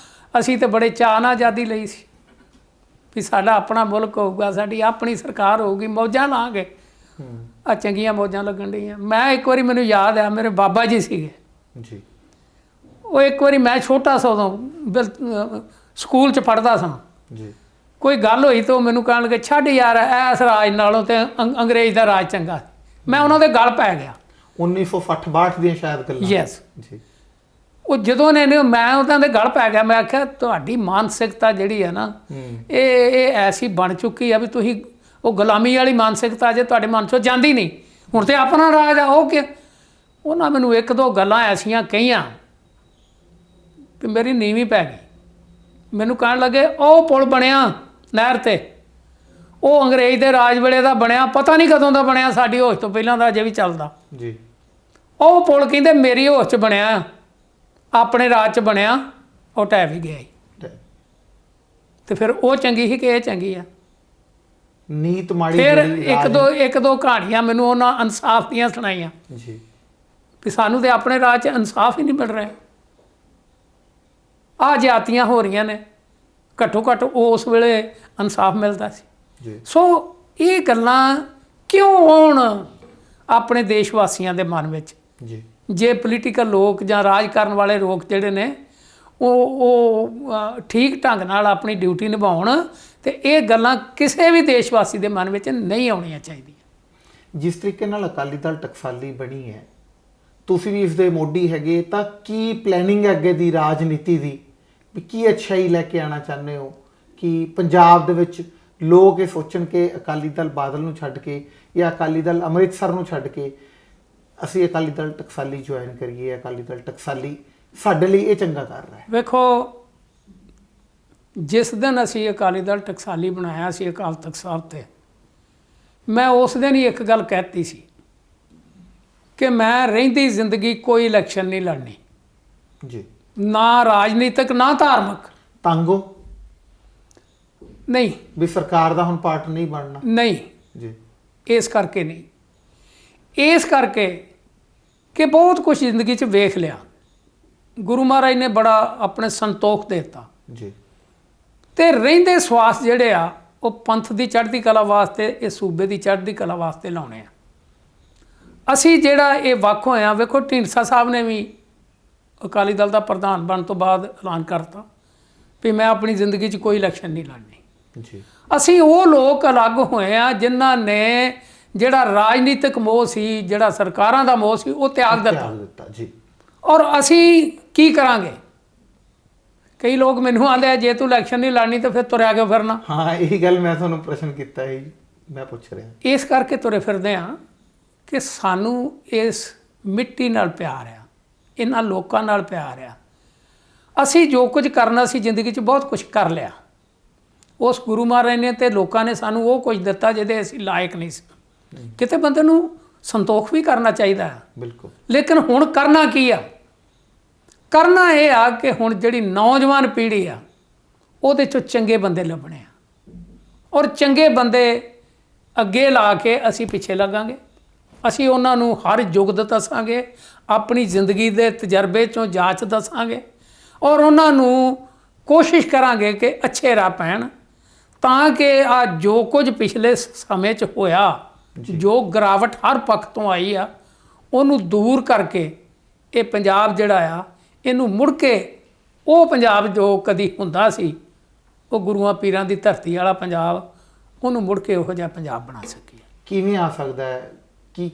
ਅਸੀਂ ਤਾਂ ਬੜੇ ਚਾਅ ਨਾਲ ਆਜ਼ਾਦੀ ਲਈ ਸੀ ਵੀ ਸਾਡਾ ਆਪਣਾ ਮੁਲਕ ਹੋਊਗਾ, ਸਾਡੀ ਆਪਣੀ ਸਰਕਾਰ ਹੋਊਗੀ, ਮੌਜਾਂ ਲਾਂਗੇ। ਆ ਚੰਗੀਆਂ ਮੌਜਾਂ ਲੱਗਣ ਡੀਆਂ। ਮੈਂ ਇੱਕ ਵਾਰੀ, ਮੈਨੂੰ ਯਾਦ ਆ, ਮੇਰੇ ਬਾਬਾ ਜੀ ਸੀਗੇ ਜੀ, ਉਹ ਇੱਕ ਵਾਰੀ, ਮੈਂ ਛੋਟਾ ਸਾ ਉਦੋਂ ਸਕੂਲ 'ਚ ਪੜ੍ਹਦਾ ਸਾਂ, ਜੀ ਕੋਈ ਗੱਲ ਹੋਈ ਤਾਂ ਉਹ ਮੈਨੂੰ ਕਹਿਣ ਲੱਗੇ ਛੱਡ ਯਾਰ, ਇਸ ਰਾਜ ਨਾਲੋਂ ਤੇ ਅੰਗਰੇਜ਼ ਦਾ ਰਾਜ ਚੰਗਾ। ਮੈਂ ਉਹਨਾਂ ਦੇ ਗਲ ਪੈ ਗਿਆ। 1962 ਦੀਆਂ ਸ਼ਾਇਦ ਗੱਲਾਂ। ਯੈਸ। ਜੀ ਉਹ ਜਦੋਂ ਨੇ ਮੈਂ ਉਹਨਾਂ ਦੇ ਗਲ ਪੈ ਗਿਆ। ਮੈਂ ਆਖਿਆ ਤੁਹਾਡੀ ਮਾਨਸਿਕਤਾ ਜਿਹੜੀ ਹੈ ਨਾ ਇਹ ਐਸੀ ਬਣ ਚੁੱਕੀ ਆ ਵੀ ਤੁਸੀਂ ਉਹ ਗੁਲਾਮੀ ਵਾਲੀ ਮਾਨਸਿਕਤਾ ਜੇ ਤੁਹਾਡੇ ਮਨ 'ਚੋਂ ਜਾਂਦੀ ਨਹੀਂ। ਹੁਣ ਤੇ ਆਪਣਾ ਰਾਜ ਆ। ਉਹ ਕਿ ਉਹਨਾਂ ਮੈਨੂੰ ਇੱਕ ਦੋ ਗੱਲਾਂ ਐਸੀਆਂ ਕਹੀਆਂ ਕਿ ਮੇਰੀ ਨੀਵੀਂ ਪੈ ਗਈ। ਮੈਨੂੰ ਕਹਿਣ ਲੱਗੇ ਉਹ ਪੁਲ ਬਣਿਆ ਨਹਿਰ 'ਤੇ, ਉਹ ਅੰਗਰੇਜ਼ ਦੇ ਰਾਜ ਵੇਲੇ ਦਾ ਬਣਿਆ, ਪਤਾ ਨਹੀਂ ਕਦੋਂ ਦਾ ਬਣਿਆ, ਸਾਡੀ ਹੋਸ਼ ਤੋਂ ਪਹਿਲਾਂ ਦਾ ਅਜੇ ਵੀ ਚੱਲਦਾ ਜੀ। ਉਹ ਪੁਲ ਕਹਿੰਦੇ ਮੇਰੀ ਹੋਸ਼ 'ਚ ਬਣਿਆ, ਆਪਣੇ ਰਾਜ 'ਚ ਬਣਿਆ, ਉਹ ਢਹਿ ਵੀ ਗਿਆ। ਤੇ ਫਿਰ ਉਹ ਚੰਗੀ ਸੀ ਕਿ ਇਹ ਚੰਗੀ ਆ? ਨੀਤ ਮਾੜੀ। ਫਿਰ ਇੱਕ ਦੋ ਕਹਾਣੀਆਂ ਮੈਨੂੰ ਉਹਨਾਂ ਇਨਸਾਫ ਦੀਆਂ ਸੁਣਾਈਆਂ ਜੀ ਕਿ ਸਾਨੂੰ ਤੇ ਆਪਣੇ ਰਾਜ 'ਚ ਇਨਸਾਫ ਹੀ ਨਹੀਂ ਮਿਲ ਰਿਹਾ। ਆਹ ਜਾਤੀਆਂ ਹੋ ਰਹੀਆਂ ਨੇ, ਘੱਟੋ ਘੱਟ ਉਸ ਵੇਲੇ ਇਨਸਾਫ ਮਿਲਦਾ ਸੀ ਜੀ। ਸੋ ਇਹ ਗੱਲਾਂ ਕਿਉਂ ਆਉਣ ਆਪਣੇ ਦੇਸ਼ ਵਾਸੀਆਂ ਦੇ ਮਨ ਵਿੱਚ? ਜੀ ਜੇ ਪੋਲੀਟੀਕਲ ਲੋਕ ਜਾਂ ਰਾਜ ਕਰਨ ਵਾਲੇ ਲੋਕ ਜਿਹੜੇ ਨੇ ਉਹ ਠੀਕ ਢੰਗ ਨਾਲ ਆਪਣੀ ਡਿਊਟੀ ਨਿਭਾਉਣ ਤੇ ਇਹ ਗੱਲਾਂ ਕਿਸੇ ਵੀ ਦੇਸ਼ ਵਾਸੀ ਦੇ ਮਨ ਵਿੱਚ ਨਹੀਂ ਆਉਣੀਆਂ ਚਾਹੀਦੀਆਂ। ਜਿਸ ਤਰੀਕੇ ਨਾਲ ਅਕਾਲੀ ਦਲ ਟਕਸਾਲੀ ਬਣੀ ਹੈ, ਤੁਸੀਂ ਵੀ ਇਸ ਦੇ ਮੋਢੀ ਹੈਗੇ, ਤਾਂ ਕੀ ਪਲੈਨਿੰਗ ਹੈ ਅੱਗੇ ਦੀ ਰਾਜਨੀਤੀ ਦੀ? ਵੀ ਕੀ ਅੱਛਾਈ ਲੈ ਕੇ ਆਉਣਾ ਚਾਹੁੰਦੇ ਹੋ ਕਿ ਪੰਜਾਬ ਦੇ ਵਿੱਚ ਲੋਕ ਇਹ ਸੋਚਣ ਕਿ ਅਕਾਲੀ ਦਲ ਬਾਦਲ ਨੂੰ ਛੱਡ ਕੇ ਜਾਂ ਅਕਾਲੀ ਦਲ ਅੰਮ੍ਰਿਤਸਰ ਨੂੰ ਛੱਡ ਕੇ ਅਸੀਂ ਅਕਾਲੀ ਦਲ ਟਕਸਾਲੀ ਜੁਆਇਨ ਕਰੀਏ, ਅਕਾਲੀ ਦਲ ਟਕਸਾਲੀ ਸਾਡੇ ਲਈ ਇਹ ਚੰਗਾ ਕਰ ਰਿਹਾ ਹੈ? ਵੇਖੋ, ਜਿਸ ਦਿਨ ਅਸੀਂ ਅਕਾਲੀ ਦਲ ਟਕਸਾਲੀ ਬਣਾਇਆ ਸੀ ਅਕਾਲ ਤਖਤ ਸਾਹਿਬ 'ਤੇ, ਮੈਂ ਉਸ ਦਿਨ ਹੀ ਇੱਕ ਗੱਲ ਕਹਿਤੀ ਸੀ ਕਿ ਮੈਂ ਰਹਿੰਦੀ ਜ਼ਿੰਦਗੀ ਕੋਈ ਇਲੈਕਸ਼ਨ ਨਹੀਂ ਲੜਨੀ, ਜੀ। ਨਾ ਰਾਜਨੀਤਿਕ ਨਾ ਧਾਰਮਿਕ। ਤੰਗੋ ਨਹੀਂ, ਵੀ ਸਰਕਾਰ ਦਾ ਹੁਣ ਪਾਰਟ ਨਹੀਂ ਬਣਨਾ? ਨਹੀਂ ਜੀ। ਇਸ ਕਰਕੇ ਨਹੀਂ, ਇਸ ਕਰਕੇ ਕਿ ਬਹੁਤ ਕੁਝ ਜ਼ਿੰਦਗੀ 'ਚ ਵੇਖ ਲਿਆ। ਗੁਰੂ ਮਹਾਰਾਜ ਨੇ ਬੜਾ ਆਪਣੇ ਸੰਤੋਖ ਦੇ ਦਿੱਤਾ ਜੀ। ਤੇ ਰਹਿੰਦੇ ਸਵਾਸ ਜਿਹੜੇ ਆ ਉਹ ਪੰਥ ਦੀ ਚੜ੍ਹਦੀ ਕਲਾ ਵਾਸਤੇ, ਇਹ ਸੂਬੇ ਦੀ ਚੜ੍ਹਦੀ ਕਲਾ ਵਾਸਤੇ ਲਾਉਣੇ ਆ। ਅਸੀਂ ਜਿਹੜਾ ਇਹ ਵੱਖ ਹੋਏ ਆ, ਵੇਖੋ ਢੀਂਡਸਾ ਸਾਹਿਬ ਨੇ ਵੀ ਅਕਾਲੀ ਦਲ ਦਾ ਪ੍ਰਧਾਨ ਬਣਨ ਤੋਂ ਬਾਅਦ ਐਲਾਨ ਕਰਤਾ ਵੀ ਮੈਂ ਆਪਣੀ ਜ਼ਿੰਦਗੀ 'ਚ ਕੋਈ ਇਲੈਕਸ਼ਨ ਨਹੀਂ ਲੜਨੀ। ਜੀ। ਅਸੀਂ ਉਹ ਲੋਕ ਅਲੱਗ ਹੋਏ ਆ ਜਿਨ੍ਹਾਂ ਨੇ ਜਿਹੜਾ ਰਾਜਨੀਤਿਕ ਮੋਹ ਸੀ, ਜਿਹੜਾ ਸਰਕਾਰਾਂ ਦਾ ਮੋਹ ਸੀ, ਉਹ ਤਿਆਗ ਦਿੱਤਾ। ਜੀ। ਔਰ ਅਸੀਂ ਕੀ ਕਰਾਂਗੇ? ਕਈ ਲੋਕ ਮੈਨੂੰ ਆਂਦੇ ਆ ਜੇ ਤੂੰ ਇਲੈਕਸ਼ਨ ਨਹੀਂ ਲੜਨੀ ਤਾਂ ਫਿਰ ਤੁਰਿਆ ਕਿਉਂ ਫਿਰਨਾ? ਹਾਂ, ਇਹੀ ਗੱਲ ਮੈਂ ਤੁਹਾਨੂੰ ਪ੍ਰਸ਼ਨ ਕੀਤਾ ਹੈ, ਮੈਂ ਪੁੱਛ ਰਿਹਾ। ਇਸ ਕਰਕੇ ਤੁਰੇ ਫਿਰਦੇ ਆ ਕਿ ਸਾਨੂੰ ਇਸ ਮਿੱਟੀ ਨਾਲ ਪਿਆਰ ਆ, ਇਹਨਾਂ ਲੋਕਾਂ ਨਾਲ ਪਿਆਰ ਆ। ਅਸੀਂ ਜੋ ਕੁਝ ਕਰਨਾ ਸੀ ਜ਼ਿੰਦਗੀ 'ਚ ਬਹੁਤ ਕੁਝ ਕਰ ਲਿਆ। ਉਸ ਗੁਰੂ ਮਹਾਰਾਜ ਨੇ ਤੇ ਲੋਕਾਂ ਨੇ ਸਾਨੂੰ ਉਹ ਕੁਝ ਦਿੱਤਾ ਜਿਹਦੇ ਅਸੀਂ ਲਾਇਕ ਨਹੀਂ ਸੀ। ਕਿਤੇ ਬੰਦੇ ਨੂੰ ਸੰਤੋਖ ਵੀ ਕਰਨਾ ਚਾਹੀਦਾ ਹੈ। ਬਿਲਕੁਲ। ਲੇਕਿਨ ਹੁਣ ਕਰਨਾ ਕੀ ਆ? ਕਰਨਾ ਇਹ ਆ ਕਿ ਹੁਣ ਜਿਹੜੀ ਨੌਜਵਾਨ ਪੀੜ੍ਹੀ ਆ ਉਹਦੇ 'ਚੋਂ ਚੰਗੇ ਬੰਦੇ ਲੱਭਣੇ ਆ, ਔਰ ਚੰਗੇ ਬੰਦੇ ਅੱਗੇ ਲਾ ਕੇ ਅਸੀਂ ਪਿੱਛੇ ਲੱਗਾਂਗੇ। ਅਸੀਂ ਉਹਨਾਂ ਨੂੰ ਹਰ ਯੁੱਗ ਦੱਸਾਂਗੇ, ਆਪਣੀ ਜ਼ਿੰਦਗੀ ਦੇ ਤਜਰਬੇ 'ਚੋਂ ਜਾਂਚ ਦੱਸਾਂਗੇ, ਔਰ ਉਹਨਾਂ ਨੂੰ ਕੋਸ਼ਿਸ਼ ਕਰਾਂਗੇ ਕਿ ਅੱਛੇ ਰਾਹ ਪੈਣ, ਤਾਂ ਕਿ ਆ ਜੋ ਕੁਝ ਪਿਛਲੇ ਸਮੇਂ 'ਚ ਹੋਇਆ, ਜੋ ਗਿਰਾਵਟ ਹਰ ਪੱਖ ਤੋਂ ਆਈ ਆ, ਉਹਨੂੰ ਦੂਰ ਕਰਕੇ ਇਹ ਪੰਜਾਬ ਜਿਹੜਾ ਆ ਇਹਨੂੰ ਮੁੜ ਕੇ ਉਹ ਪੰਜਾਬ ਜੋ ਕਦੀ ਹੁੰਦਾ ਸੀ, ਉਹ ਗੁਰੂਆਂ ਪੀਰਾਂ ਦੀ ਧਰਤੀ ਵਾਲਾ ਪੰਜਾਬ, ਉਹਨੂੰ ਮੁੜ ਕੇ ਉਹੋ ਜਿਹਾ ਪੰਜਾਬ ਬਣਾ ਸਕੀਏ। ਕਿਵੇਂ ਆ ਸਕਦਾ ਹੈ?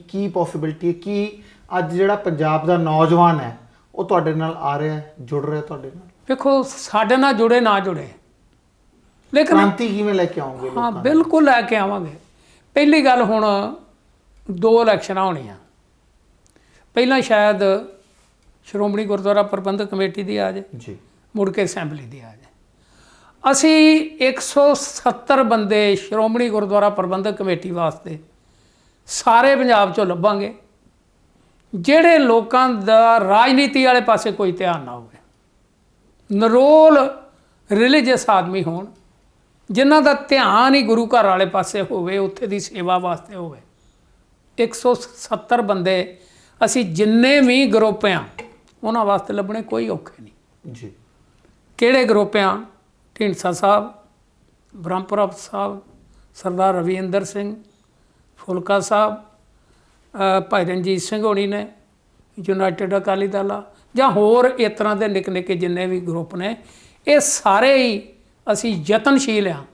ਕੀ ਪੋਸੀਬਿਲਿਟੀ ਹੈ? ਕੀ ਅੱਜ ਜਿਹੜਾ ਪੰਜਾਬ ਦਾ ਨੌਜਵਾਨ ਹੈ ਉਹ ਤੁਹਾਡੇ ਨਾਲ ਆ ਰਿਹਾ ਹੈ, ਜੁੜ ਰਿਹਾ ਤੁਹਾਡੇ ਨਾਲ? ਵੇਖੋ, ਸਾਡੇ ਨਾਲ ਜੁੜੇ ਨਾ ਜੁੜੇ, ਲੇਕਿਨ ਕ੍ਰਾਂਤੀ ਕਿਵੇਂ ਲੈ ਕੇ ਆਉਂਗੇ? ਹਾਂ, ਬਿਲਕੁਲ ਲੈ ਕੇ ਆਵਾਂਗੇ। ਪਹਿਲੀ ਗੱਲ, ਹੁਣ 2 ਇਲੈਕਸ਼ਨਾਂ ਹੋਣੀਆਂ। ਪਹਿਲਾਂ ਸ਼ਾਇਦ ਸ਼੍ਰੋਮਣੀ ਗੁਰਦੁਆਰਾ ਪ੍ਰਬੰਧਕ ਕਮੇਟੀ ਦੀ ਆ ਜਾਏ ਜੀ, ਮੁੜ ਕੇ ਅਸੈਂਬਲੀ ਦੀ ਆ ਜਾਏ। ਅਸੀਂ 170 ਬੰਦੇ ਸ਼੍ਰੋਮਣੀ ਗੁਰਦੁਆਰਾ ਪ੍ਰਬੰਧਕ ਕਮੇਟੀ ਵਾਸਤੇ ਸਾਰੇ ਪੰਜਾਬ 'ਚੋਂ ਲੱਭਾਂਗੇ, ਜਿਹੜੇ ਲੋਕਾਂ ਦਾ ਰਾਜਨੀਤੀ ਵਾਲੇ ਪਾਸੇ ਕੋਈ ਧਿਆਨ ਨਾ ਹੋਵੇ, ਨਰੋਲ ਰਿਲੀਜੀਅਸ ਆਦਮੀ ਹੋਣ, ਜਿਨ੍ਹਾਂ ਦਾ ਧਿਆਨ ਹੀ ਗੁਰੂ ਘਰ ਵਾਲੇ ਪਾਸੇ ਹੋਵੇ, ਉੱਥੇ ਦੀ ਸੇਵਾ ਵਾਸਤੇ ਹੋਵੇ। 170 ਬੰਦੇ ਅਸੀਂ ਜਿੰਨੇ ਵੀ ਗਰੁੱਪ ਆ ਉਹਨਾਂ ਵਾਸਤੇ ਲੱਭਣੇ ਕੋਈ ਔਖੇ ਨਹੀਂ ਜੀ। ਕਿਹੜੇ ਗਰੁੱਪ ਆ? ਢੀਂਡਸਾ ਸਾਹਿਬ, ਬ੍ਰਹਮਪੁਰਾ ਸਾਹਿਬ, ਸਰਦਾਰ ਰਵਿੰਦਰ ਸਿੰਘ, ਫੁਲਕਾ ਸਾਹਿਬ, ਭਾਈ ਰਣਜੀਤ ਸਿੰਘ ਹੋਣੀ ਨੇ, ਯੂਨਾਈਟਿਡ ਅਕਾਲੀ ਦਲ ਆ, ਜਾਂ ਹੋਰ ਇਸ ਤਰ੍ਹਾਂ ਦੇ ਨਿੱਕੇ ਨਿੱਕੇ ਜਿੰਨੇ ਵੀ ਗਰੁੱਪ ਨੇ, ਇਹ ਸਾਰੇ ਹੀ ਅਸੀਂ ਯਤਨਸ਼ੀਲ ਹਾਂ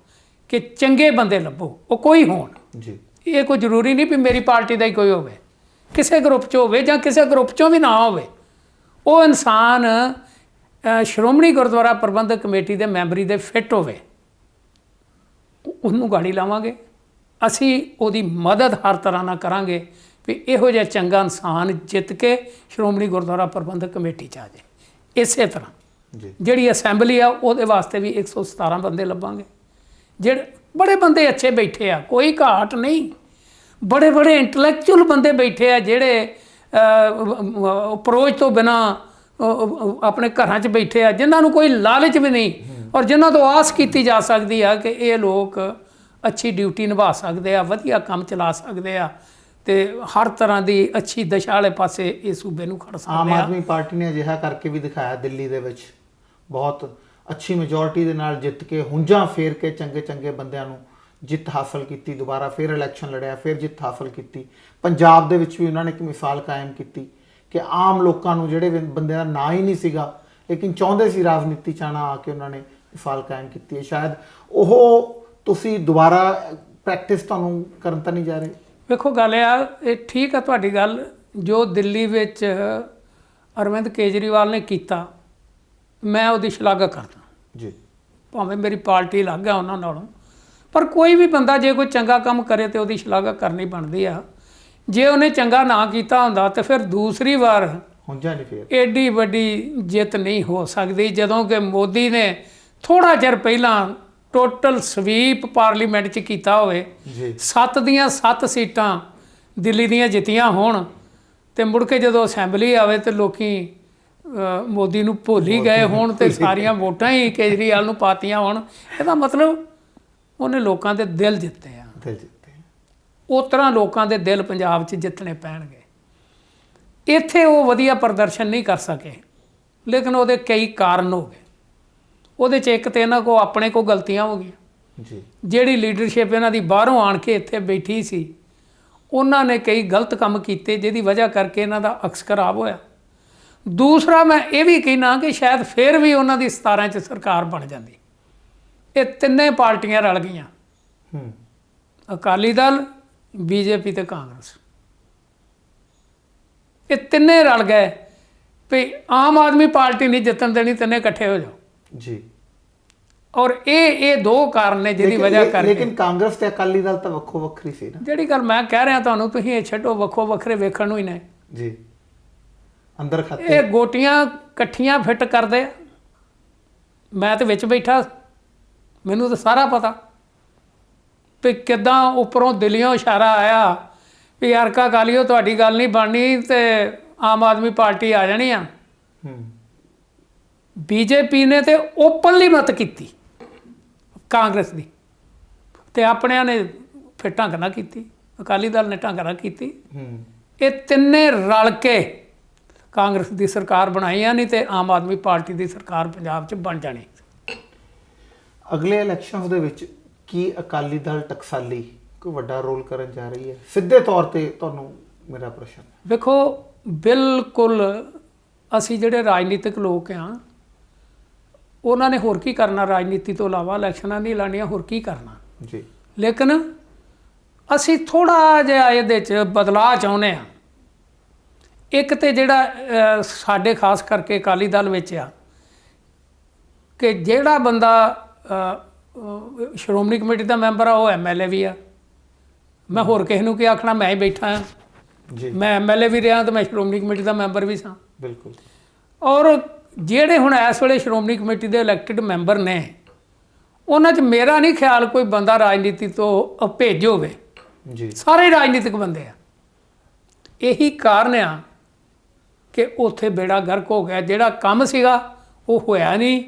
ਕਿ ਚੰਗੇ ਬੰਦੇ ਲੱਭੋ, ਉਹ ਕੋਈ ਹੋਣ ਜੀ। ਇਹ ਕੋਈ ਜ਼ਰੂਰੀ ਨਹੀਂ ਵੀ ਮੇਰੀ ਪਾਰਟੀ ਦਾ ਹੀ ਕੋਈ ਹੋਵੇ, ਕਿਸੇ ਗਰੁੱਪ 'ਚ ਹੋਵੇ ਜਾਂ ਕਿਸੇ ਗਰੁੱਪ 'ਚੋਂ ਵੀ ਨਾ ਹੋਵੇ, ਉਹ ਇਨਸਾਨ ਸ਼੍ਰੋਮਣੀ ਗੁਰਦੁਆਰਾ ਪ੍ਰਬੰਧਕ ਕਮੇਟੀ ਦੇ ਮੈਂਬਰੀ ਦੇ ਫਿੱਟ ਹੋਵੇ, ਉਹਨੂੰ ਗਾੜੀ ਲਾਵਾਂਗੇ। ਅਸੀਂ ਉਹਦੀ ਮਦਦ ਹਰ ਤਰ੍ਹਾਂ ਨਾਲ ਕਰਾਂਗੇ ਵੀ ਇਹੋ ਜਿਹਾ ਚੰਗਾ ਇਨਸਾਨ ਜਿੱਤ ਕੇ ਸ਼੍ਰੋਮਣੀ ਗੁਰਦੁਆਰਾ ਪ੍ਰਬੰਧਕ ਕਮੇਟੀ 'ਚ ਆ ਜਾਏ। ਇਸੇ ਤਰ੍ਹਾਂ ਜੀ ਜਿਹੜੀ ਅਸੈਂਬਲੀ ਆ ਉਹਦੇ ਵਾਸਤੇ ਵੀ 117 ਬੰਦੇ ਲੱਭਾਂਗੇ। ਜਿਹੜੇ ਬੜੇ ਬੰਦੇ ਅੱਛੇ ਬੈਠੇ ਆ, ਕੋਈ ਘਾਟ ਨਹੀਂ, ਬੜੇ ਬੜੇ ਇੰਟਲੈਕਚੁਅਲ ਬੰਦੇ ਬੈਠੇ ਆ ਜਿਹੜੇ ਅਪਰੋਚ ਤੋਂ ਬਿਨਾ ਆਪਣੇ ਘਰਾਂ 'ਚ ਬੈਠੇ ਆ, ਜਿਨ੍ਹਾਂ ਨੂੰ ਕੋਈ ਲਾਲਚ ਵੀ ਨਹੀਂ ਔਰ ਜਿਨ੍ਹਾਂ ਤੋਂ ਆਸ ਕੀਤੀ ਜਾ ਸਕਦੀ ਆ ਕਿ ਇਹ ਲੋਕ ਅੱਛੀ ਡਿਊਟੀ ਨਿਭਾ ਸਕਦੇ ਆ, ਵਧੀਆ ਕੰਮ ਚਲਾ ਸਕਦੇ ਆ ਤੇ ਹਰ ਤਰ੍ਹਾਂ ਦੀ ਅੱਛੀ ਦਸ਼ਾ ਵਾਲੇ ਪਾਸੇ ਇਹ ਸੂਬੇ ਨੂੰ ਖੜ ਸਕਦੇ ਆ। ਆਮ ਆਦਮੀ ਪਾਰਟੀ ਨੇ ਅਜਿਹਾ ਕਰਕੇ ਵੀ ਦਿਖਾਇਆ, ਦਿੱਲੀ ਦੇ ਵਿੱਚ ਬਹੁਤ ਅੱਛੀ ਮੈਜੋਰਟੀ ਦੇ ਨਾਲ ਜਿੱਤ ਕੇ ਹੁੰਜਾਂ ਫੇਰ ਕੇ ਚੰਗੇ ਚੰਗੇ ਬੰਦਿਆਂ ਨੂੰ ਜਿੱਤ ਹਾਸਲ ਕੀਤੀ, ਦੁਬਾਰਾ ਫਿਰ ਇਲੈਕਸ਼ਨ ਲੜਿਆ, ਫਿਰ ਜਿੱਤ ਹਾਸਲ ਕੀਤੀ। ਪੰਜਾਬ ਦੇ ਵਿੱਚ ਵੀ ਉਹਨਾਂ ਨੇ ਇੱਕ ਮਿਸਾਲ ਕਾਇਮ ਕੀਤੀ ਕਿ ਆਮ ਲੋਕਾਂ ਨੂੰ ਜਿਹੜੇ ਬੰਦਿਆਂ ਦਾ ਨਾਂ ਹੀ ਨਹੀਂ ਸੀਗਾ ਲੇਕਿਨ ਚਾਹੁੰਦੇ ਸੀ ਰਾਜਨੀਤੀ 'ਚ ਆਉਣਾ, ਆ ਕੇ ਉਹਨਾਂ ਨੇ ਮਿਸਾਲ ਕਾਇਮ ਕੀਤੀ ਹੈ। ਸ਼ਾਇਦ ਉਹ ਤੁਸੀਂ ਦੁਬਾਰਾ ਪ੍ਰੈਕਟਿਸ ਤੁਹਾਨੂੰ ਕਰਨ ਤਾਂ ਨਹੀਂ ਜਾ ਰਹੇ? ਵੇਖੋ ਗੱਲ ਆ, ਇਹ ਠੀਕ ਆ ਤੁਹਾਡੀ ਗੱਲ, ਜੋ ਦਿੱਲੀ ਵਿੱਚ ਅਰਵਿੰਦ ਕੇਜਰੀਵਾਲ ਨੇ ਕੀਤਾ ਮੈਂ ਉਹਦੀ ਸ਼ਲਾਘਾ ਕਰਦਾ ਜੀ, ਭਾਵੇਂ ਮੇਰੀ ਪਾਰਟੀ ਅਲੱਗ ਆ ਉਹਨਾਂ ਨਾਲੋਂ, ਪਰ ਕੋਈ ਵੀ ਬੰਦਾ ਜੇ ਕੋਈ ਚੰਗਾ ਕੰਮ ਕਰੇ ਤੇ ਉਹਦੀ ਸ਼ਲਾਘਾ ਕਰਨੀ ਬਣਦੀ ਆ। ਜੇ ਉਹਨੇ ਚੰਗਾ ਨਾ ਕੀਤਾ ਹੁੰਦਾ ਤੇ ਫਿਰ ਦੂਸਰੀ ਵਾਰ ਹੁੰਜਾ ਨਹੀਂ ਫੇਰ ਐਡੀ ਵੱਡੀ ਜਿੱਤ ਨਹੀਂ ਹੋ ਸਕਦੀ, ਜਦੋਂ ਕਿ ਮੋਦੀ ਨੇ ਥੋੜਾ ਚਿਰ ਪਹਿਲਾਂ ਟੋਟਲ ਸਵੀਪ ਪਾਰਲੀਮੈਂਟ 'ਚ ਕੀਤਾ ਹੋਵੇ, ਜੀ 7 ਦੀਆਂ 7 ਸੀਟਾਂ ਦਿੱਲੀ ਦੀਆਂ ਜਿੱਤੀਆਂ ਹੋਣ ਤੇ ਮੁੜ ਕੇ ਜਦੋਂ ਅਸੈਂਬਲੀ ਆਵੇ ਤੇ ਲੋਕੀ ਮੋਦੀ ਨੂੰ ਭੁੱਲ ਹੀ ਗਏ ਹੋਣ ਤੇ ਸਾਰੀਆਂ ਵੋਟਾਂ ਹੀ ਕੇਜਰੀਵਾਲ ਨੂੰ ਪਾਤੀਆਂ ਹੋਣ। ਇਹਦਾ ਮਤਲਬ ਉਹਨੇ ਲੋਕਾਂ ਦੇ ਦਿਲ ਜਿੱਤੇ ਆ। ਦਿਲ ਜਿੱਤੇ ਉਸ ਤਰ੍ਹਾਂ ਲੋਕਾਂ ਦੇ ਦਿਲ ਪੰਜਾਬ 'ਚ ਜਿੱਤਣੇ ਪੈਣਗੇ। ਇੱਥੇ ਉਹ ਵਧੀਆ ਪ੍ਰਦਰਸ਼ਨ ਨਹੀਂ ਕਰ ਸਕੇ ਲੇਕਿਨ ਉਹਦੇ ਕਈ ਕਾਰਨ ਹੋ ਗਏ। ਉਹਦੇ 'ਚ ਇੱਕ ਤੇ ਇਹਨਾਂ ਕੋ ਆਪਣੇ ਕੋ ਗਲਤੀਆਂ ਹੋ ਗਈਆਂ। ਜੀ ਜਿਹੜੀ ਲੀਡਰਸ਼ਿਪ ਇਹਨਾਂ ਦੀ ਬਾਹਰੋਂ ਆਣ ਕੇ ਇੱਥੇ ਬੈਠੀ ਸੀ ਉਹਨਾਂ ਨੇ ਕਈ ਗਲਤ ਕੰਮ ਕੀਤੇ ਜਿਹਦੀ ਵਜ੍ਹਾ ਕਰਕੇ ਇਹਨਾਂ ਦਾ ਅਕਸ ਖਰਾਬ ਹੋਇਆ। ਦੂਸਰਾ ਮੈਂ ਇਹ ਵੀ ਕਹਿਣਾ ਕਿ ਸ਼ਾਇਦ ਫਿਰ ਵੀ ਉਹਨਾਂ ਦੀ 17 'ਚ ਸਰਕਾਰ ਬਣ ਜਾਂਦੀ। ਇਹ ਤਿੰਨੇ ਪਾਰਟੀਆਂ ਰਲ ਗਈਆਂ, ਅਕਾਲੀ ਦਲ, ਬੀਜੇਪੀ ਤੇ ਕਾਂਗਰਸ, ਇਹ ਤਿੰਨੇ ਰਲ ਗਏ ਵੀ ਆਮ ਆਦਮੀ ਪਾਰਟੀ ਨਹੀਂ ਜਿੱਤਣ ਦੇਣੀ, ਤਿੰਨੇ ਇਕੱਠੇ ਹੋ ਜਾਓ ਜੀ। ਔਰ ਇਹ ਦੋ ਕਾਰਨ ਨੇ ਜਿਹਦੀ ਵਜ੍ਹਾ ਕਰਕੇ। ਲੇਕਿਨ ਕਾਂਗਰਸ ਤੇ ਅਕਾਲੀ ਦਲ ਤਾਂ ਵੱਖੋ ਵੱਖਰੀ ਸੀ ਨਾ। ਜਿਹੜੀ ਗੱਲ ਮੈਂ ਕਹਿ ਰਿਹਾ ਤੁਹਾਨੂੰ, ਤੁਸੀਂ ਇਹ ਛੱਡੋ, ਵੱਖੋ ਵੱਖਰੇ ਵੇਖਣ ਨੂੰ ਹੀ ਨੇ ਜੀ, ਅੰਦਰ ਖਾਤੇ ਇਹ ਗੋਟੀਆਂ ਇਕੱਠੀਆਂ ਫਿੱਟ ਕਰਦੇ। ਮੈਂ ਤੇ ਵਿੱਚ ਬੈਠਾ, ਮੈਨੂੰ ਤਾਂ ਸਾਰਾ ਪਤਾ ਵੀ ਕਿੱਦਾਂ ਉੱਪਰੋਂ ਦਿੱਲੀਓਂ ਇਸ਼ਾਰਾ ਆਇਆ ਵੀ ਯਾਰ ਕਾ ਅਕਾਲੀਓ ਤੁਹਾਡੀ ਗੱਲ ਨਹੀਂ ਬਣਨੀ ਤੇ ਆਮ ਆਦਮੀ ਪਾਰਟੀ ਆ ਜਾਣੀ ਆ। ਬੀਜੇਪੀ ਨੇ ਤੇ ਓਪਨਲੀ ਮਤ ਕੀਤੀ ਕਾਂਗਰਸ ਦੀ, ਤੇ ਆਪਣਿਆਂ ਨੇ ਫਿਰ ਢੰਗ ਨਾਲ ਕੀਤੀ, ਅਕਾਲੀ ਦਲ ਨੇ ਢੰਗ ਨਾਲ ਕੀਤੀ। ਇਹ ਤਿੰਨੇ ਰਲ ਕੇ ਕਾਂਗਰਸ ਦੀ ਸਰਕਾਰ ਬਣਾਈ ਆ, ਨਹੀਂ ਤੇ ਆਮ ਆਦਮੀ ਪਾਰਟੀ ਦੀ ਸਰਕਾਰ ਪੰਜਾਬ 'ਚ ਬਣ ਜਾਣੀ। ਅਗਲੇ ਇਲੈਕਸ਼ਨਸ ਦੇ ਵਿੱਚ ਕੀ ਅਕਾਲੀ ਦਲ ਟਕਸਾਲੀ ਕੋਈ ਵੱਡਾ ਰੋਲ ਕਰਨ ਜਾ ਰਹੀ ਹੈ? ਸਿੱਧੇ ਤੌਰ ਤੇ ਤੁਹਾਨੂੰ ਮੇਰਾ ਪ੍ਰਸ਼ਨ। ਵੇਖੋ ਬਿਲਕੁਲ, ਅਸੀਂ ਜਿਹੜੇ ਰਾਜਨੀਤਿਕ ਲੋਕ ਆ ਉਹਨਾਂ ਨੇ ਹੋਰ ਕੀ ਕਰਨਾ ਰਾਜਨੀਤੀ ਤੋਂ ਇਲਾਵਾ, ਇਲੈਕਸ਼ਨਾਂ ਨਹੀਂ ਲਾਣੀਆਂ, ਹੋਰ ਕੀ ਕਰਨਾ ਜੀ। ਲੇਕਿਨ ਅਸੀਂ ਥੋੜ੍ਹਾ ਜਿਹਾ ਇਹਦੇ 'ਚ ਬਦਲਾਅ ਚਾਹੁੰਦੇ ਹਾਂ। ਇੱਕ ਤੇ ਜਿਹੜਾ ਸਾਡੇ ਖਾਸ ਕਰਕੇ ਅਕਾਲੀ ਦਲ ਵਿੱਚ ਆ ਕਿ ਜਿਹੜਾ ਬੰਦਾ ਸ਼੍ਰੋਮਣੀ ਕਮੇਟੀ ਦਾ ਮੈਂਬਰ ਆ ਉਹ ਐਮਐਲਏ ਵੀ ਆ। ਮੈਂ ਹੋਰ ਕਿਸੇ ਨੂੰ ਕੀ ਆਖਣਾ, ਮੈਂ ਹੀ ਬੈਠਾ ਹਾਂ ਜੀ, ਮੈਂ ਐਮਐਲਏ ਵੀ ਰਿਹਾ ਤੇ ਮੈਂ ਸ਼੍ਰੋਮਣੀ ਕਮੇਟੀ ਦਾ ਮੈਂਬਰ ਵੀ ਸਾਂ। ਬਿਲਕੁਲ। ਔਰ ਜਿਹੜੇ ਹੁਣ ਇਸ ਵੇਲੇ ਸ਼੍ਰੋਮਣੀ ਕਮੇਟੀ ਦੇ ਇਲੈਕਟਿਡ ਮੈਂਬਰ ਨੇ ਉਹਨਾਂ 'ਚ ਮੇਰਾ ਨਹੀਂ ਖਿਆਲ ਕੋਈ ਬੰਦਾ ਰਾਜਨੀਤੀ ਤੋਂ ਭੇਜ ਹੋਵੇ, ਜੀ ਸਾਰੇ ਰਾਜਨੀਤਿਕ ਬੰਦੇ ਆ। ਇਹੀ ਕਾਰਨ ਆ ਕਿ ਉੱਥੇ ਬੇੜਾ ਗਰਕ ਹੋ ਗਿਆ। ਜਿਹੜਾ ਕੰਮ ਸੀਗਾ ਉਹ ਹੋਇਆ ਨਹੀਂ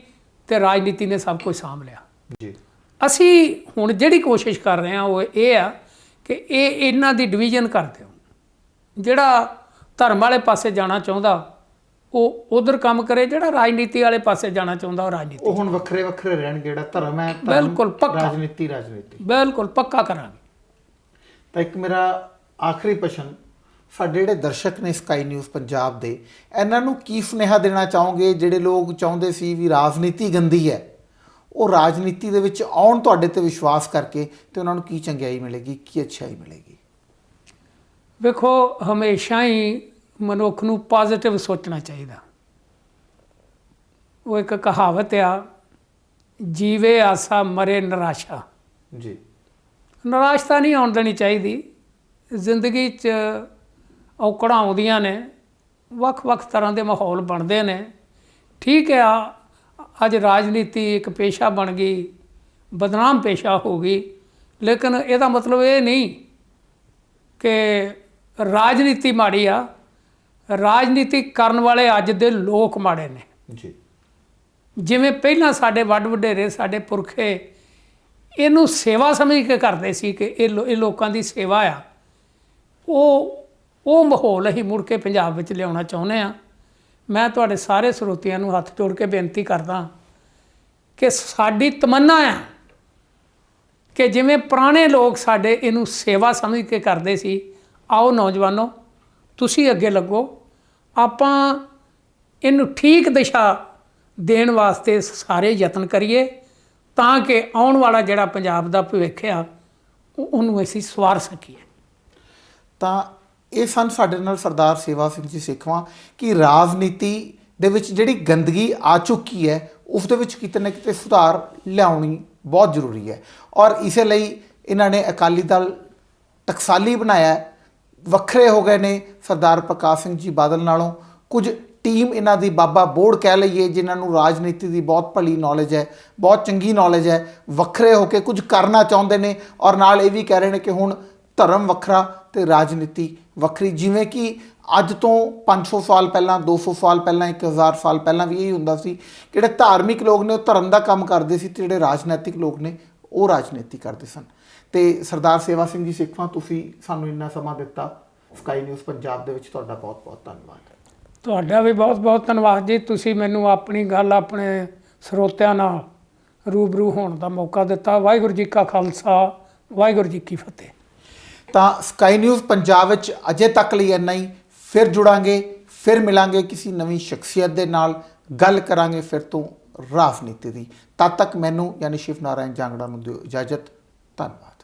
ਤੇ ਰਾਜਨੀਤੀ ਨੇ ਸਭ ਕੁਝ ਸਾਂਭ ਲਿਆ। ਜੀ ਅਸੀਂ ਹੁਣ ਜਿਹੜੀ ਕੋਸ਼ਿਸ਼ ਕਰ ਰਹੇ ਹਾਂ ਉਹ ਇਹ ਆ ਕਿ ਇਹਨਾਂ ਦੀ ਡਿਵੀਜ਼ਨ ਕਰ ਦਿਓ। ਜਿਹੜਾ ਧਰਮ ਵਾਲੇ ਪਾਸੇ ਜਾਣਾ ਚਾਹੁੰਦਾ ਉਹ ਉਧਰ ਕੰਮ ਕਰੇ, ਜਿਹੜਾ ਰਾਜਨੀਤੀ ਵਾਲੇ ਪਾਸੇ ਜਾਣਾ ਚਾਹੁੰਦਾ ਉਹ ਰਾਜਨੀਤੀ। ਉਹ ਹੁਣ ਵੱਖਰੇ ਵੱਖਰੇ ਰਹਿਣ, ਜਿਹੜਾ ਧਰਮ ਹੈ ਬਿਲਕੁਲ ਪੱਕਾ, ਰਾਜਨੀਤੀ ਬਿਲਕੁਲ ਪੱਕਾ ਕਰਾਂਗੇ। ਤਾਂ ਇੱਕ ਮੇਰਾ ਆਖਰੀ ਪ੍ਰਸ਼ਨ, ਸਾਡੇ ਜਿਹੜੇ ਦਰਸ਼ਕ ਨੇ ਸਕਾਈ ਨਿਊਜ਼ ਪੰਜਾਬ ਦੇ, ਇਹਨਾਂ ਨੂੰ ਕੀ ਸੁਨੇਹਾ ਦੇਣਾ ਚਾਹੋਗੇ? ਜਿਹੜੇ ਲੋਕ ਚਾਹੁੰਦੇ ਸੀ ਵੀ ਰਾਜਨੀਤੀ ਗੰਦੀ ਹੈ, ਉਹ ਰਾਜਨੀਤੀ ਦੇ ਵਿੱਚ ਆਉਣ ਤੁਹਾਡੇ ਤੇ ਵਿਸ਼ਵਾਸ ਕਰਕੇ, ਤੇ ਉਹਨਾਂ ਨੂੰ ਕੀ ਚੰਗਿਆਈ ਮਿਲੇਗੀ, ਕੀ ਅੱਛਾਈ ਮਿਲੇਗੀ? ਵੇਖੋ ਹਮੇਸ਼ਾ ਹੀ ਮਨੁੱਖ ਨੂੰ ਪੋਜ਼ਿਟਿਵ ਸੋਚਣਾ ਚਾਹੀਦਾ। ਉਹ ਇੱਕ ਕਹਾਵਤ ਆ, ਜੀਵੇ ਆਸਾ ਮਰੇ ਨਿਰਾਸ਼ਾ। ਜੀ। ਨਿਰਾਸ਼ਤਾ ਨਹੀਂ ਆਉਣ ਦੇਣੀ ਚਾਹੀਦੀ। ਜ਼ਿੰਦਗੀ 'ਚ ਔਕੜਾਂ ਆਉਂਦੀਆਂ ਨੇ, ਵੱਖ-ਵੱਖ ਤਰ੍ਹਾਂ ਦੇ ਮਾਹੌਲ ਬਣਦੇ ਨੇ। ਠੀਕ ਆ, ਅੱਜ ਰਾਜਨੀਤੀ ਇੱਕ ਪੇਸ਼ਾ ਬਣ ਗਈ, ਬਦਨਾਮ ਪੇਸ਼ਾ ਹੋ ਗਈ, ਲੇਕਿਨ ਇਹਦਾ ਮਤਲਬ ਇਹ ਨਹੀਂ ਕਿ ਰਾਜਨੀਤੀ ਮਾੜੀ ਆ। ਰਾਜਨੀਤੀ ਕਰਨ ਵਾਲੇ ਅੱਜ ਦੇ ਲੋਕ ਮਾੜੇ ਨੇ। ਜੀ। ਜਿਵੇਂ ਪਹਿਲਾਂ ਸਾਡੇ ਵੱਡ ਵਡੇਰੇ, ਸਾਡੇ ਪੁਰਖੇ ਇਹਨੂੰ ਸੇਵਾ ਸਮਝ ਕੇ ਕਰਦੇ ਸੀ ਕਿ ਇਹ ਲੋਕਾਂ ਦੀ ਸੇਵਾ ਆ, ਉਹ ਮਾਹੌਲ ਅਸੀਂ ਮੁੜ ਕੇ ਪੰਜਾਬ ਵਿੱਚ ਲਿਆਉਣਾ ਚਾਹੁੰਦੇ ਹਾਂ। ਮੈਂ ਤੁਹਾਡੇ ਸਾਰੇ ਸਰੋਤਿਆਂ ਨੂੰ ਹੱਥ ਜੋੜ ਕੇ ਬੇਨਤੀ ਕਰਦਾ ਕਿ ਸਾਡੀ ਤਮੰਨਾ ਆ ਕਿ ਜਿਵੇਂ ਪੁਰਾਣੇ ਲੋਕ ਸਾਡੇ ਇਹਨੂੰ ਸੇਵਾ ਸਮਝ ਕੇ ਕਰਦੇ ਸੀ, ਆਓ ਨੌਜਵਾਨੋ ਤੁਸੀਂ ਅੱਗੇ ਲੱਗੋ, ਆਪਾਂ ਇਹਨੂੰ ਠੀਕ ਦਿਸ਼ਾ ਦੇਣ ਵਾਸਤੇ ਸਾਰੇ ਯਤਨ ਕਰੀਏ ਤਾਂ ਕਿ ਆਉਣ ਵਾਲਾ ਜਿਹੜਾ ਪੰਜਾਬ ਦਾ ਭਵਿੱਖ ਆ ਉਹਨੂੰ ਅਸੀਂ ਸਵਾਰ ਸਕੀਏ। ਤਾਂ ਇਹ ਸਨ ਸਾਡੇ ਨਾਲ ਸਰਦਾਰ ਸੇਵਾ ਸਿੰਘ ਜੀ ਸੇਖਵਾਂ ਕਿ ਰਾਜਨੀਤੀ ਦੇ ਵਿੱਚ ਜਿਹੜੀ ਗੰਦਗੀ ਆ ਚੁੱਕੀ ਹੈ ਉਸ ਦੇ ਵਿੱਚ ਕਿਤੇ ਨਾ ਕਿਤੇ ਸੁਧਾਰ ਲਿਆਉਣੀ ਬਹੁਤ ਜ਼ਰੂਰੀ ਹੈ, ਔਰ ਇਸੇ ਲਈ ਇਹਨਾਂ ਨੇ ਅਕਾਲੀ ਦਲ ਟਕਸਾਲੀ ਬਣਾਇਆ, ਵੱਖਰੇ ਹੋ ਗਏ ਨੇ ਸਰਦਾਰ ਪ੍ਰਕਾਸ਼ ਸਿੰਘ ਜੀ ਬਾਦਲ ਨਾਲੋਂ। ਕੁਝ ਟੀਮ ਇਹਨਾਂ ਦੀ ਬਾਬਾ ਬੋੜ ਕਹਿ ਲਈਏ, ਜਿਨ੍ਹਾਂ ਨੂੰ ਰਾਜਨੀਤੀ ਦੀ ਬਹੁਤ ਭਲੀ ਨੌਲੇਜ ਹੈ, ਬਹੁਤ ਚੰਗੀ ਨੌਲੇਜ ਹੈ, ਵੱਖਰੇ ਹੋ ਕੇ ਕੁਝ ਕਰਨਾ ਚਾਹੁੰਦੇ ਨੇ, ਔਰ ਨਾਲ ਇਹ ਵੀ ਕਹਿ ਰਹੇ ਨੇ ਕਿ ਹੁਣ ਧਰਮ ਵੱਖਰਾ ਤੇ ਰਾਜਨੀਤੀ ਵੱਖਰੀ। ਜਿਵੇਂ ਕਿ ਅੱਜ ਤੋਂ 500 ਸਾਲ ਪਹਿਲਾਂ, 200 ਸਾਲ ਪਹਿਲਾਂ, 1000 ਸਾਲ ਪਹਿਲਾਂ ਵੀ ਇਹੀ ਹੁੰਦਾ ਸੀ। ਜਿਹੜੇ ਧਾਰਮਿਕ ਲੋਕ ਨੇ ਉਹ ਧਰਮ ਦਾ ਕੰਮ ਕਰਦੇ ਸੀ ਤੇ ਜਿਹੜੇ ਰਾਜਨੀਤਿਕ ਲੋਕ ਨੇ ਉਹ ਰਾਜਨੀਤੀ ਕਰਦੇ ਸਨ। ਤੇ ਸਰਦਾਰ ਸੇਵਾ ਸਿੰਘ ਜੀ ਸੇਖਵਾਂ, ਤੁਸੀਂ ਸਾਨੂੰ ਇੰਨਾ ਸਮਾਂ ਦਿੱਤਾ ਸਕਾਈ ਨਿਊਜ਼ ਪੰਜਾਬ ਦੇ ਵਿੱਚ, ਤੁਹਾਡਾ ਬਹੁਤ ਬਹੁਤ ਧੰਨਵਾਦ। ਤੁਹਾਡਾ ਵੀ ਬਹੁਤ ਬਹੁਤ ਧੰਨਵਾਦ ਜੀ। ਤੁਸੀਂ ਮੈਨੂੰ ਆਪਣੀ ਗੱਲ ਆਪਣੇ ਸਰੋਤਿਆਂ ਨਾਲ ਰੂਬਰੂ ਹੋਣ ਦਾ ਮੌਕਾ ਦਿੱਤਾ। ਵਾਹਿਗੁਰੂ ਜੀ ਕਾ ਖਾਲਸਾ, ਵਾਹਿਗੁਰੂ ਜੀ ਕੀ ਫਤਿਹ। ਤਾਂ ਸਕਾਈ ਨਿਊਜ਼ ਪੰਜਾਬ ਵਿੱਚ ਅਜੇ ਤੱਕ ਲਈ ਇੰਨਾ ਹੀ। ਫਿਰ ਜੁੜਾਂਗੇ, ਫਿਰ ਮਿਲਾਂਗੇ ਕਿਸੇ ਨਵੀਂ ਸ਼ਖਸੀਅਤ ਦੇ ਨਾਲ, ਗੱਲ ਕਰਾਂਗੇ ਫਿਰ ਤੋਂ ਰਾਜਨੀਤੀ ਦੀ। ਤਦ ਤੱਕ ਮੈਨੂੰ ਯਾਨੀ ਸ਼ਿਵ ਨਾਰਾਇਣ ਜਾਂਗੜਾ ਨੂੰ ਦਿਓ ਇਜਾਜ਼ਤ। ਧੰਨਵਾਦ।